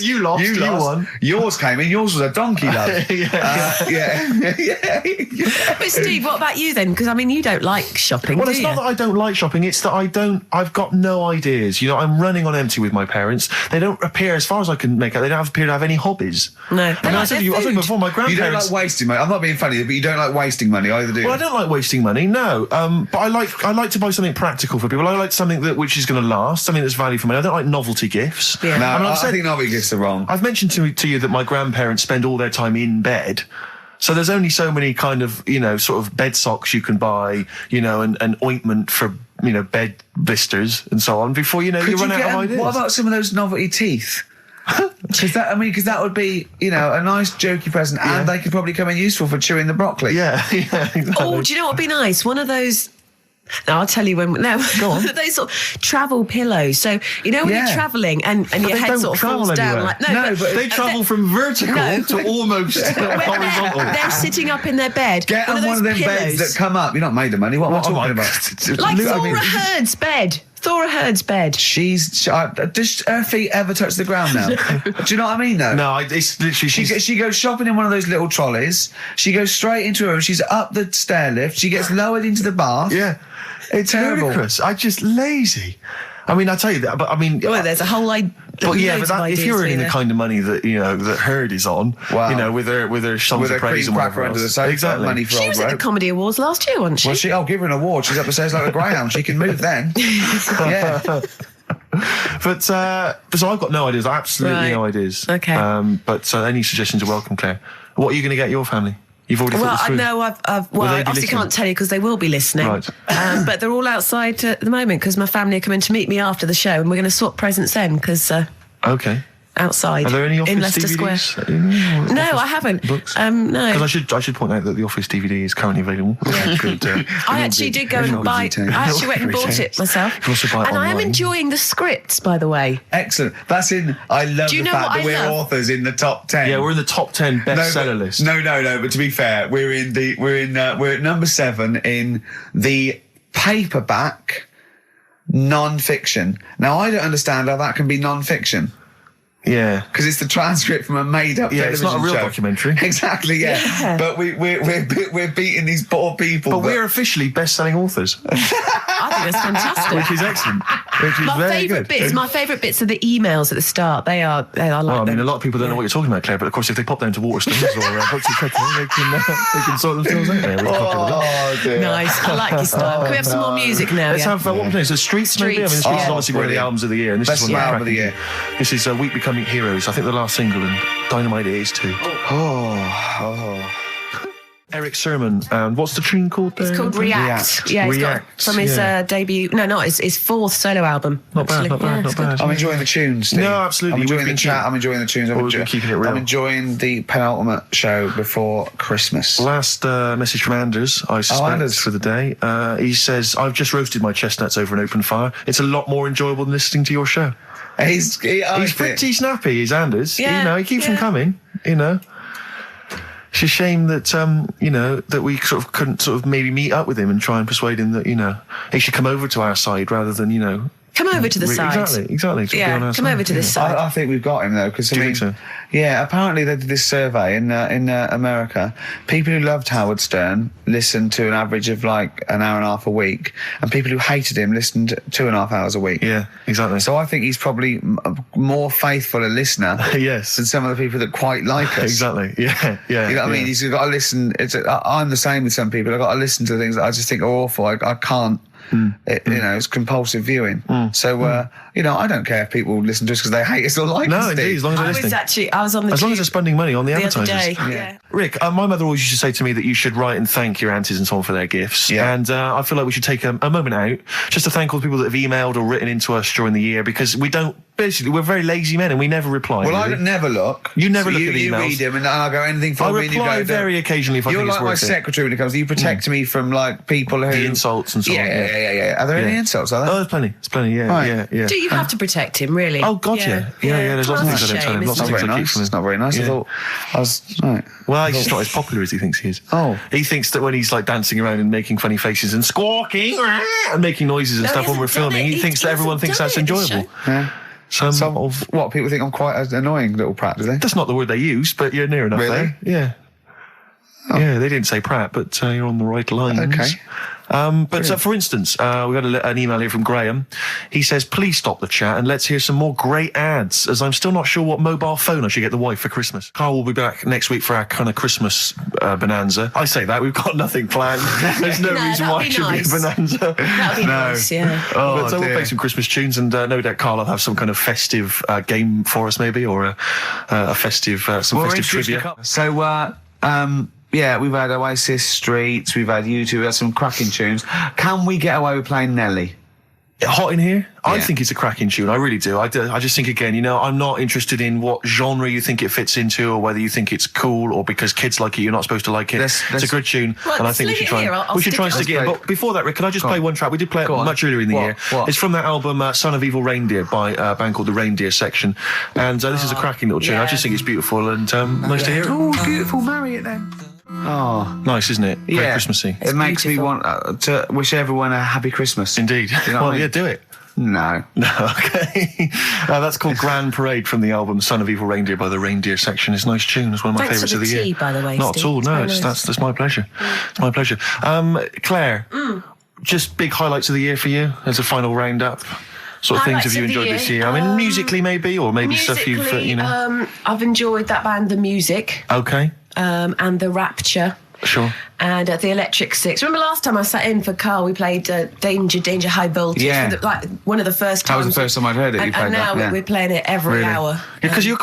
You lost.
You won.
Yours came in. Yours was a donkey, love. Yeah.
But Steve, what about you then? Because I mean, you don't like shopping.
Well,
do
it's
you?
not that I don't like shopping. It's that I've got no ideas. You know, I'm running on empty with my parents. They don't appear, as far as I can make out, they don't appear to have any hobbies.
No.
I said to you before, my grandparents.
You don't like wasting money. I'm not being funny, but you don't like wasting money either, do you?
Well, I don't like wasting money, no. But I like to buy something practical for people. I like something which is going to last, something that's value for money. I don't like novelty gifts.
Yeah.
No, I think novelty gifts are wrong.
I've mentioned to you that my grandparents spend all their time in bed. So there's only so many kind of, sort of bed socks you can buy, and ointment for, bed blisters and so on before, you run out of ideas.
What about some of those novelty teeth? Because that would be, a nice jokey present, and they could probably come in useful for chewing the broccoli.
Yeah, exactly.
Oh, do you know what would be nice? One of those. No, I'll tell you when. No,
go on.
Those sort of travel pillows. So when you're travelling and your head sort of falls down, like
but they travel from vertical to almost horizontal.
They're sitting up in their bed.
Get on one of them beds that come up. You're not made of money. What am I talking about?
Like Thora Heard's bed. Thora Heard's bed.
Does her feet ever touch the ground now? Do you know what I mean, though?
No, it's literally...
She goes shopping in one of those little trolleys. She goes straight into her room. She's up the stair lift. She gets lowered into the bath.
Yeah. It's ludicrous. I'm just lazy. I mean, I tell you that, but I mean...
Well, there's a whole idea.
But if you're earning the kind of money that that Heard is on, with her songs of praise and whatever
under the
else.
sofa,
Exactly.
money for
She
old
was at the Comedy Awards last year, wasn't she?
Well, I'll give her an award. She's up the stairs like a greyhound. She can move then. Yeah.
But so I've got no ideas. Absolutely no ideas.
Okay.
But any suggestions are welcome, Claire. What are you going to get your family? You've already thought this through?
No, I obviously can't tell you because they will be listening.
Right.
But they're all outside at the moment because my family are coming to meet me after the show, and we're going to swap presents then because
okay.
Outside.
Are there any Office
in Leicester
DVDs?
Square? No, I haven't.
Books?
No.
Because I should point out that the Office DVD is currently available. Good,
I actually did go and buy. I actually went and bought it myself.
You can also buy it
and I am
online.
enjoying the scripts, by the way.
Excellent. That's in. I love the fact that we're authors in the top 10.
Yeah, we're in the top 10 bestseller list.
No. But to be fair, we're at number 7 in the paperback non-fiction. Now I don't understand how that can be non-fiction.
Yeah,
because it's the transcript from a made-up television
it's not a real
show.
documentary.
Exactly, yeah. But we're beating these poor people.
But we're officially best-selling authors.
I think that's fantastic.
Which is excellent. Which is very good.
My favourite bits are the emails at the start. I like them.
I mean, a lot of people don't know what you're talking about, Claire. But of course, if they pop down to Waterstones or Books and Cooking, they can sort themselves out there.
Oh dear.
Nice. I like your style. Can we have some more music now?
Let's have what we're playing. So Streets, maybe. I mean, Streets is obviously one of the albums of the year, and this is one of the
album of the year.
This is Week Becoming Heroes. I think the last single, and Dynamite it is too. Eric Sermon, and what's the tune called there?
It's called React. Yeah, it's got from his debut. No, not his fourth solo album.
Not bad.
I'm enjoying the tunes, Steve.
No, absolutely.
I'm enjoying the chat. I'm enjoying the tunes.
We've been keeping it real.
I'm enjoying the penultimate show before Christmas.
Last message from Anders, I suspect,
Anders.
for the day. He says, I've just roasted my chestnuts over an open fire. It's a lot more enjoyable than listening to your show.
He's
pretty snappy, is Anders.
Yeah,
he keeps them coming, It's a shame that, that we sort of couldn't sort of maybe meet up with him and try and persuade him that, he should come over to our side rather than,
Come over to the side.
Exactly.
Yeah, come over to this side.
I think we've got him, though, because,
Do you think so?
Yeah, apparently they did this survey in America. People who loved Howard Stern listened to an average of like an hour and a half a week, and people who hated him listened 2.5 hours a week.
Yeah, exactly.
So I think he's probably more faithful a listener
yes.
than some of the people that quite like us.
Exactly, yeah.
You know what I mean? He's got to listen. I'm the same with some people. I've got to listen to things that I just think are awful. I can't. It's compulsive viewing. So, You know, I don't care if people listen to us because they hate us or like us.
No, indeed, as long as they're listening.
I was on the
as long as they're
tube
spending money on the
the other
advertisers.
day. Yeah.
Rick, my mother always used to say to me that you should write and thank your aunties and so on for their gifts.
Yeah.
And I feel like we should take a moment out just to thank all the people that have emailed or written into us during the year, because we're very lazy men and we never reply.
Well,
really.
I never look.
You never look at the
You
emails.
read them and I'll go anything for
I
me and you
reply
go.
very occasionally if I
You're
think
like
it's
my
worth it.
secretary when it comes. You protect me from like people who
The insults and so on.
Yeah. Are there any insults? Are there?
Oh, there's plenty. There's plenty. Yeah,
Right.
yeah.
Do you have to protect him, really?
Oh God, yeah. There's lots of things I don't tell him. Lots of
Not
things
very
I keep
nice.
from him.
It's not very nice.
Yeah.
I thought I was right.
Well, he's just not as popular as he thinks he is.
Oh.
He thinks that when he's like dancing around and making funny faces and squawking and making noises and
No,
stuff
he
when we're
hasn't done
filming,
it.
he
He
thinks that everyone
hasn't
thinks
done
that's
it in the
enjoyable.
Yeah.
Some
Of what people think I'm quite an annoying little prat, do they?
That's not the word they use, but you're near enough
Really?
there. Yeah. Yeah, they didn't say prat, but you're on the right lines.
Okay.
But for instance, we got an email here from Graham. He says, please stop the chat and let's hear some more great ads, as I'm still not sure what mobile phone I should get the wife for Christmas. Carl will be back next week for our kind of Christmas bonanza. I say that, we've got nothing planned. There's no reason why it should be a bonanza.
That'd be nice, yeah.
But we'll play some Christmas tunes, and no doubt Carl will have some kind of festive game for us, maybe, or a festive, some festive trivia.
So, yeah, we've had Oasis Streets, we've had U2, we've had some cracking tunes. Can we get away with playing Nelly?
Hot in here? I
Yeah.
think it's a cracking tune. I really do. I just think, again, you know, I'm not interested in what genre you think it fits into, or whether you think it's cool, or because kids like it, you're not supposed to like it.
Let's-
It's a good tune,
Well,
and I think we
leave
should
it
try.
here. I'll
We should try and
stick
stick
it
it in.
on.
But before that, Rick, can I just
Go
play
on.
one track? We did play it
Go on.
much earlier in the
What?
year.
What?
It's from that album, Son of Evil Reindeer, by a band called the Reindeer Section, and this is a cracking little tune. I
yeah.
just think it's beautiful and nice to hear it.
Oh, beautiful, marry it then. Oh,
Nice, isn't it? Very
yeah.
Christmassy.
It makes me want to wish everyone a happy Christmas.
Indeed.
You know what
Well,
I mean?
yeah, do it.
No.
No, okay. That's called Grand Parade from the album Son of Evil Reindeer by the Reindeer Section. It's a nice tune. It's one of my
Thanks
favourites
for
of the
the
year.
tea, by the way,
Not
Steve.
at all,
It's
no.
very nice.
That's my pleasure. It's my pleasure. Claire, just big highlights of the year for you as a final roundup. Sort of things
Highlights
have you
of the
enjoyed
year?
this year? I mean, musically maybe, or maybe stuff you've,
Musically, I've enjoyed that band, The Music,
Okay,
and The Rapture.
sure.
And the Electric Six. Remember last time I sat in for Carl, we played Danger, High Voltage.
Yeah.
For like one of the first
That
times.
was the first time I'd heard it, you
And,
played
and now
that, yeah.
we're playing it every hour.
Because you're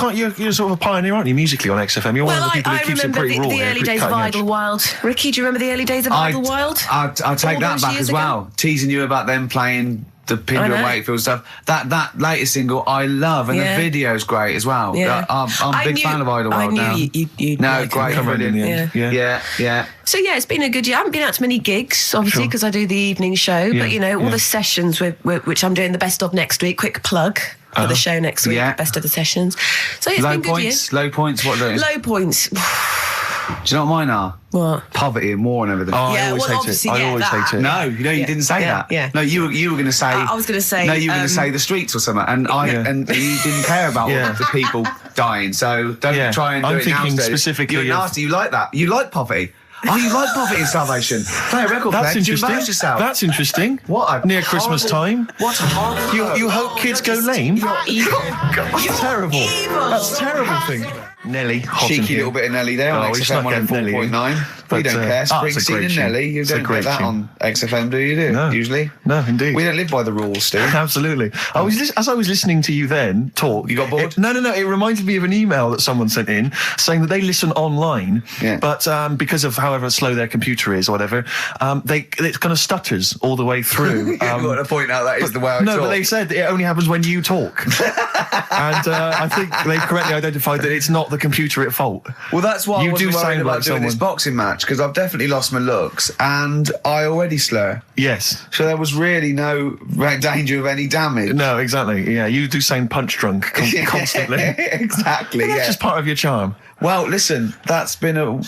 sort of a pioneer, aren't you, musically on XFM? You're one
Well,
of the people
I
who keeps it
remember
pretty raw.
the
here,
early
pretty
days of
cutting edge.
Idlewild. Ricky, do you remember the early days of Idlewild?
I'll take
All
that
those
back
years
as
ago?
well. Teasing you about them playing the Pinder
I
and
know.
Wakefield stuff. That latest single I love, and
Yeah.
the video's great as well.
Yeah.
I'm a big fan of Idlewild
I knew
now.
you'd
No,
like
great,
it.
Come around in the
brilliant.
end.
Yeah.
Yeah.
So yeah, it's been a good year. I haven't been out to many gigs, obviously,
Sure.
because I do the evening show.
Yeah,
But you know, all
yeah.
the sessions which I'm doing the best of next week. Quick plug for the show next week.
Yeah.
Best of the sessions. So yeah, it's
Low
been a good year.
points. Low points. What are those?
Low points.
Do you know what mine are?
What?
Poverty and war and everything.
Oh, I
Yeah,
always
well,
hate it.
obviously,
I
yeah,
always
that.
hate it.
No, you
Yeah.
didn't say
Yeah,
that.
yeah.
No, you were going to say.
I was gonna say,
No, you were going to say the streets or something, and and you didn't care about
Yeah.
the people dying. So don't
Yeah.
try and do
I'm
it
thinking
now.
specifically
You're
of-
nasty. You like that. You like poverty. Oh, you like poverty and starvation. Play a record.
That's
player. Do you
interesting.
embarrass yourself?
That's interesting.
What a
Near Christmas
horrible-
time.
What a horrible.
You hope kids go lame?
Evil.
That's terrible. That's a terrible thing. Nelly, hot in
Cheeky
here.
little bit of Nelly there on
Oh, we
XFM
snuck in Nelly.
104.9. We
But,
don't care.
it's a
Springsteen
great
and
tune.
Nelly. You
It's a
don't
great
get that
tune.
on XFM, do you?
No.
Usually.
No, indeed.
We don't live by the rules, Steve.
Absolutely. As I was listening to you then talk,
You got bored?
No. It reminded me of an email that someone sent in saying that they listen online,
Yeah.
but because of however slow their computer is or whatever, it kind of stutters all the way through.
You've got to point out that is the way I
No,
talk.
but they said it only happens when you talk, and I think they've correctly identified that it's not the computer at fault.
Well, that's why
You
I wasn't
do
worried
sound
about
like
doing this
someone-
boxing match, because I've definitely lost my looks and I already slur.
Yes.
So there was really no danger of any damage.
No, exactly. Yeah, you do sound punch drunk constantly.
Exactly,
That's
yeah.
just part of your charm.
Well, listen, that's been a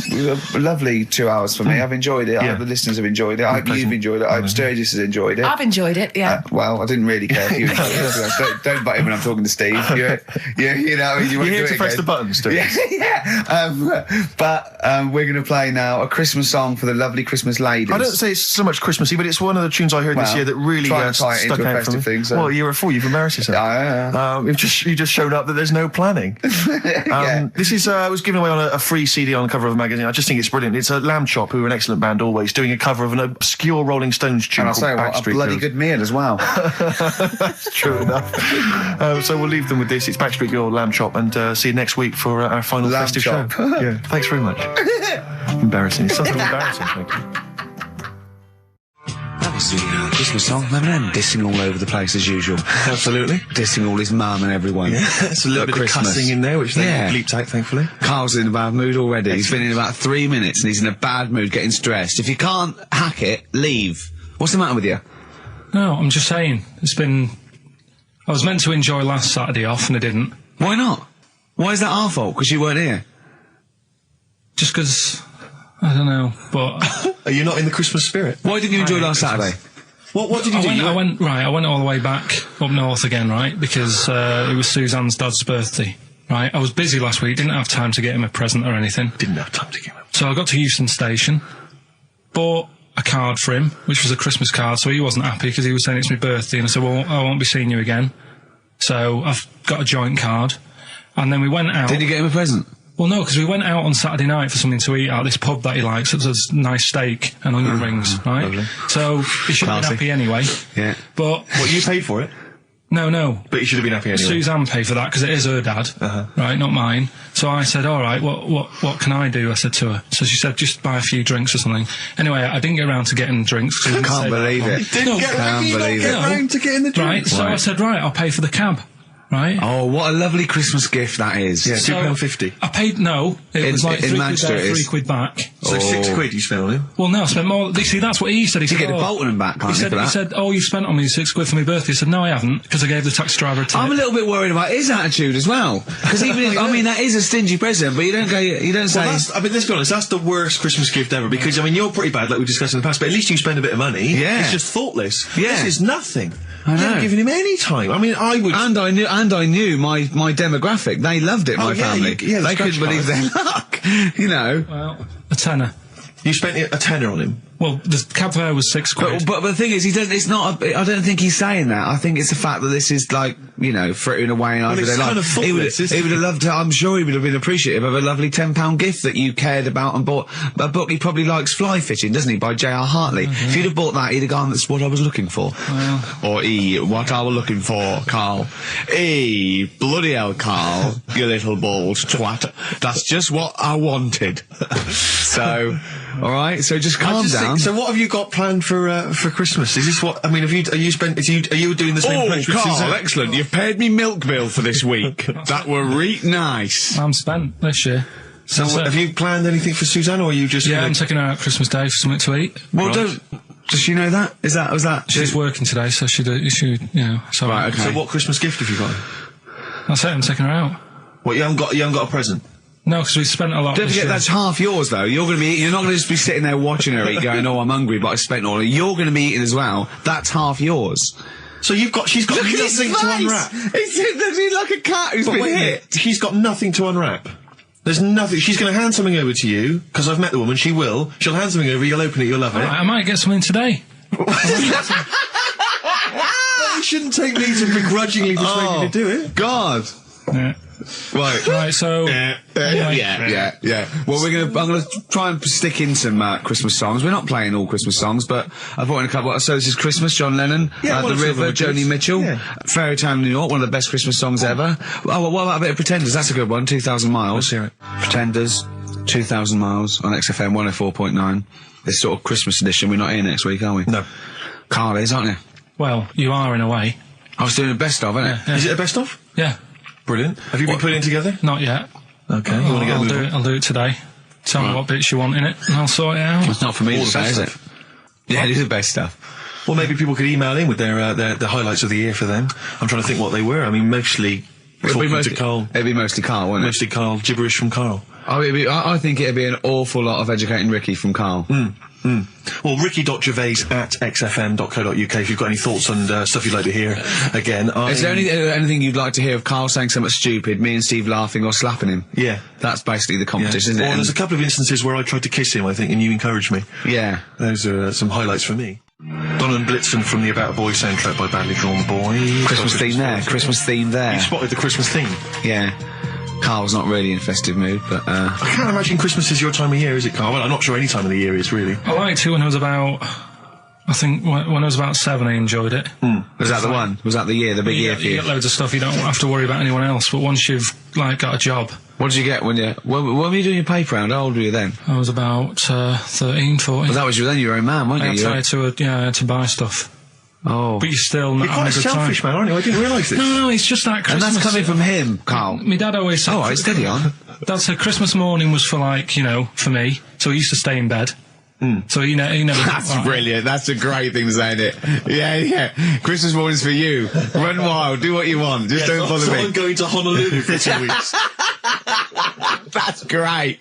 lovely 2 hours for me. I've enjoyed it. I
Yeah.
hope the listeners have enjoyed it. I hope
pleasant.
you've enjoyed it. I hope Sturgis has enjoyed it.
I've enjoyed it, yeah.
Well, I didn't really care if you enjoyed it. Don't butt in when I'm talking to Steve. You know, you won't
You're here
do
to
it
press
again.
the buttons, do you?
Yeah. But we're going to play now a Christmas song for the lovely Christmas ladies.
I don't say it's so much Christmassy, but it's one of the tunes I heard this
Well,
year that really
try and tie it
stuck
into a
out for me.
festive thing, so-
Well, you're a fool. You've embarrassed yourself.
Yeah.
You've just shown up that there's no planning.
Yeah.
This is it was given away on a free CD on the cover of a magazine. I just think it's brilliant. It's Lamb Chop, who are an excellent band always, doing a cover of an obscure Rolling Stones tune
And I'll
called
say what, a
Backstreet
bloody
Girls.
good meal as well.
That's true enough. So we'll leave them with this. It's Backstreet Girl, Lamb Chop, and see you next week for our final
Lamb
festive
chop.
show. Yeah, thanks very much. Embarrassing. It's something embarrassing. Thank you.
That was the Christmas song. Remember them dissing all over the place as usual?
Absolutely.
Dissing all his mum and everyone.
Yeah, it's a little
At
bit
Christmas.
of cussing in there, which they
Yeah.
bleeped out, thankfully.
Carl's in a bad mood already. He's been in about 3 minutes and he's in a bad mood, getting stressed. If you can't hack it, leave. What's the matter with you?
No, I'm just saying. I was meant to enjoy last Saturday off and I didn't.
Why not? Why is that our fault? Because you weren't here.
Just because, I don't know, but...
Are you not in the Christmas spirit?
Why didn't you enjoy last Saturday?
What did you do?
I went all the way back up north again, right? Because it was Suzanne's dad's birthday, right? I was busy last week, didn't have time to get him a present or anything.
Didn't have time to get him.
So I got to Euston Station, bought a card for him, which was a Christmas card, so he wasn't happy because he was saying it's my birthday, and I said, well, I won't be seeing you again. So I've got a joint card. And then we went out.
Did you get him a present?
Well, no, because we went out on Saturday night for something to eat at this pub that he likes. It was a nice steak and onion rings, right?
lovely.
So he should have been happy anyway.
Yeah.
But...
What, you paid for it?
No.
But you should have been happy anyway.
Suzanne paid for that because it is her dad, right, not mine. So I said, all right, what can I do? I said to her. So she said, just buy a few drinks or something. Anyway, I didn't get around to getting drinks.
I can't believe it. Can't believe it.
Round to getting the drink.
Right, so I said, right, I'll pay for the cab. Right.
Oh, what a lovely Christmas gift that is.
Yeah,
So,
£2.50.
I paid, no, it was like
in
£3
Manchester
there,
it is.
£3 back.
So £6 you spent on him?
Well, no, I spent more. You see, that's what he said. He
You
said,
get the Bolton and back, can't
he
you, for that?
said, oh, you spent on me £6 for my birthday. I said, no, I haven't, because I gave the taxi driver a tip.
I'm a little bit worried about his attitude as well. Because even if, I mean, that is a stingy present, but you don't say...
Well, I mean, let's be honest, that's the worst Christmas gift ever, because, I mean, you're pretty bad, like we discussed in the past, but at least you spend a bit of money.
Yeah.
It's just thoughtless.
Yeah.
This is nothing.
I know.
You haven't given him any time. I mean, I would...
And I knew my demographic. They loved it, my
yeah,
family.
the
They couldn't
scratch
believe their luck. You know.
Well, a tenner.
You spent a tenner on him?
Well, the cab fare was £6.
But the thing is, I don't think he's saying that. I think it's the fact that this is like, you know, frittering away and over
it's
their
kind
life.
of thoughtless, isn't
He
it?
would have loved to, I'm sure he would have been appreciative of a lovely £10 gift that you cared about and bought. A book he probably likes, Fly Fishing, doesn't he, by J.R. Hartley. If you'd have bought that, he'd have gone, that's what I was looking for.
Well.
Or what I was looking for, Carl. Bloody hell, Carl, you little bald twat. That's just what I wanted. So, alright, so just calm down.
So what have you got planned for Christmas? Is this what, I mean, are you doing the same approach with
Carl,
Suzanne?
excellent. You've paid me milk bill for this week. That were nice.
I'm spent this year.
So
That's it.
have you planned anything for Suzanne, or are you just...
Yeah,
gonna-
I'm taking her out Christmas Day for something to eat.
Well, does she know that? Was that?
She's working today, so she, you know, so...
Right, okay.
So what Christmas gift have you got?
That's it, I'm taking her out.
What, you haven't got a present?
No, because we spent a lot
Don't
this
forget,
year.
that's half yours, though. You're not going to just be sitting there watching her eat, going, oh, I'm hungry, but I spent all of it. You're going to be eating as well. That's half yours.
So she's got nothing to unwrap.
He's like a cat who's been hit.
She's got nothing to unwrap. There's nothing. She's going to hand something over to you, because I've met the woman, she will. She'll hand something over, you'll open it, you'll love it.
Right, I might get something today.
You shouldn't take me to begrudgingly persuade you to do it.
God.
Yeah.
Right.
So...
Yeah. Well, I'm gonna try and stick in some Christmas songs. We're not playing all Christmas songs, but I brought in a couple. So this is Christmas, John Lennon,
Yeah,
The
well,
River,
it's all
Joni
good.
Mitchell,
Yeah.
Fairy Tale New York, one of the best Christmas songs ever. Oh, what about a bit of Pretenders? That's a good one. 2,000 Miles.
Let's hear it.
Pretenders, 2,000 Miles on XFM 104.9. This sort of Christmas edition. We're not here next week, are we?
No.
Carl is, aren't you?
Well, you are in a way.
I was doing the best of, innit?
Yeah.
Is it a best of?
Yeah.
Brilliant. Have you been putting it together?
Not yet.
Okay. You want to get a move on?
I'll do it today. Tell me what bits you want in it, and I'll sort it out.
It's not for me
All
to
the
say,
best
is it?
stuff.
Yeah, it is the best stuff.
Well, maybe people could email in with their highlights of the year for them. I'm trying to think what they were. I mean, mostly talking to Carl.
It'd be mostly Carl, wouldn't it?
Mostly Carl. Gibberish from Carl.
Oh, I think it'd be an awful lot of educating Ricky from Carl.
Well, ricky.gervais@xfm.co.uk if you've got any thoughts on stuff you'd like to hear. Again,
Is there anything you'd like to hear of Carl saying something stupid, me and Steve laughing or slapping him?
Yeah.
That's basically the
Yeah.
competition, isn't
Well,
it?
there's a couple of instances where I tried to kiss him, I think, and you encouraged me.
Yeah.
Those are some highlights for me. Don and Blitzen from the About a Boy soundtrack by Badly Drawn Boys.
Christmas theme there. Christmas theme there.
You spotted the Christmas theme.
Yeah. Carl's not really in a festive mood, but
I can't imagine Christmas is your time of year, is it, Carl? Well, I'm not sure any time of the year is, really.
I liked it when I was about... I think when I was about 7, I enjoyed it.
was that the one? Was that the year, the big year for
You
you?
get loads of stuff, you don't have to worry about anyone else, but once you've, like, got a job...
What did you get when were you doing your paper round? How old were you then?
I was about 13, 14.
Well, that was then you were a man, weren't you?
I had to buy stuff.
Oh.
But you're still not
You're quite a
having a good
selfish
time.
man, aren't you? I didn't realise this.
No, it's just that
And
Christmas...
that's coming from him, Carl.
My dad always said...
All right, steady on.
Dad said Christmas morning was for, like, you know, for me, so he used to stay in bed. So he never...
That's brilliant. That's a great thing to say, isn't it? Yeah. Christmas morning's for you. Run wild. Do what you want. Just don't bother me.
I'm going to Honolulu for 2 weeks.
That's great.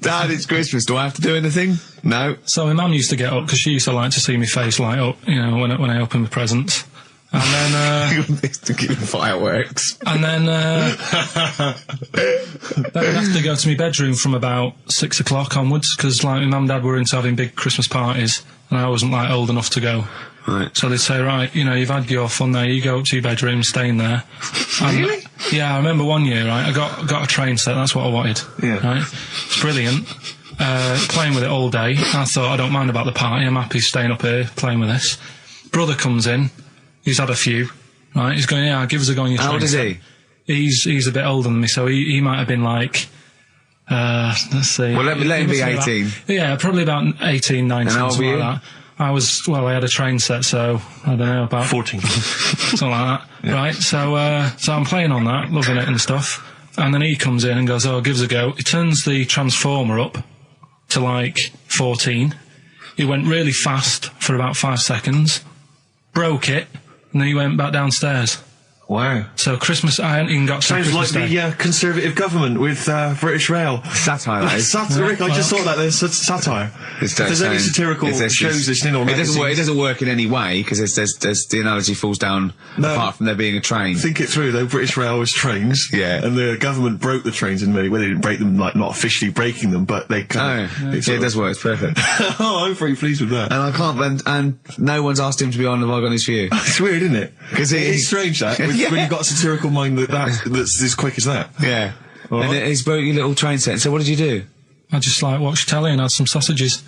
Dad, it's Christmas. Do I have to do anything? No.
So my mum used to get up, because she used to like to see my face light up, you know, when I opened the presents. And then...
to give fireworks.
And then... then I'd have to go to my bedroom from about 6 o'clock onwards, because, like, my mum and dad were into having big Christmas parties, and I wasn't, like, old enough to go.
Right.
So they'd say, right, you know, you've had your fun there, you go up to your bedroom, stay in there.
Really?
Yeah, I remember one year, right, I got a train set, that's what I wanted.
Yeah.
Right? It's brilliant. Playing with it all day. I thought, I don't mind about the party, I'm happy staying up here, playing with this. Brother comes in, he's had a few, right, he's going, yeah, give us a go on your train.
How old is he?
He's a bit older than me, so he might have been like, let's see.
Well, let him be 18.
Probably about 18, 19,
And how old
something
were
like that. I had a train set, so, I don't know, about...
14.
something like that, right? So I'm playing on that, loving it and stuff, and then he comes in and goes, oh, give us a go. He turns the transformer up to, like, 14. He went really fast for about 5 seconds, broke it, and then he went back downstairs.
Wow.
So Christmas, I hadn't even got to
Sounds
Christmas
like
Day.
the Conservative government with British Rail.
Satire, that is.
Rick, I just thought that there's satire. If there's any satirical shows listening or
it doesn't work in any way, because there's the analogy falls down apart from there being a train.
Think it through, though. British Rail was trains.
Yeah.
And the government broke the trains in many ways. They didn't break them, like, not officially breaking them, but they kind of...
Yeah, it does work. It's perfect.
Oh, I'm very pleased with that.
And I can't... And no one's asked him to be on Have I Got News For You.
It's weird, isn't it?
Because
it's strange, that, when you've got a satirical mind that's as quick as that.
Yeah.
All
and
right.
he's broke your little train set. So what did you do?
I just, like, watched telly and had some sausages.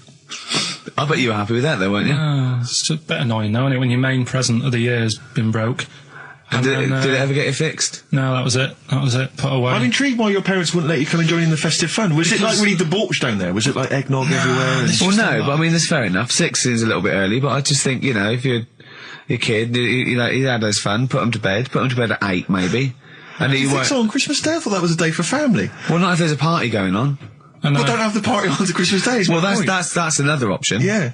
I bet you were happy with that, though, weren't you?
It's a bit annoying, though, isn't it, when your main present of the year has been broke.
And did it ever get it fixed?
No, that was it. Put away.
I'm intrigued why your parents wouldn't let you come and join in the festive fun. Was it like really debauched down there? Was it like eggnog everywhere?
Well, no, but I mean, that's fair enough. 6 seems a little bit early, but I just think, you know, if you're a kid, you know, he had his fun, put him to bed at 8, maybe. And
you think so on Christmas Day? I thought that was a day for family.
Well, not if there's a party going on.
Well, don't have the party on to Christmas Day.
Well, that's another option.
Yeah.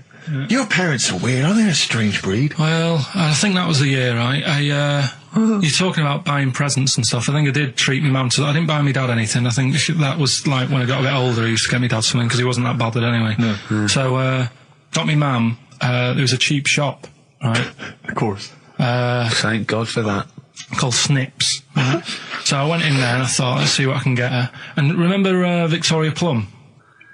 Your parents are weird, aren't they? A strange breed.
Well, I think that was the year, right? You're talking about buying presents and stuff. I think I did treat my mum to... I didn't buy my dad anything. I think that was, like, when I got a bit older, he used to get me dad something, because he wasn't that bothered anyway.
No.
So, got me mum, there was a cheap shop, right?
Of course.
Thank God for that.
Called Snips. Right? So I went in there and I thought, let's see what I can get her. And remember Victoria Plum?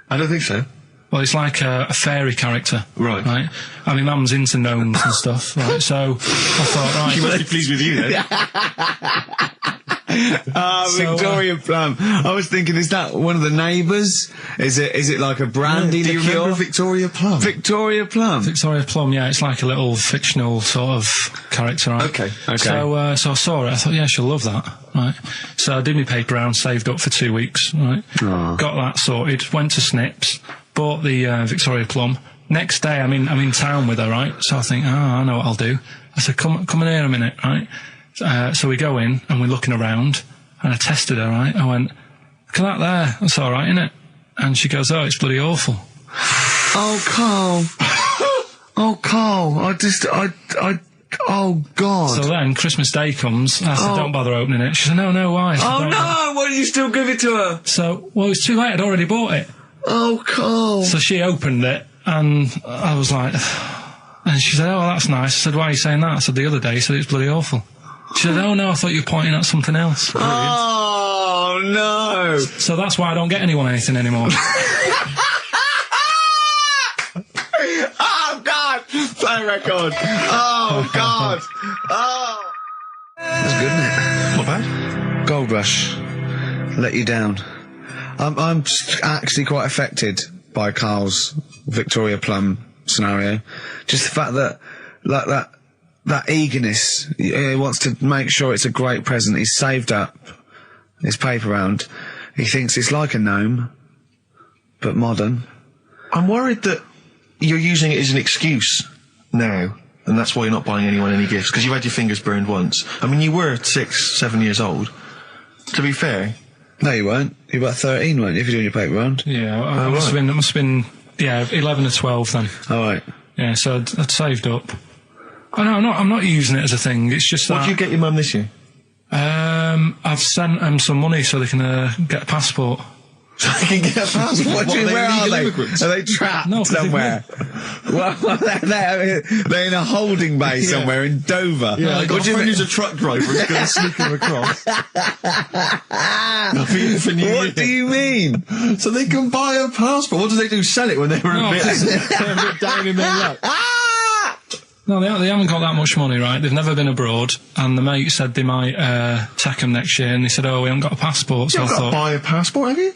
I don't think so.
Well, it's like a fairy character.
Right.
Right? I mean, Mum's into gnomes and stuff, right? So I thought, right...
She must be pleased with you, then.
Victoria Plum. I was thinking, is that one of the neighbours? Is it like a brandy
Do you
liqueur?
remember Victoria Plum?
Victoria Plum.
Victoria Plum, yeah, it's like a little fictional sort of character, right?
Okay.
So I saw it, I thought, yeah, she'll love that, right? So I did my paper round, saved up for 2 weeks, right?
Oh.
Got that sorted, went to Snips, bought the Victoria Plum. Next day, I'm in town with her, right? So I think, I know what I'll do. I said, come in here a minute, right? So we go in, and we're looking around, and I tested her, right? I went, look at that there, that's alright, innit? And she goes, oh, it's bloody awful.
Oh, Carl. Oh, Carl. Oh, God.
So then, Christmas Day comes, I said, don't bother opening it. She said, no, why? I said,
Oh,
"Don't
no! Why did you still give it to her?
So, well, it was too late, I'd already bought it.
Oh, Carl.
So she opened it, and I was like... And she said, oh, that's nice. I said, why are you saying that? I said, the other day, you said it's bloody awful. She said, oh, no, I thought you were pointing at something else.
Oh, no.
So that's why I don't get anyone anything anymore.
Oh, God. Play record. Oh, God. Oh. That's good, isn't it?
Not bad.
Gold Rush. let you down. I'm actually quite affected by Karl's Victoria Plum scenario. Just the fact that, like, that eagerness, he wants to make sure it's a great present. He's saved up his paper round. He thinks it's like a gnome, but modern.
I'm worried that you're using it as an excuse now, and that's why you're not buying anyone any gifts, because you had your fingers burned once. I mean, you were 6, 7 years old. To be fair.
No, you weren't. You were about 13, weren't you, if you're doing your paper round?
Yeah, I must have been, 11 or 12 then.
All right.
Yeah, so I'd saved up. Oh, no, I'm not using it as a thing. It's just that...
What did you get your mum this year?
I've sent them some money so they can get a passport.
So they can get a passport?
What do you mean, where are they?
Immigrants?
Are they trapped somewhere? Well, they're in a holding bay somewhere in Dover.
Yeah, I got a friend who's a truck driver who's going to sneak them across.
What do you mean?
So they can buy a passport. What do they do? Sell it when they're a bit down in their luck?
No, they haven't got that much money, right? They've never been abroad, and the mate said they might take them next year, and they said, oh, we haven't got a passport, so
You've got to buy a passport, have you?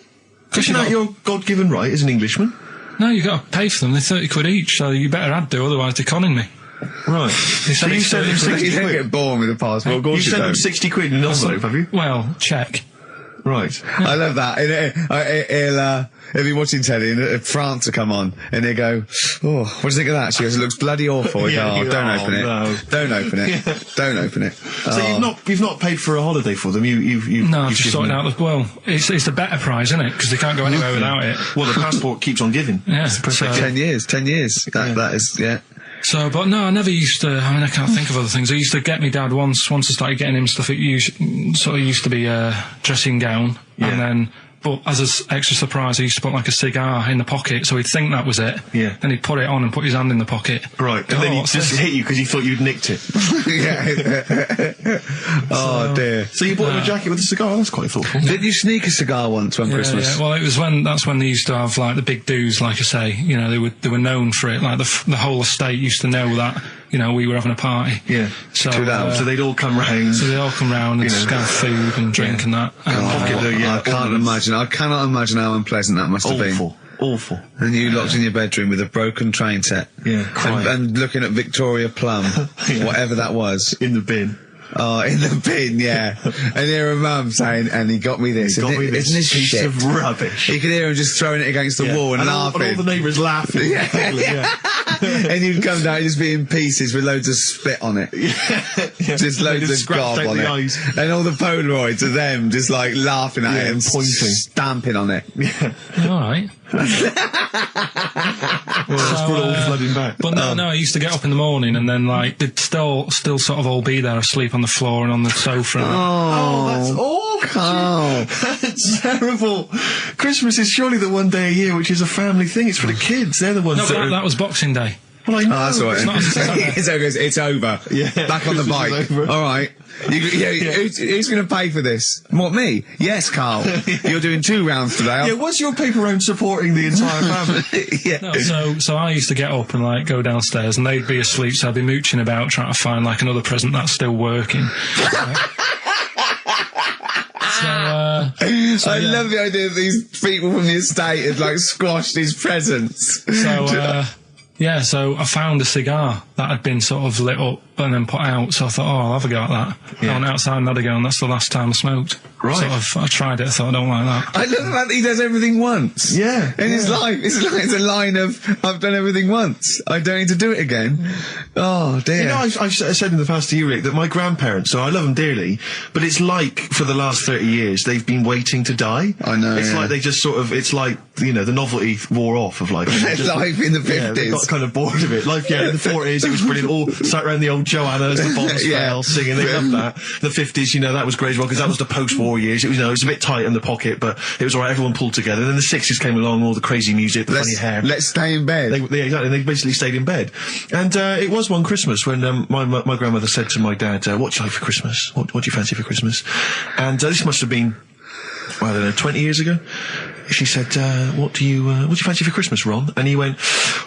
Isn't that your God-given right as an Englishman?
No, you've got to pay for them. They're 30 quid each, so you better had to, otherwise they're conning me.
Right. So you sent them 60
You don't
quid?
get born with a passport, of course
You sent them 60 quid in an envelope, have you?
Well, check.
Right.
I love that. He'll be watching telly and France will come on and he'll go, oh, what do you think of that? She goes, it looks bloody awful.
Yeah,
Don't open it.
no.
Don't open it. Don't open it.
So you've not paid for a holiday for them. You've
No, I've just sorted out it's the better prize, isn't it? Because they can't go anywhere without it.
Well, the passport keeps on giving.
Yeah.
It's perfect.
10 years. That is, yeah.
So, but no, I never used to. I mean, I can't think of other things. I used to get me dad once I started getting him stuff. It used to be a dressing gown, and then. But as an extra surprise, I used to put like a cigar in the pocket, so he'd think that was it.
Yeah.
Then he'd put it on and put his hand in the pocket.
Right. And then he'd just hit you because he thought you'd nicked it.
Oh dear.
So you bought him a jacket with a cigar? That's quite thoughtful.
Did you sneak a cigar once on Christmas?
Yeah. Well, that's when they used to have like the big do's, like I say. You know, they were known for it. Like the whole estate used to know that. You know, we were having a party.
Yeah.
So
they'd all come round.
So they'd all come round and just have food and drink and that.
I cannot imagine how unpleasant that must have been.
Awful.
And you locked in your bedroom with a broken train set.
Yeah.
And looking at Victoria Plum, whatever that was.
In the bin.
Oh, in the bin, yeah. And hear a mum saying, and he got me this. Isn't this
piece
shit?
of rubbish.
You could hear him just throwing it against the wall and laughing.
And all the neighbours laughing.
And you'd come down, just be in pieces with loads of spit on it. Just loads of gob on it.
Eyes.
And all the Polaroids of them just like laughing at it and
pointing.
Stamping on it.
All right.
flooding back.
But no, I used to get up in the morning and then like they'd still sort of all be there asleep on the floor and on the sofa.
Oh,
that's awful.
Oh.
That's terrible. Christmas is surely the one day a year which is a family thing. It's for the kids. They're the ones
that was Boxing Day.
Well, I know.
Oh, that's all right. It's over.
Yeah.
Back on the bike. All right. Who's going to pay for this? What, me? Yes, Karl. You're doing 2 rounds today.
Yeah, what's your paper round supporting the entire family?
Yeah.
No, so I used to get up and like go downstairs and they'd be asleep, so I'd be mooching about trying to find like another present that's still working.
I love the idea that these people from the estate had like squashed his presents.
So I found a cigar that had been sort of lit up and then put out, so I thought, I'll have a go at that. I went outside and had a go, and that's the last time I smoked.
Right.
I tried it, I thought, I don't like that.
I love the fact that he does everything once.
Yeah.
In his life, it's a line of, I've done everything once. I don't need to do it again. Oh, dear.
You know, I've said in the past to you, Rick, that my grandparents, so I love them dearly, but it's like, for the last 30 years, they've been waiting to die.
I know,
It's like they just sort of, it's like, you know, the novelty wore off of life.
Life in the 50s.
Yeah, they got kind of bored of it. Life, in the 40s, it was brilliant. All sat around the old Joanna's, the Bonds Trail, singing. They loved that. The 50s, you know, that was great as well, because that was the post-war years. It was, it was a bit tight in the pocket, but it was alright. Everyone pulled together. And then the 60s came along, all the crazy music, the funny hair.
Let's stay in bed.
Exactly. They basically stayed in bed. And it was one Christmas when my grandmother said to my dad, what do you like for Christmas? What do you fancy for Christmas? And this must have been, I don't know, 20 years ago. She said, what do you fancy for Christmas, Ron? And he went,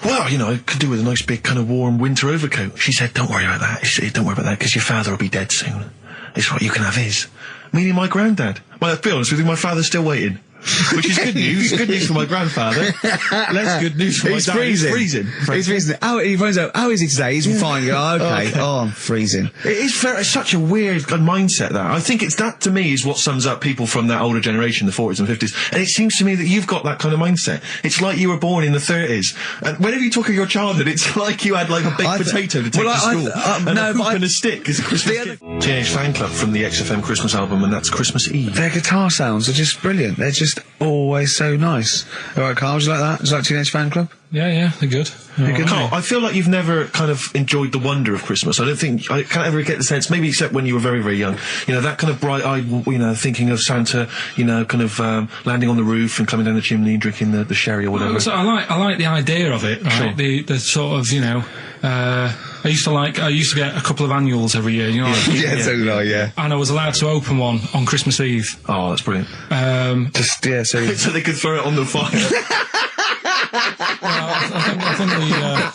well, you know, I could do with a nice big kind of warm winter overcoat. She said, don't worry about that. She said, don't worry about that, because your father will be dead soon. It's right, you can have his. Meaning my granddad. Well, to be honest with you, my father's still waiting. Which is good news. Good news for my grandfather. Less good news for my dad.
He's
freezing.
He's freezing. Oh, he finds out, how is he today? He's fine. You go, okay. Oh, I'm freezing.
It is it's such a weird mindset, that. I think that, to me, is what sums up people from that older generation, the 40s and 50s. And it seems to me that you've got that kind of mindset. It's like you were born in the 30s. And whenever you talk of your childhood, it's like you had, like, a baked potato to take to school. And a hoop and a stick as a Christmas gift. Teenage Fan Club from the XFM Christmas album, and that's Christmas Eve.
Their guitar sounds are just brilliant. They're just always so nice. All right, Carl, do you like that? Do you like Teenage Fan Club?
Yeah, they're good.
Carl, I feel like you've never kind of enjoyed the wonder of Christmas. I can't ever get the sense, maybe except when you were very, very young, you know, that kind of bright-eyed, you know, thinking of Santa, you know, kind of landing on the roof and coming down the chimney and drinking the sherry or whatever.
So I like the idea of it, right?
Sure.
The sort of, you know, I used to get a couple of annuals every year, you know.
Yeah, so do I, yeah.
And I was allowed to open one on Christmas Eve.
Oh, that's brilliant.
So
they could throw it on the fire.
I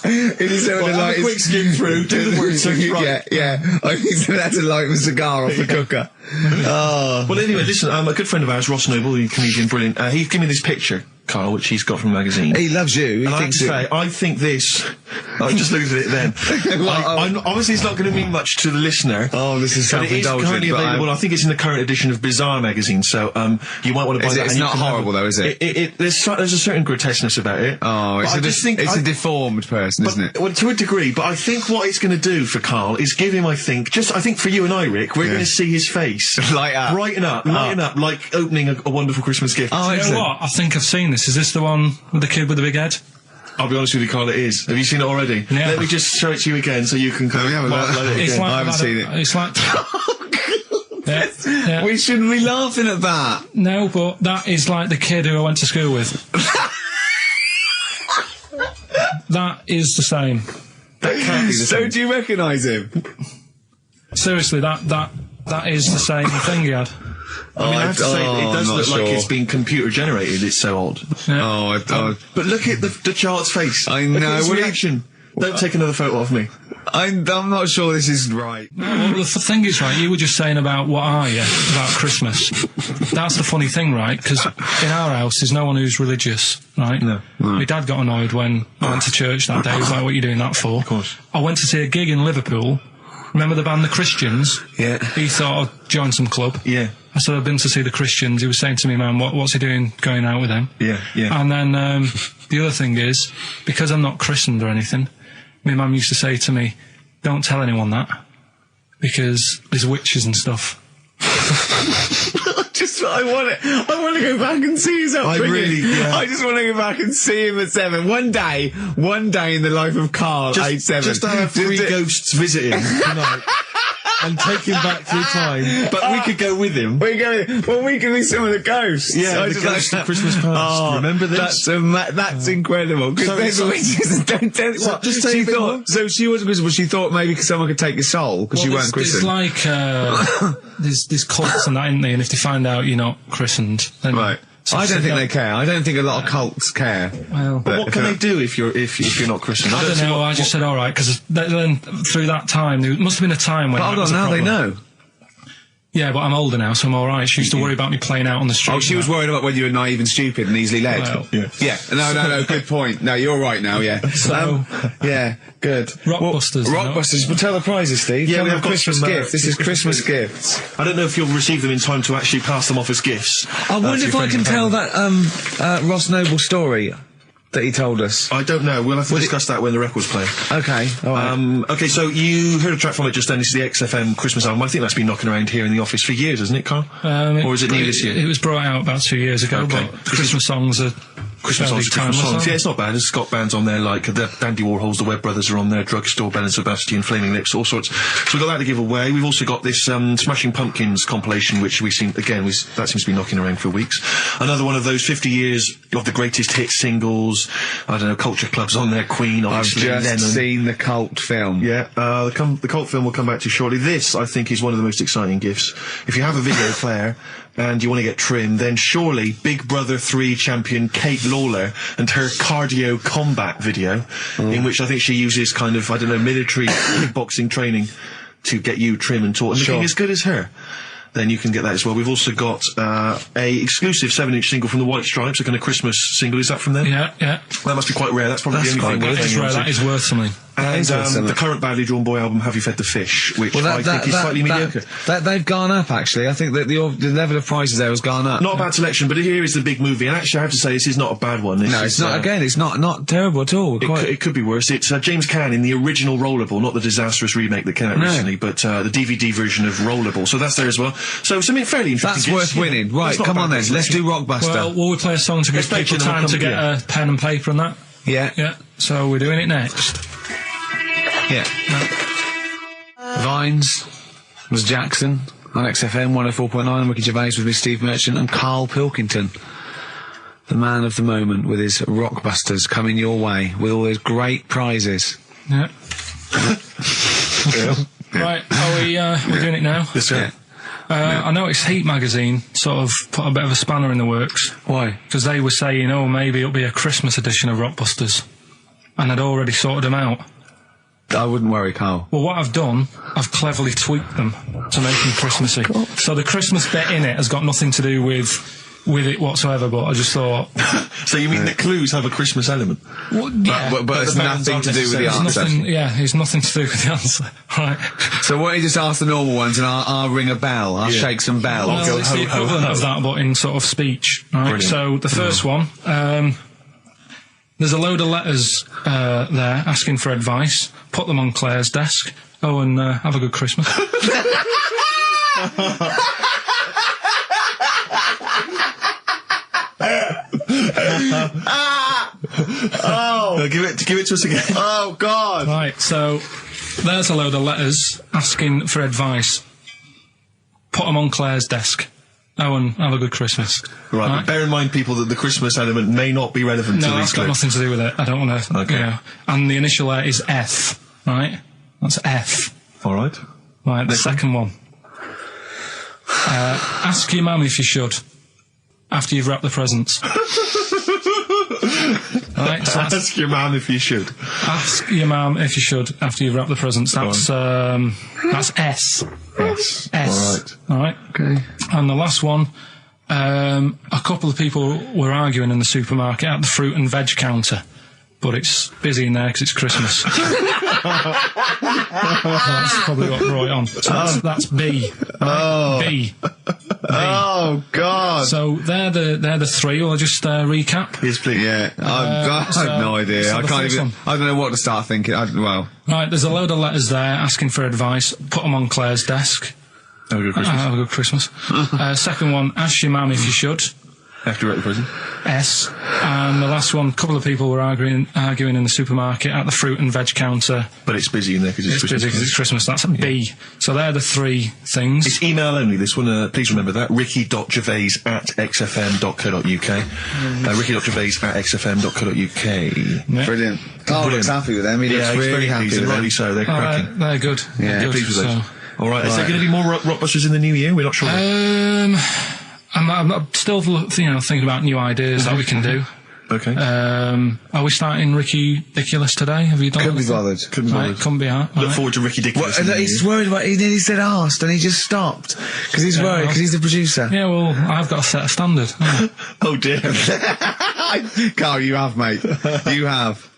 think
It is so
have a quick skim through, do the word search right.
Yeah. I think that's to light a cigar off the cooker. Oh.
Well, anyway, listen, a good friend of ours, Ross Noble, the comedian, brilliant, he gave me this picture, Carl, which he's got from a magazine.
He loves you.
And I have to say, I think this... I just looked at it then. Obviously, it's not going to mean much to the listener.
Oh, this is self-indulgent.
It is currently available. I think it's in the current edition of Bizarre magazine, so you might want to buy that.
It's not horrible, though, is it?
There's a certain grotesqueness about it.
Oh, it's a deformed person, isn't it?
Well, to a degree, but I think what it's going to do for Carl is give him, I think for you and I, Rick, we're going to see his face
light up,
brighten up, like opening a wonderful Christmas gift.
Oh, you know what? I think I've seen this. Is this the one with the kid with the big head?
I'll be honest with you, Carl, it is. Have you seen it already?
Yeah.
Let me just show it to you again so you can kind of
load it again. I haven't seen it.
It's like... yeah.
We shouldn't be laughing at that.
No, but that is like the kid who I went to school with. That is the same.
That can't be the same.
So do you recognise him?
Seriously, that is the same thing he had.
I mean, I have to say, it does look like it's been computer generated. It's so odd.
Yeah.
But look at the child's face.
I know.
Look at his reaction. Don't take another photo of me.
I'm not sure this is right.
No, well, the thing is, right, you were just saying about what are you, about Christmas. That's the funny thing, right? Because in our house, there's no one who's religious, right?
No.
My dad got annoyed when I went to church that day. He was like, what are you doing that for?
Of course.
I went to see a gig in Liverpool. Remember the band The Christians?
Yeah.
He thought I'd join some club.
Yeah.
I said, I've been to see The Christians. He was saying to me, man, what's he doing going out with them?
Yeah.
And then the other thing is, because I'm not christened or anything, my mum used to say to me, don't tell anyone that, because there's witches and stuff.
I want to go back and see his upbringing. I just want to go back and see him at 7. One day in the life of Carl, age 7.
Just to have 3 ghosts visit him tonight. And take him back through time. But we could go with him.
We can be some of the ghosts.
Yeah, the ghosts of Christmas past. Remember this?
That's incredible. Because there's witches. Don't tell what.
Just say
so she wasn't Christian, but she thought maybe someone could take your soul because you weren't christened.
It's like there's cults and that, isn't they? And if they find out you're not christened, then
right. I don't think they care. I don't think a lot of cults care.
Well,
but what can they do if you're not Christian?
I don't know. I just said all right because then through that time there must have been a time when.
But hold on, now they know.
Yeah, but I'm older now, so I'm all right. She used to worry about me playing out on the street.
Oh, she was worried about whether you were naive and stupid and easily led.
Well,
yeah. No, good point. No, you're right now, yeah.
So,
yeah, good.
Rockbusters.
Rockbusters. But tell the prizes, Steve.
Yeah, we have
Christmas gifts. This is Christmas gifts.
I don't know if you'll receive them in time to actually pass them off as gifts.
I wonder if I can tell that Ross Noble story that he told us.
I don't know. We'll have to discuss that when the record's playing.
Okay, all right.
Okay, so you heard a track from it just then. This is the XFM Christmas album. I think that's been knocking around here in the office for years, hasn't it, Carl? Or is it new this year?
It was brought out about 2 years ago,
Okay.
but Christmas songs are...
Christmas songs. Yeah, it's not bad. There's Scott bands on there, like the Dandy Warhols, the Webb Brothers are on there, Drugstore, Bell and Sebastian, Flaming Lips, all sorts. So we've got that to give away. We've also got this Smashing Pumpkins compilation, which we've seen, again, that seems to be knocking around for weeks. Another one of those 50 years of the greatest hit singles. I don't know, Culture Club's on there, Queen, obviously,
I've just
Lennon.
seen the cult film.
Yeah, the cult film will come back to you shortly. This, I think, is one of the most exciting gifts. If you have a video player and you want to get trim, then surely Big Brother 3 champion Kate Lawler and her cardio combat video, in which I think she uses kind of, I don't know, military kickboxing training to get you trim and taut, and looking as good as her. then you can get that as well. We've also got a exclusive 7-inch single from the White Stripes, a kind of Christmas single. Is that from them?
Yeah.
That must be quite rare. That's probably the only thing.
That is rare. That is worth something.
And the current Badly Drawn Boy album, Have You Fed the Fish, which I think is slightly mediocre.
They've gone up, actually. I think that the level of prices there has gone up.
Not a bad selection, but here is the big movie. And actually, I have to say, this is not a bad one.
It's not. Again, it's not terrible at all.
It could be worse. It's James Caan in the original Rollerball, not the disastrous remake that came out recently, but the DVD version of Rollerball. So that's there as well. So something fairly interesting.
That's worth winning. Right, come on then. Let's do Rockbuster.
Well, will we play a song to give people time to get a pen and paper and that?
Yeah.
So we're doing it next.
Yeah. Vines was Jackson on XFM 104.9, and Ricky Gervais with me, Steve Merchant, and Karl Pilkington, the man of the moment, with his Rockbusters coming your way with all those great prizes.
Yeah. Right, we're doing it now?
Yes, sir.
I noticed Heat magazine sort of put a bit of a spanner in the works.
Why?
Because they were saying, maybe it'll be a Christmas edition of Rockbusters. And I'd already sorted them out.
I wouldn't worry, Karl.
Well, what I've done, I've cleverly tweaked them to make them Christmassy. So the Christmas bit in it has got nothing to do with it whatsoever, but I just thought...
So you mean the clues have a Christmas element?
Well, yeah.
But it's nothing to do with the answer.
It's nothing to do with the answer. Right.
So why don't you just ask the normal ones and I'll ring a bell. I'll shake some bells.
Well, it's the equivalent of that, but in sort of speech. Right?
Brilliant.
So the first one, there's a load of letters there asking for advice. Put them on Claire's desk. And have a good Christmas.
Give it to us again.
Oh, God.
Right, so there's a load of letters asking for advice. Put them on Claire's desk. And have a good Christmas.
Right, but bear in mind, people, that the Christmas element may not be relevant to these
that's got nothing to do with it. I don't want to...
Okay.
And the initial letter is F, right? That's F.
All right.
Right, the second one. Ask your mum if you should, after you've wrapped the presents. Right, so
ask your mum if you should.
Ask your mum if you should, after you've wrapped the presents. That's S.
S.
All right.
Okay.
And the last one, a couple of people were arguing in the supermarket at the fruit and veg counter, but it's busy in there because it's Christmas. That's probably what brought it on. So that's B. Right? B.
Oh, God.
So they're the three. Will I just recap?
Yes, please.
Yeah. I have no idea.
so
I
the
can't
first
even...
one.
I don't know what to start thinking.
Right, there's a load of letters there asking for advice. Put them on Claire's desk.
Have a good Christmas.
Have a good Christmas. Second one, ask your mum if you should.
After you're at the prison.
S. And the last one, a couple of people were arguing in the supermarket at the fruit and veg counter.
But it's busy in there because it's Christmas.
Busy because it's Christmas. That's a B. So they're the three things.
It's email only, this one. Please remember that. ricky.gervais@xfm.co.uk. ricky.gervais@xfm.co.uk.
Yeah.
Brilliant. Oh, looks happy with them. He looks
he's
really
very
happy
pleased,
with
and
them.
rightly so. They're cracking.
They're good.
Yeah,
They're good.
Pleased with those.
So,
All right. Is there going to be more Rockbusters in the new year? We're not sure.
I'm still, thinking about new ideas that we can do.
Okay.
Are we starting Ridiculous today? Have you done
Couldn't be
anything?
bothered.
Couldn't be bothered.
Couldn't be hard.
Look forward to Ricky Dickless.
He's worried about... He nearly said asked, and he just stopped. Because he's worried, because he's the producer.
Yeah, well, I've got to set a standard.
Oh, dear.
Carl, you have, mate. You have.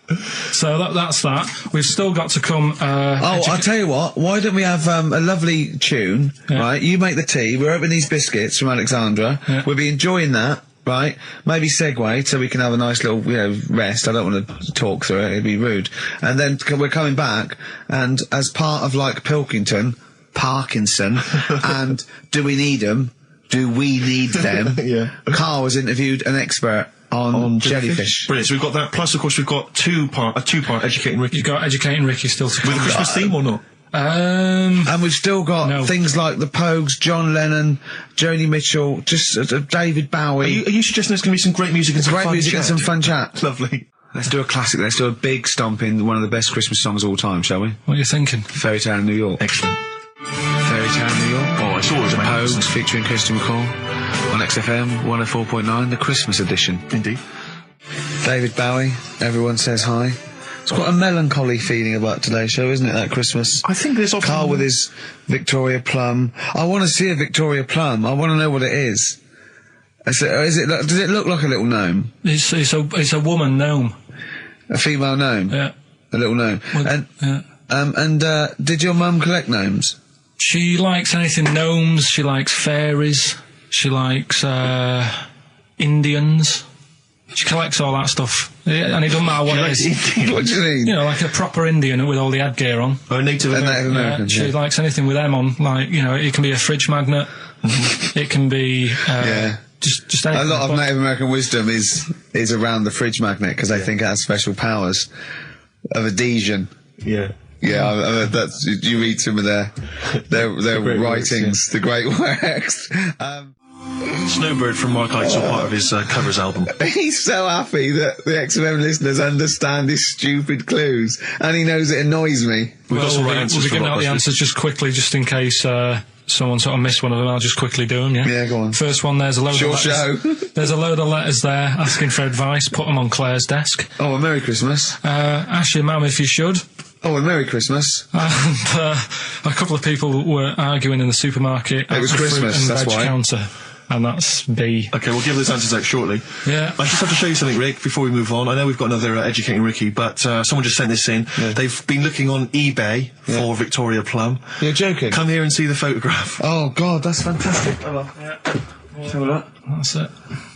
So that's that. We've still got to come...
I'll tell you what. Why don't we have a lovely tune, right? You make the tea. We're opening these biscuits from Alexandra.
Yeah.
We'll be enjoying that, right? Maybe segue so we can have a nice little, rest. I don't want to talk through it. It'd be rude. And then we're coming back, and as part of, like, Parkinson, and Do We Need Them? Do We Need Them?
Yeah.
Carl has interviewed an expert on jellyfish.
Brilliant. So we've got that. Plus, of course, we've got a two-part Educating Ricky.
You've got Educating Ricky still to come.
With a Christmas theme or not?
And we've still got things like the Pogues, John Lennon, Joni Mitchell, just David Bowie.
Are you suggesting there's going to be some great music and some fun chat?
And some fun chat.
Lovely.
Let's do a classic. Let's do a big stomp in one of the best Christmas songs of all time, shall we?
What are you thinking?
Fairy Tale in New York.
Excellent.
Fairy Tale in New York.
Oh, it's always amazing.
Pogues featuring Christian McCall on XFM 104.9, the Christmas edition.
Indeed.
David Bowie, Everyone Says Hi.
It's quite a melancholy feeling about today's show, isn't it, that Christmas?
I think there's often...
Carl with his Victoria Plum. I want to see a Victoria Plum. I want to know what it is. Does it look like a little gnome?
It's a woman gnome.
A female gnome?
Yeah.
A little gnome. Did your mum collect gnomes?
She likes anything gnomes. She likes fairies. She likes Indians. She collects all that stuff. Yeah, and it doesn't matter what it is.
What do you mean?
You know, like a proper Indian with all the headgear on.
Or a Native American.
She likes anything with them on. Like, you know, it can be a fridge magnet. It can be... Just anything.
A lot of Native American wisdom is around the fridge magnet because they think it has special powers of adhesion.
Yeah.
Yeah, that's, you read some of their writings, the great works.
Snowbird from Mark Ikes are part of his covers album.
He's so happy that the XFM listeners understand his stupid clues, and he knows it annoys me.
We've got some right answers.
We'll be giving out the answers just quickly, just in case someone sort of missed one of them. I'll just quickly do them.
Yeah, go on.
First one, there's a load of letters. There's a load of letters there asking for advice. Put them on Claire's desk.
Oh, a Merry Christmas.
Ask your mum if you should.
Oh, a Merry Christmas.
And a couple of people were arguing in the supermarket.
It was Christmas, that's why.
Counter. And that's B.
Okay, we'll give those answers out shortly.
Yeah.
I just have to show you something, Rick, before we move on. I know we've got another Educating Ricky, but someone just sent this in. Yeah. They've been looking on eBay for Victoria Plum.
You're joking?
Come here and see the photograph.
Oh, God, that's fantastic.
Let's have a look. That's it.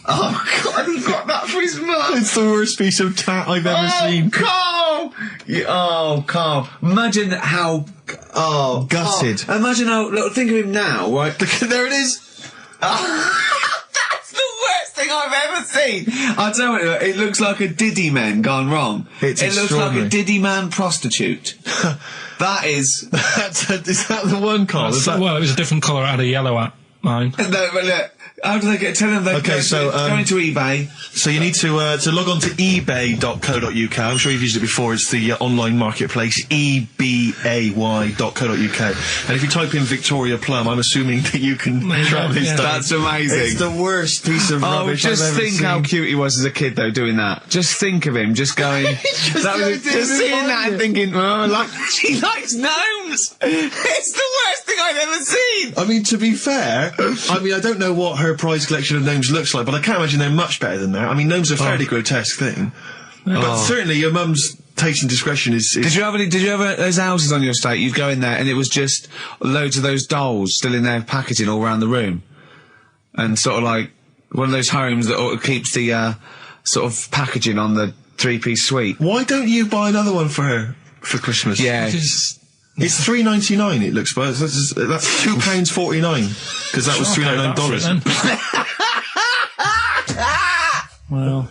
Oh, God, he got that for his mum.
It's the worst piece of tat I've ever seen.
Carl! Carl. Imagine how... Oh,
gutted.
Carl. Imagine how... Look, think of him now, right?
There it is.
That's the worst thing I've ever seen. I tell you, it looks like a Diddy man gone wrong.
It
looks like a Diddy man prostitute. That is...
Is that the one, Carl?
Well, it was a different colour. It had a yellow at mine.
No, but look, how do they get... Tell them they go into eBay.
So you need to log on to ebay.co.uk. I'm sure you've used it before. It's the online marketplace, ebay.co.uk. And if you type in Victoria Plum, I'm assuming that you can track this down.
That's amazing.
It's the worst piece of rubbish I've ever
just think
seen.
how cute he was as a kid, though, doing that. Just think of him, just going... just seeing that and thinking, she likes gnomes! It's the worst thing I've ever seen!
I mean, to be fair, I don't know what her prize collection of gnomes looks like, but I can't imagine they're much better than that. I mean, gnomes are a fairly grotesque thing. But certainly your mum's taste and discretion is...
Did you have those houses on your estate? You'd go in there and it was just loads of those dolls still in their packaging all around the room. And sort of like one of those homes that keeps the sort of packaging on the three-piece suite.
Why don't you buy another one for her for Christmas?
Yeah.
It's $3.99. It looks, but that's £2.49 because that was $3.99.
Well,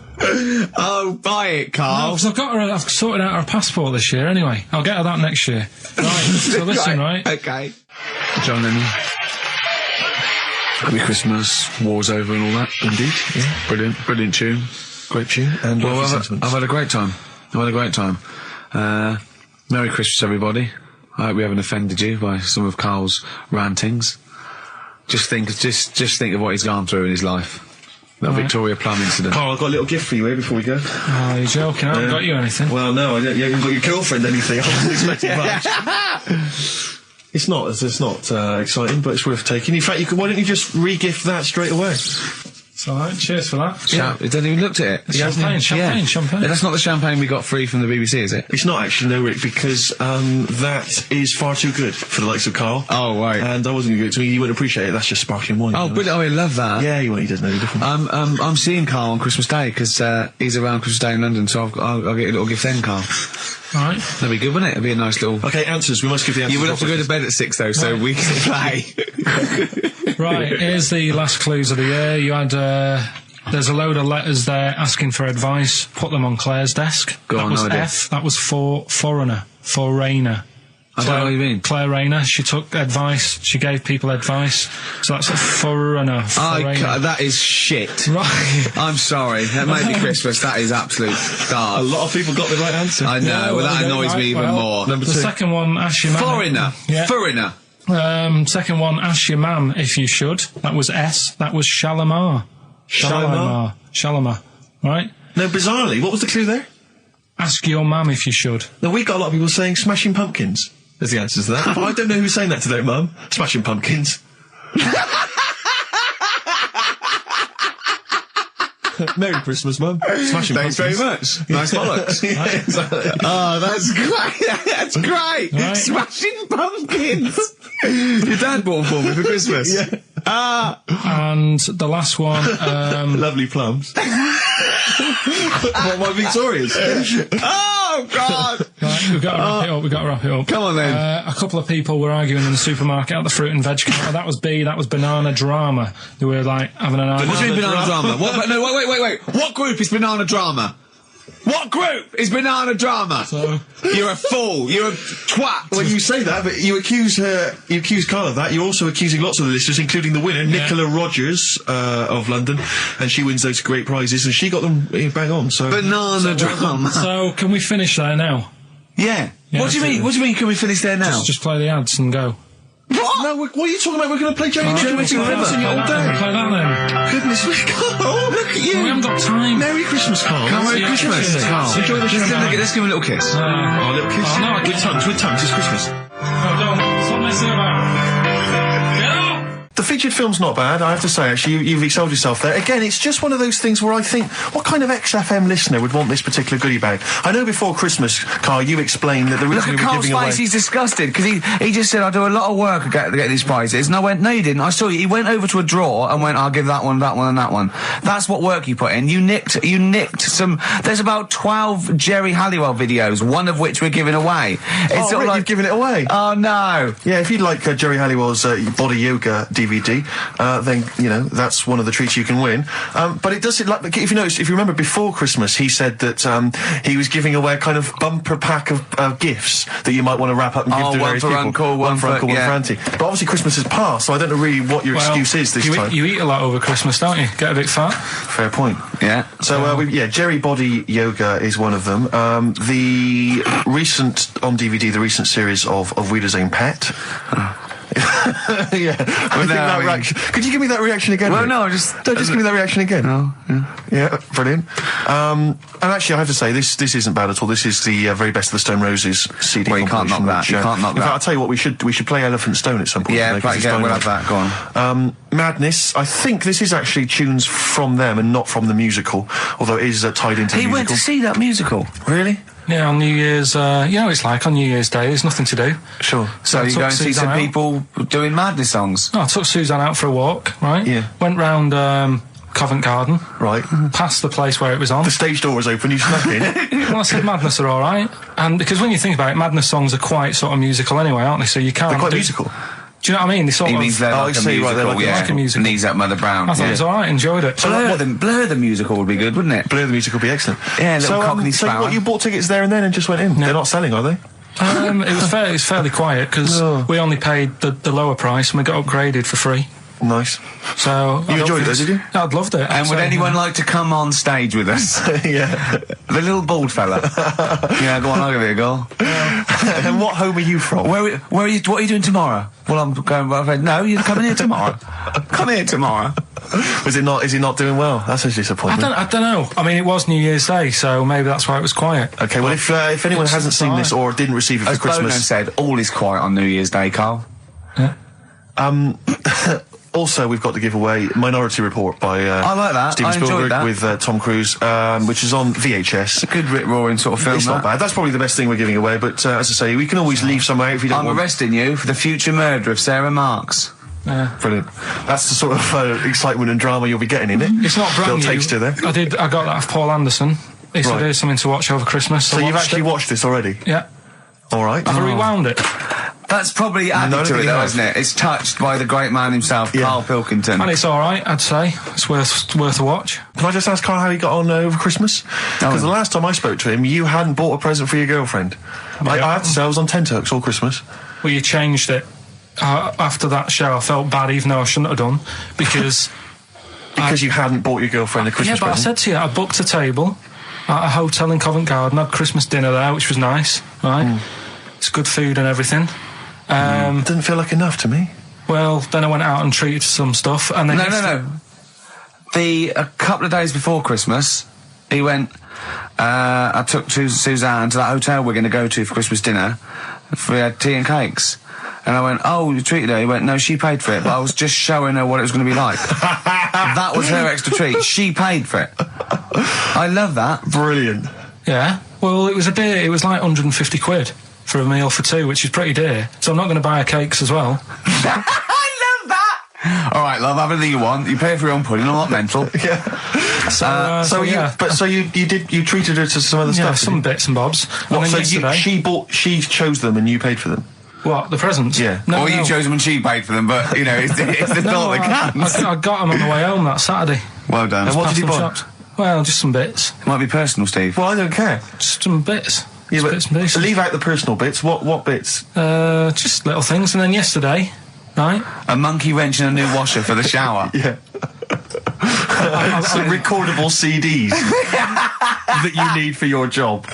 oh, buy it, Carl.
No, I've sorted out her passport this year. Anyway, I'll get her that next year. Right. So listen, right?
Okay. John Lennon. Happy Christmas. War's over and all that.
Indeed. Yeah.
Brilliant tune.
Great tune. And
I've had a great time. Merry Christmas, everybody. I hope we haven't offended you by some of Carl's rantings. Just think of what he's gone through in his life. That Victoria Plum incident.
Carl, I've got a little gift for you here before we go.
Oh, you're joking. I haven't got you anything.
Well, no, you haven't got your girlfriend anything. I wasn't expecting much. It's not exciting, but it's worth taking. In fact, why don't you just re-gift that straight away?
It's alright, cheers for that.
It hasn't even looked at it.
Champagne.
That's not the champagne we got free from the BBC, is it?
It's not actually, no, Rick, because that is far too good for the likes of Carl.
Oh, right.
And I wasn't going to give it to me. You wouldn't appreciate it. That's just sparkling wine.
Oh, brilliant. Oh, I love that.
Yeah, he doesn't know the difference.
I'm seeing Carl on Christmas Day, because he's around Christmas Day in London, so I'll get a little gift then, Carl.
Alright.
That'd be good, wouldn't it? It'd be a nice little...
Okay, answers. We must give the answers.
You would have to go to bed at 6, though, so we can play.
Right, here's the last clues of the year. You had... There's a load of letters there asking for advice. Put them on Claire's desk.
That was
F. That was for foreigner. For Rayner.
I don't know what you mean.
Claire Rayner. She took advice. She gave people advice. So that's a foreigner.
That is shit.
Right.
I'm sorry. That might be Christmas. That is absolute garbage.
A lot of people got the right answer.
I know. Well, that annoys me even more.
Number 2. The second one, ask your mum.
Foreigner.
Yeah.
Foreigner.
Second one, ask your mum if you should. That was S. That was Shalimar. Shalimar. Right?
No, bizarrely, what was the clue there?
Ask your mum if you should.
Now, we got a lot of people saying Smashing Pumpkins as the answer to that. But I don't know who's saying that today, Mum. Smashing Pumpkins. Merry Christmas, Mum. Smashing
Thanks
Pumpkins.
very much. Nice bollocks.
Yeah, exactly.
Oh, that's great. That's great.
Right.
Smashing Pumpkins. Your dad bought for me for Christmas.
Yeah.
And the last one,
Lovely plums. What, my Victorians?
Oh, God.
right, we've got to wrap it up.
Come on, then.
A couple of people were arguing in the supermarket at the fruit and veg counter. That was B, that was Banana Drama. They were like having an argument.
What do you mean Banana Drama? What, no, wait. What group is Banana Drama? What group is Banana Drama?
So-
You're a fool. You're a twat.
Well, you say that, but you accuse Carl of that. You're also accusing lots of the listeners, including the winner, Nicola Rogers of London, and she wins those great prizes, and she got them bang on. So
Banana Drama.
So, can we finish there now?
Yeah.
Yeah,
What do you mean? What do you mean? Can we finish there now?
Just play the ads and go.
What?
No, what are you talking about? We're going to play Jerry
Jerry
River
River.
all
Play
day.
that then.
Goodness me, Carl, look at you.
We haven't got time.
Merry Christmas, Carl.
Merry
Yeah,
Christmas.
cheers.
Carl.
Enjoy the show.
Let's give him a little kiss.
Oh, little kiss.
Oh, no, I can't.
With tongues, it's Christmas.
No, don't. Stop messing about. Get up!
The featured film's not bad, I have to say, actually. You've excelled yourself there. Again, it's just one of those things where I think, what kind of XFM listener would want this particular goodie bag? I know before Christmas, Carl, you explained that the
Look
reason
at
we were
Carl's
giving away...
face, he's disgusted, because he just said, I do a lot of work to get these prizes. And I went, no you didn't, I saw you. He went over to a drawer and went, I'll give that one, and that one. That's what work you put in. You nicked some, there's about 12 Jerry Halliwell videos, one of which we're giving away. It's
Rick, you've given it away.
Oh no.
Yeah, if you'd like Jerry Halliwell's Body Yoga DVD, then, you know, that's one of the treats you can win. But it does, like, if you remember before Christmas, he said that he was giving away a kind of bumper pack of gifts that you might want to wrap up and give to
one
various
for
people.
Uncle,
one for Uncle,
yeah.
one for Auntie. But obviously Christmas has passed, so I don't know really what your excuse is this time.
You eat a lot over Christmas, don't you? Get a bit fat.
Fair point.
Yeah.
So, Jerry Body Yoga is one of them. The recent, on DVD, the recent series of Wiedersehen Pet. Yeah, I think that reaction. Could you give me that reaction again?
Well,
Rick?
no, just
give me that reaction again.
No,
Yeah, brilliant. And actually, I have to say, this isn't bad at all. This is the very best of the Stone Roses CD.
Well, you can't knock that.
which,
You can't knock
in fact,
that.
I'll tell you what, we should play Elephant Stone at some point.
Yeah,
today, 'cause it's
we'll
going
have that. Go on.
Madness. I think this is actually tunes from them and not from the musical, although it is tied into the
He
musical.
went to see that musical.
Really?
Yeah, on New Year's, you know what it's like on New Year's Day, there's nothing to do.
Sure.
So
I
you
took
go and see
Suzanne
some
out.
people doing Madness songs.
No, I took Suzanne out for a walk, right?
Yeah.
Went round Covent Garden,
Right.
past the place where it was on.
The stage door was open, you snuck in.
Well, I said Madness are all right. And because when you think about it, Madness songs are quite sort of musical anyway, aren't they? So you can't...
They're quite musical.
Do you know what I mean? They sort
He
of...
means they're
Oh,
like
I
a
see, right, they're
musical,
like-
yeah.
like a musical.
Knees Up Mother Brown.
I thought it was all right, enjoyed it.
Blur the musical would be good, wouldn't it?
Blur the musical would be excellent.
Yeah, a little Cockney
so
Sparrow.
what, you bought tickets there and then and just went in? They're not selling, are they?
It was fairly quiet because
Oh.
we only paid the lower price and we got upgraded for free.
Nice.
So
You enjoyed it though, did you?
I'd loved it.
And would
So,
anyone like to come on stage with us?
Yeah.
The little bald fella. Yeah, go on, I'll give it a go.
And what home are you from?
Where are you? What are you doing tomorrow? Well, I'm going. No, you're coming here tomorrow. Come here tomorrow.
Is he not doing well? That's a disappointment.
I don't know. I mean, it was New Year's Day, so maybe that's why it was quiet.
Okay, well, if anyone
It's
hasn't seen this
fine.
or didn't receive it for
As Bono
Christmas...
said, all is quiet on New Year's Day, Carl.
Yeah.
Also, we've got to give away Minority Report by
I like that.
Steven
I enjoyed
Spielberg
that.
with Tom Cruise, which is on VHS.
A good rip-roaring sort of film.
It's not bad. That's probably the best thing we're giving away, but as I say, we can always leave some out if you don't
I'm
want...
arresting you for the future murder of Sarah Marks.
Brilliant. That's the sort of excitement and drama you'll be getting in it.
It's not brand
Little
new.
taster there.
I got that off Paul Anderson. He said
Right.
here's something to watch over Christmas.
So you've actually watched this already?
Yeah.
All right.
I've rewound it.
That's probably added
No,
to it,
you
though,
have.
isn't it? It's touched by the great man himself, Karl Pilkington.
And it's all right, I'd say. It's worth a watch.
Can I just ask Carl how he got on over Christmas? Because the last time I spoke to him, you hadn't bought a present for your girlfriend. I have to say, I was on tenterhooks all Christmas.
Well, you changed it. After that show, I felt bad, even though I shouldn't have done, because...
Because you hadn't bought your girlfriend a Christmas
Yeah, but I
present.
said to you, I booked a table at a hotel in Covent Garden, had Christmas dinner there, which was nice, right? It's good food and everything.
Didn't feel like enough to me.
Well, then I went out and treated some stuff, and then...
No. A couple of days before Christmas, He went, I took Suzanne to that hotel we're going to go to for Christmas dinner. We had tea and cakes. And I went, oh, you treated her? He went, no, she paid for it, but I was just showing her what it was going to be like. That was her extra treat. She paid for it. I love that.
Brilliant.
Yeah. Well, it was a dear. It was like 150 quid for a meal for two, which is pretty dear. So I'm not going to buy her cakes as well.
I love that. All right, love, have anything you want. You pay for your own pudding. I'm not mental.
Yeah. So you treated her to some other
Yeah,
stuff.
some bits and bobs. And then yesterday,
she chose them and you paid for them.
what, the presents?
Yeah.
No,
Or you chose them and she paid for them, but, you know, it's the thought that counts.
I got them on the way home that Saturday.
Well done.
And what
Past
did you
some
buy?
shops. Well, just some bits.
It might be personal, Steve.
Well, I don't care.
Just some bits.
Yeah,
Just
but
bits and pieces.
leave out the personal bits. What bits?
Just little things. And then yesterday, right?
A monkey wrench and a new washer for the shower.
Yeah. Some recordable CDs that you need for your job.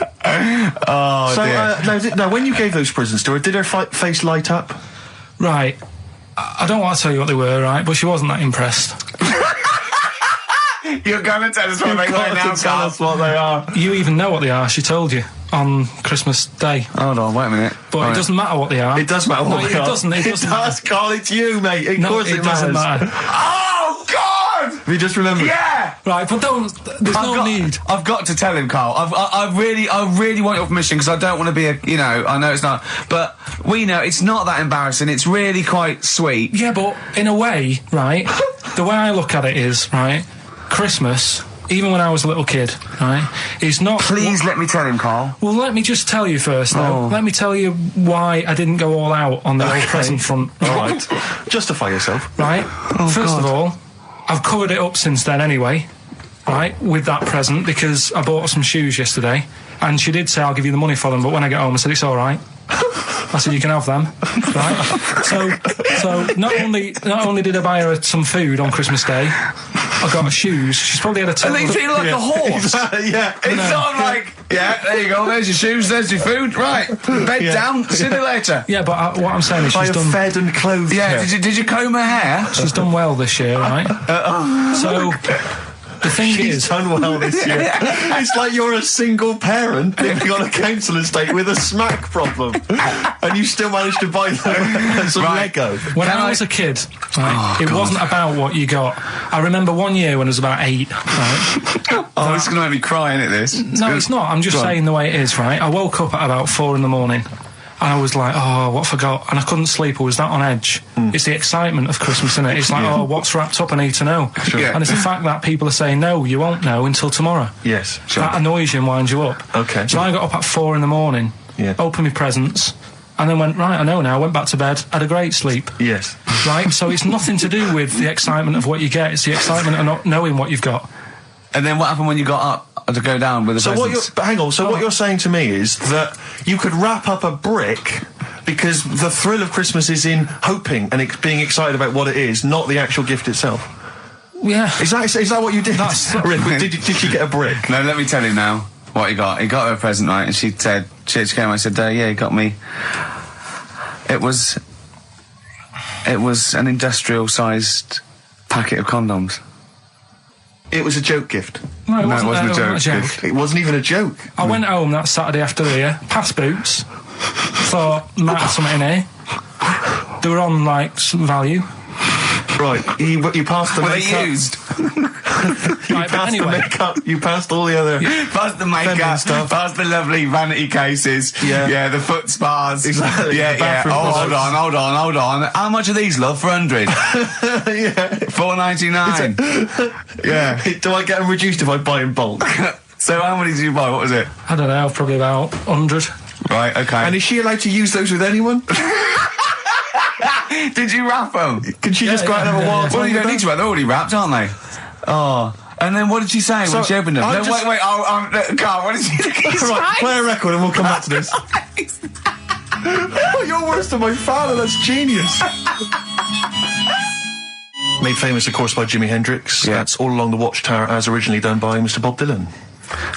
Oh,
So,
dear.
now, when you gave those presents to her, did her face light up?
Right. I don't want to tell you what they were, right? But she wasn't that impressed.
You're going to tell us what they were now,
tell
Carl.
us what they are.
You even know what they are. She told you on Christmas Day.
Hold on, wait a minute.
But
Right.
it doesn't matter what they are.
It does matter what
No,
they
it
are.
doesn't. It doesn't
does,
matter.
Carl. It's you, mate. Of
No,
course
it doesn't matter.
Oh, God!
Have you just remembered?
Yeah!
Right, but don't. There's no need.
I've got to tell him, Carl. I really want your permission because I don't want to be I know it's not, but we know it's not that embarrassing. It's really quite sweet.
Yeah, but in a way, right? The way I look at it is, right? Christmas, even when I was a little kid, right, is not.
Please let me tell him, Carl.
Well, let me just tell you first, though.
Oh.
Let me tell you why I didn't go all out on the old present front.
All right. Justify yourself.
Right? First of all, I've covered it up since then anyway, right, with that present, because I bought her some shoes yesterday, and she did say, I'll give you the money for them, but when I get home, I said, it's all right. I said, you can have them, right? So not only did I buy her some food on Christmas Day, I got her shoes. She's probably had a
And
total
they feel like a horse.
Yeah.
It's sort of like, yeah, there you go, there's your shoes, there's your food, right, bed down, see you later.
Yeah, but what I'm saying is
I
she's
have
done.
fed and clothed
Yeah,
her.
did you comb her hair?
She's done well this year, right? So the thing
She's
is,
done well this year. It's like you're a single parent living on a council estate with a smack problem, and you still managed to buy them some Lego.
when I was a kid, right, it wasn't about what you got. I remember one year when I was about 8, right?
Oh, this is going to make me cry, isn't it, this?
No, it's not. I'm just saying the way it is, right? I woke up at about 4 in the morning. And I was like, oh, what have I got? And I couldn't sleep. I was that on edge. It's the excitement of Christmas, isn't it? It's like, oh, what's wrapped up? I need to know.
Sure. Yeah.
And it's the fact that people are saying, no, you won't know until tomorrow.
Yes.
That annoys you and winds you up.
Okay.
So I got up at 4 in the morning, opened my presents, and then went, right, I know now, went back to bed, had a great sleep.
Yes.
Right? So it's nothing to do with the excitement of what you get. It's the excitement of not knowing what you've got.
And then what happened when you got up to go down with the presents?
Hang on. So what you're saying to me is that you could wrap up a brick because the thrill of Christmas is in hoping and being excited about what it is, not the actual gift itself.
Yeah.
Is that what you did? Did she get a brick?
No, let me tell him now what he got. He got her a present, right? And she said, she came. I said, yeah, he got me. It was an industrial-sized packet of condoms.
It was a joke gift.
No, it
No,
wasn't,
it wasn't a joke.
gift.
It wasn't even a joke.
I went home that Saturday after the year, past Boots, thought, might have something in here. They were on, like, some value.
Right, you passed the
Were
makeup.
they used?
You
Right, but
passed
anyway.
the makeup. You passed all the other.
Past the
feminine
makeup,
stuff.
past the lovely vanity cases.
Yeah.
The foot spas.
Exactly,
Yeah,
the
yeah.
bathroom
Oh, hold
products.
on. How much are these, love, for 100?
Yeah.
$4.99. Yeah.
Do I get them reduced if I buy in bulk?
So how many did you buy? What was it?
I don't know, probably about 100.
Right, okay.
And is she allowed to use those with anyone?
Did you wrap them?
Can she just go out and have a wild
Well,
time
you don't
with
need to wrap. They're already wrapped, aren't they? Oh. And then what did she say when she opened them?
I
No,
just-
wait. Carl, what did she say?
Right, play a record and we'll come back to this. Oh, you're worse than my father. That's genius. Made famous, of course, by Jimi Hendrix.
Yeah.
That's All Along the Watchtower, as originally done by Mr. Bob Dylan.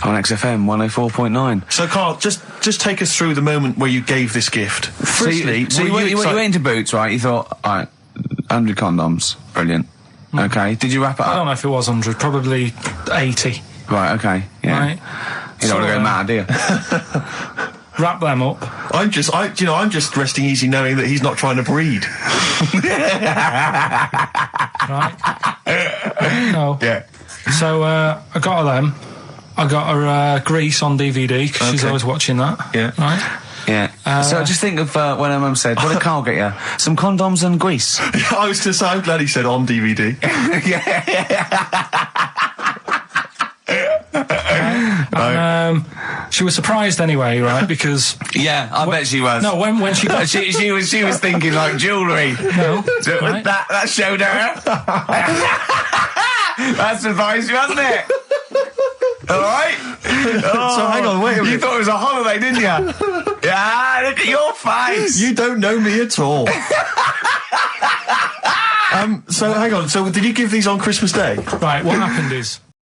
On XFM 104.9.
So, Carl, just take us through the moment where you gave this gift. Firstly,
So you went into Boots, right? You thought, all right, 100 condoms. Brilliant. Okay. Did you wrap it
I
up?
don't know if it was 100, probably 80.
Right, okay, yeah.
Right.
You don't want to go mad, do you?
Wrap them up.
I'm just resting easy knowing that he's not trying to breed.
Right. No.
Yeah.
So I got her them. I got her Grease on DVD because she's always watching that.
Yeah.
Right.
Yeah. So just think of when her mum said, what did Carl get you? Some condoms and grease.
I was to say, I'm glad he said on DVD.
And, she was surprised anyway, right? Because
yeah, I bet she was.
no, when she got
she was thinking like jewellery.
no, right?
That showed her. That surprised you, hasn't it? All right.
So hang on, wait a minute.
You thought it was a holiday, didn't you? Yeah, look at your face.
You don't know me at all. So hang on. So did you give these on Christmas Day?
Right. What happened is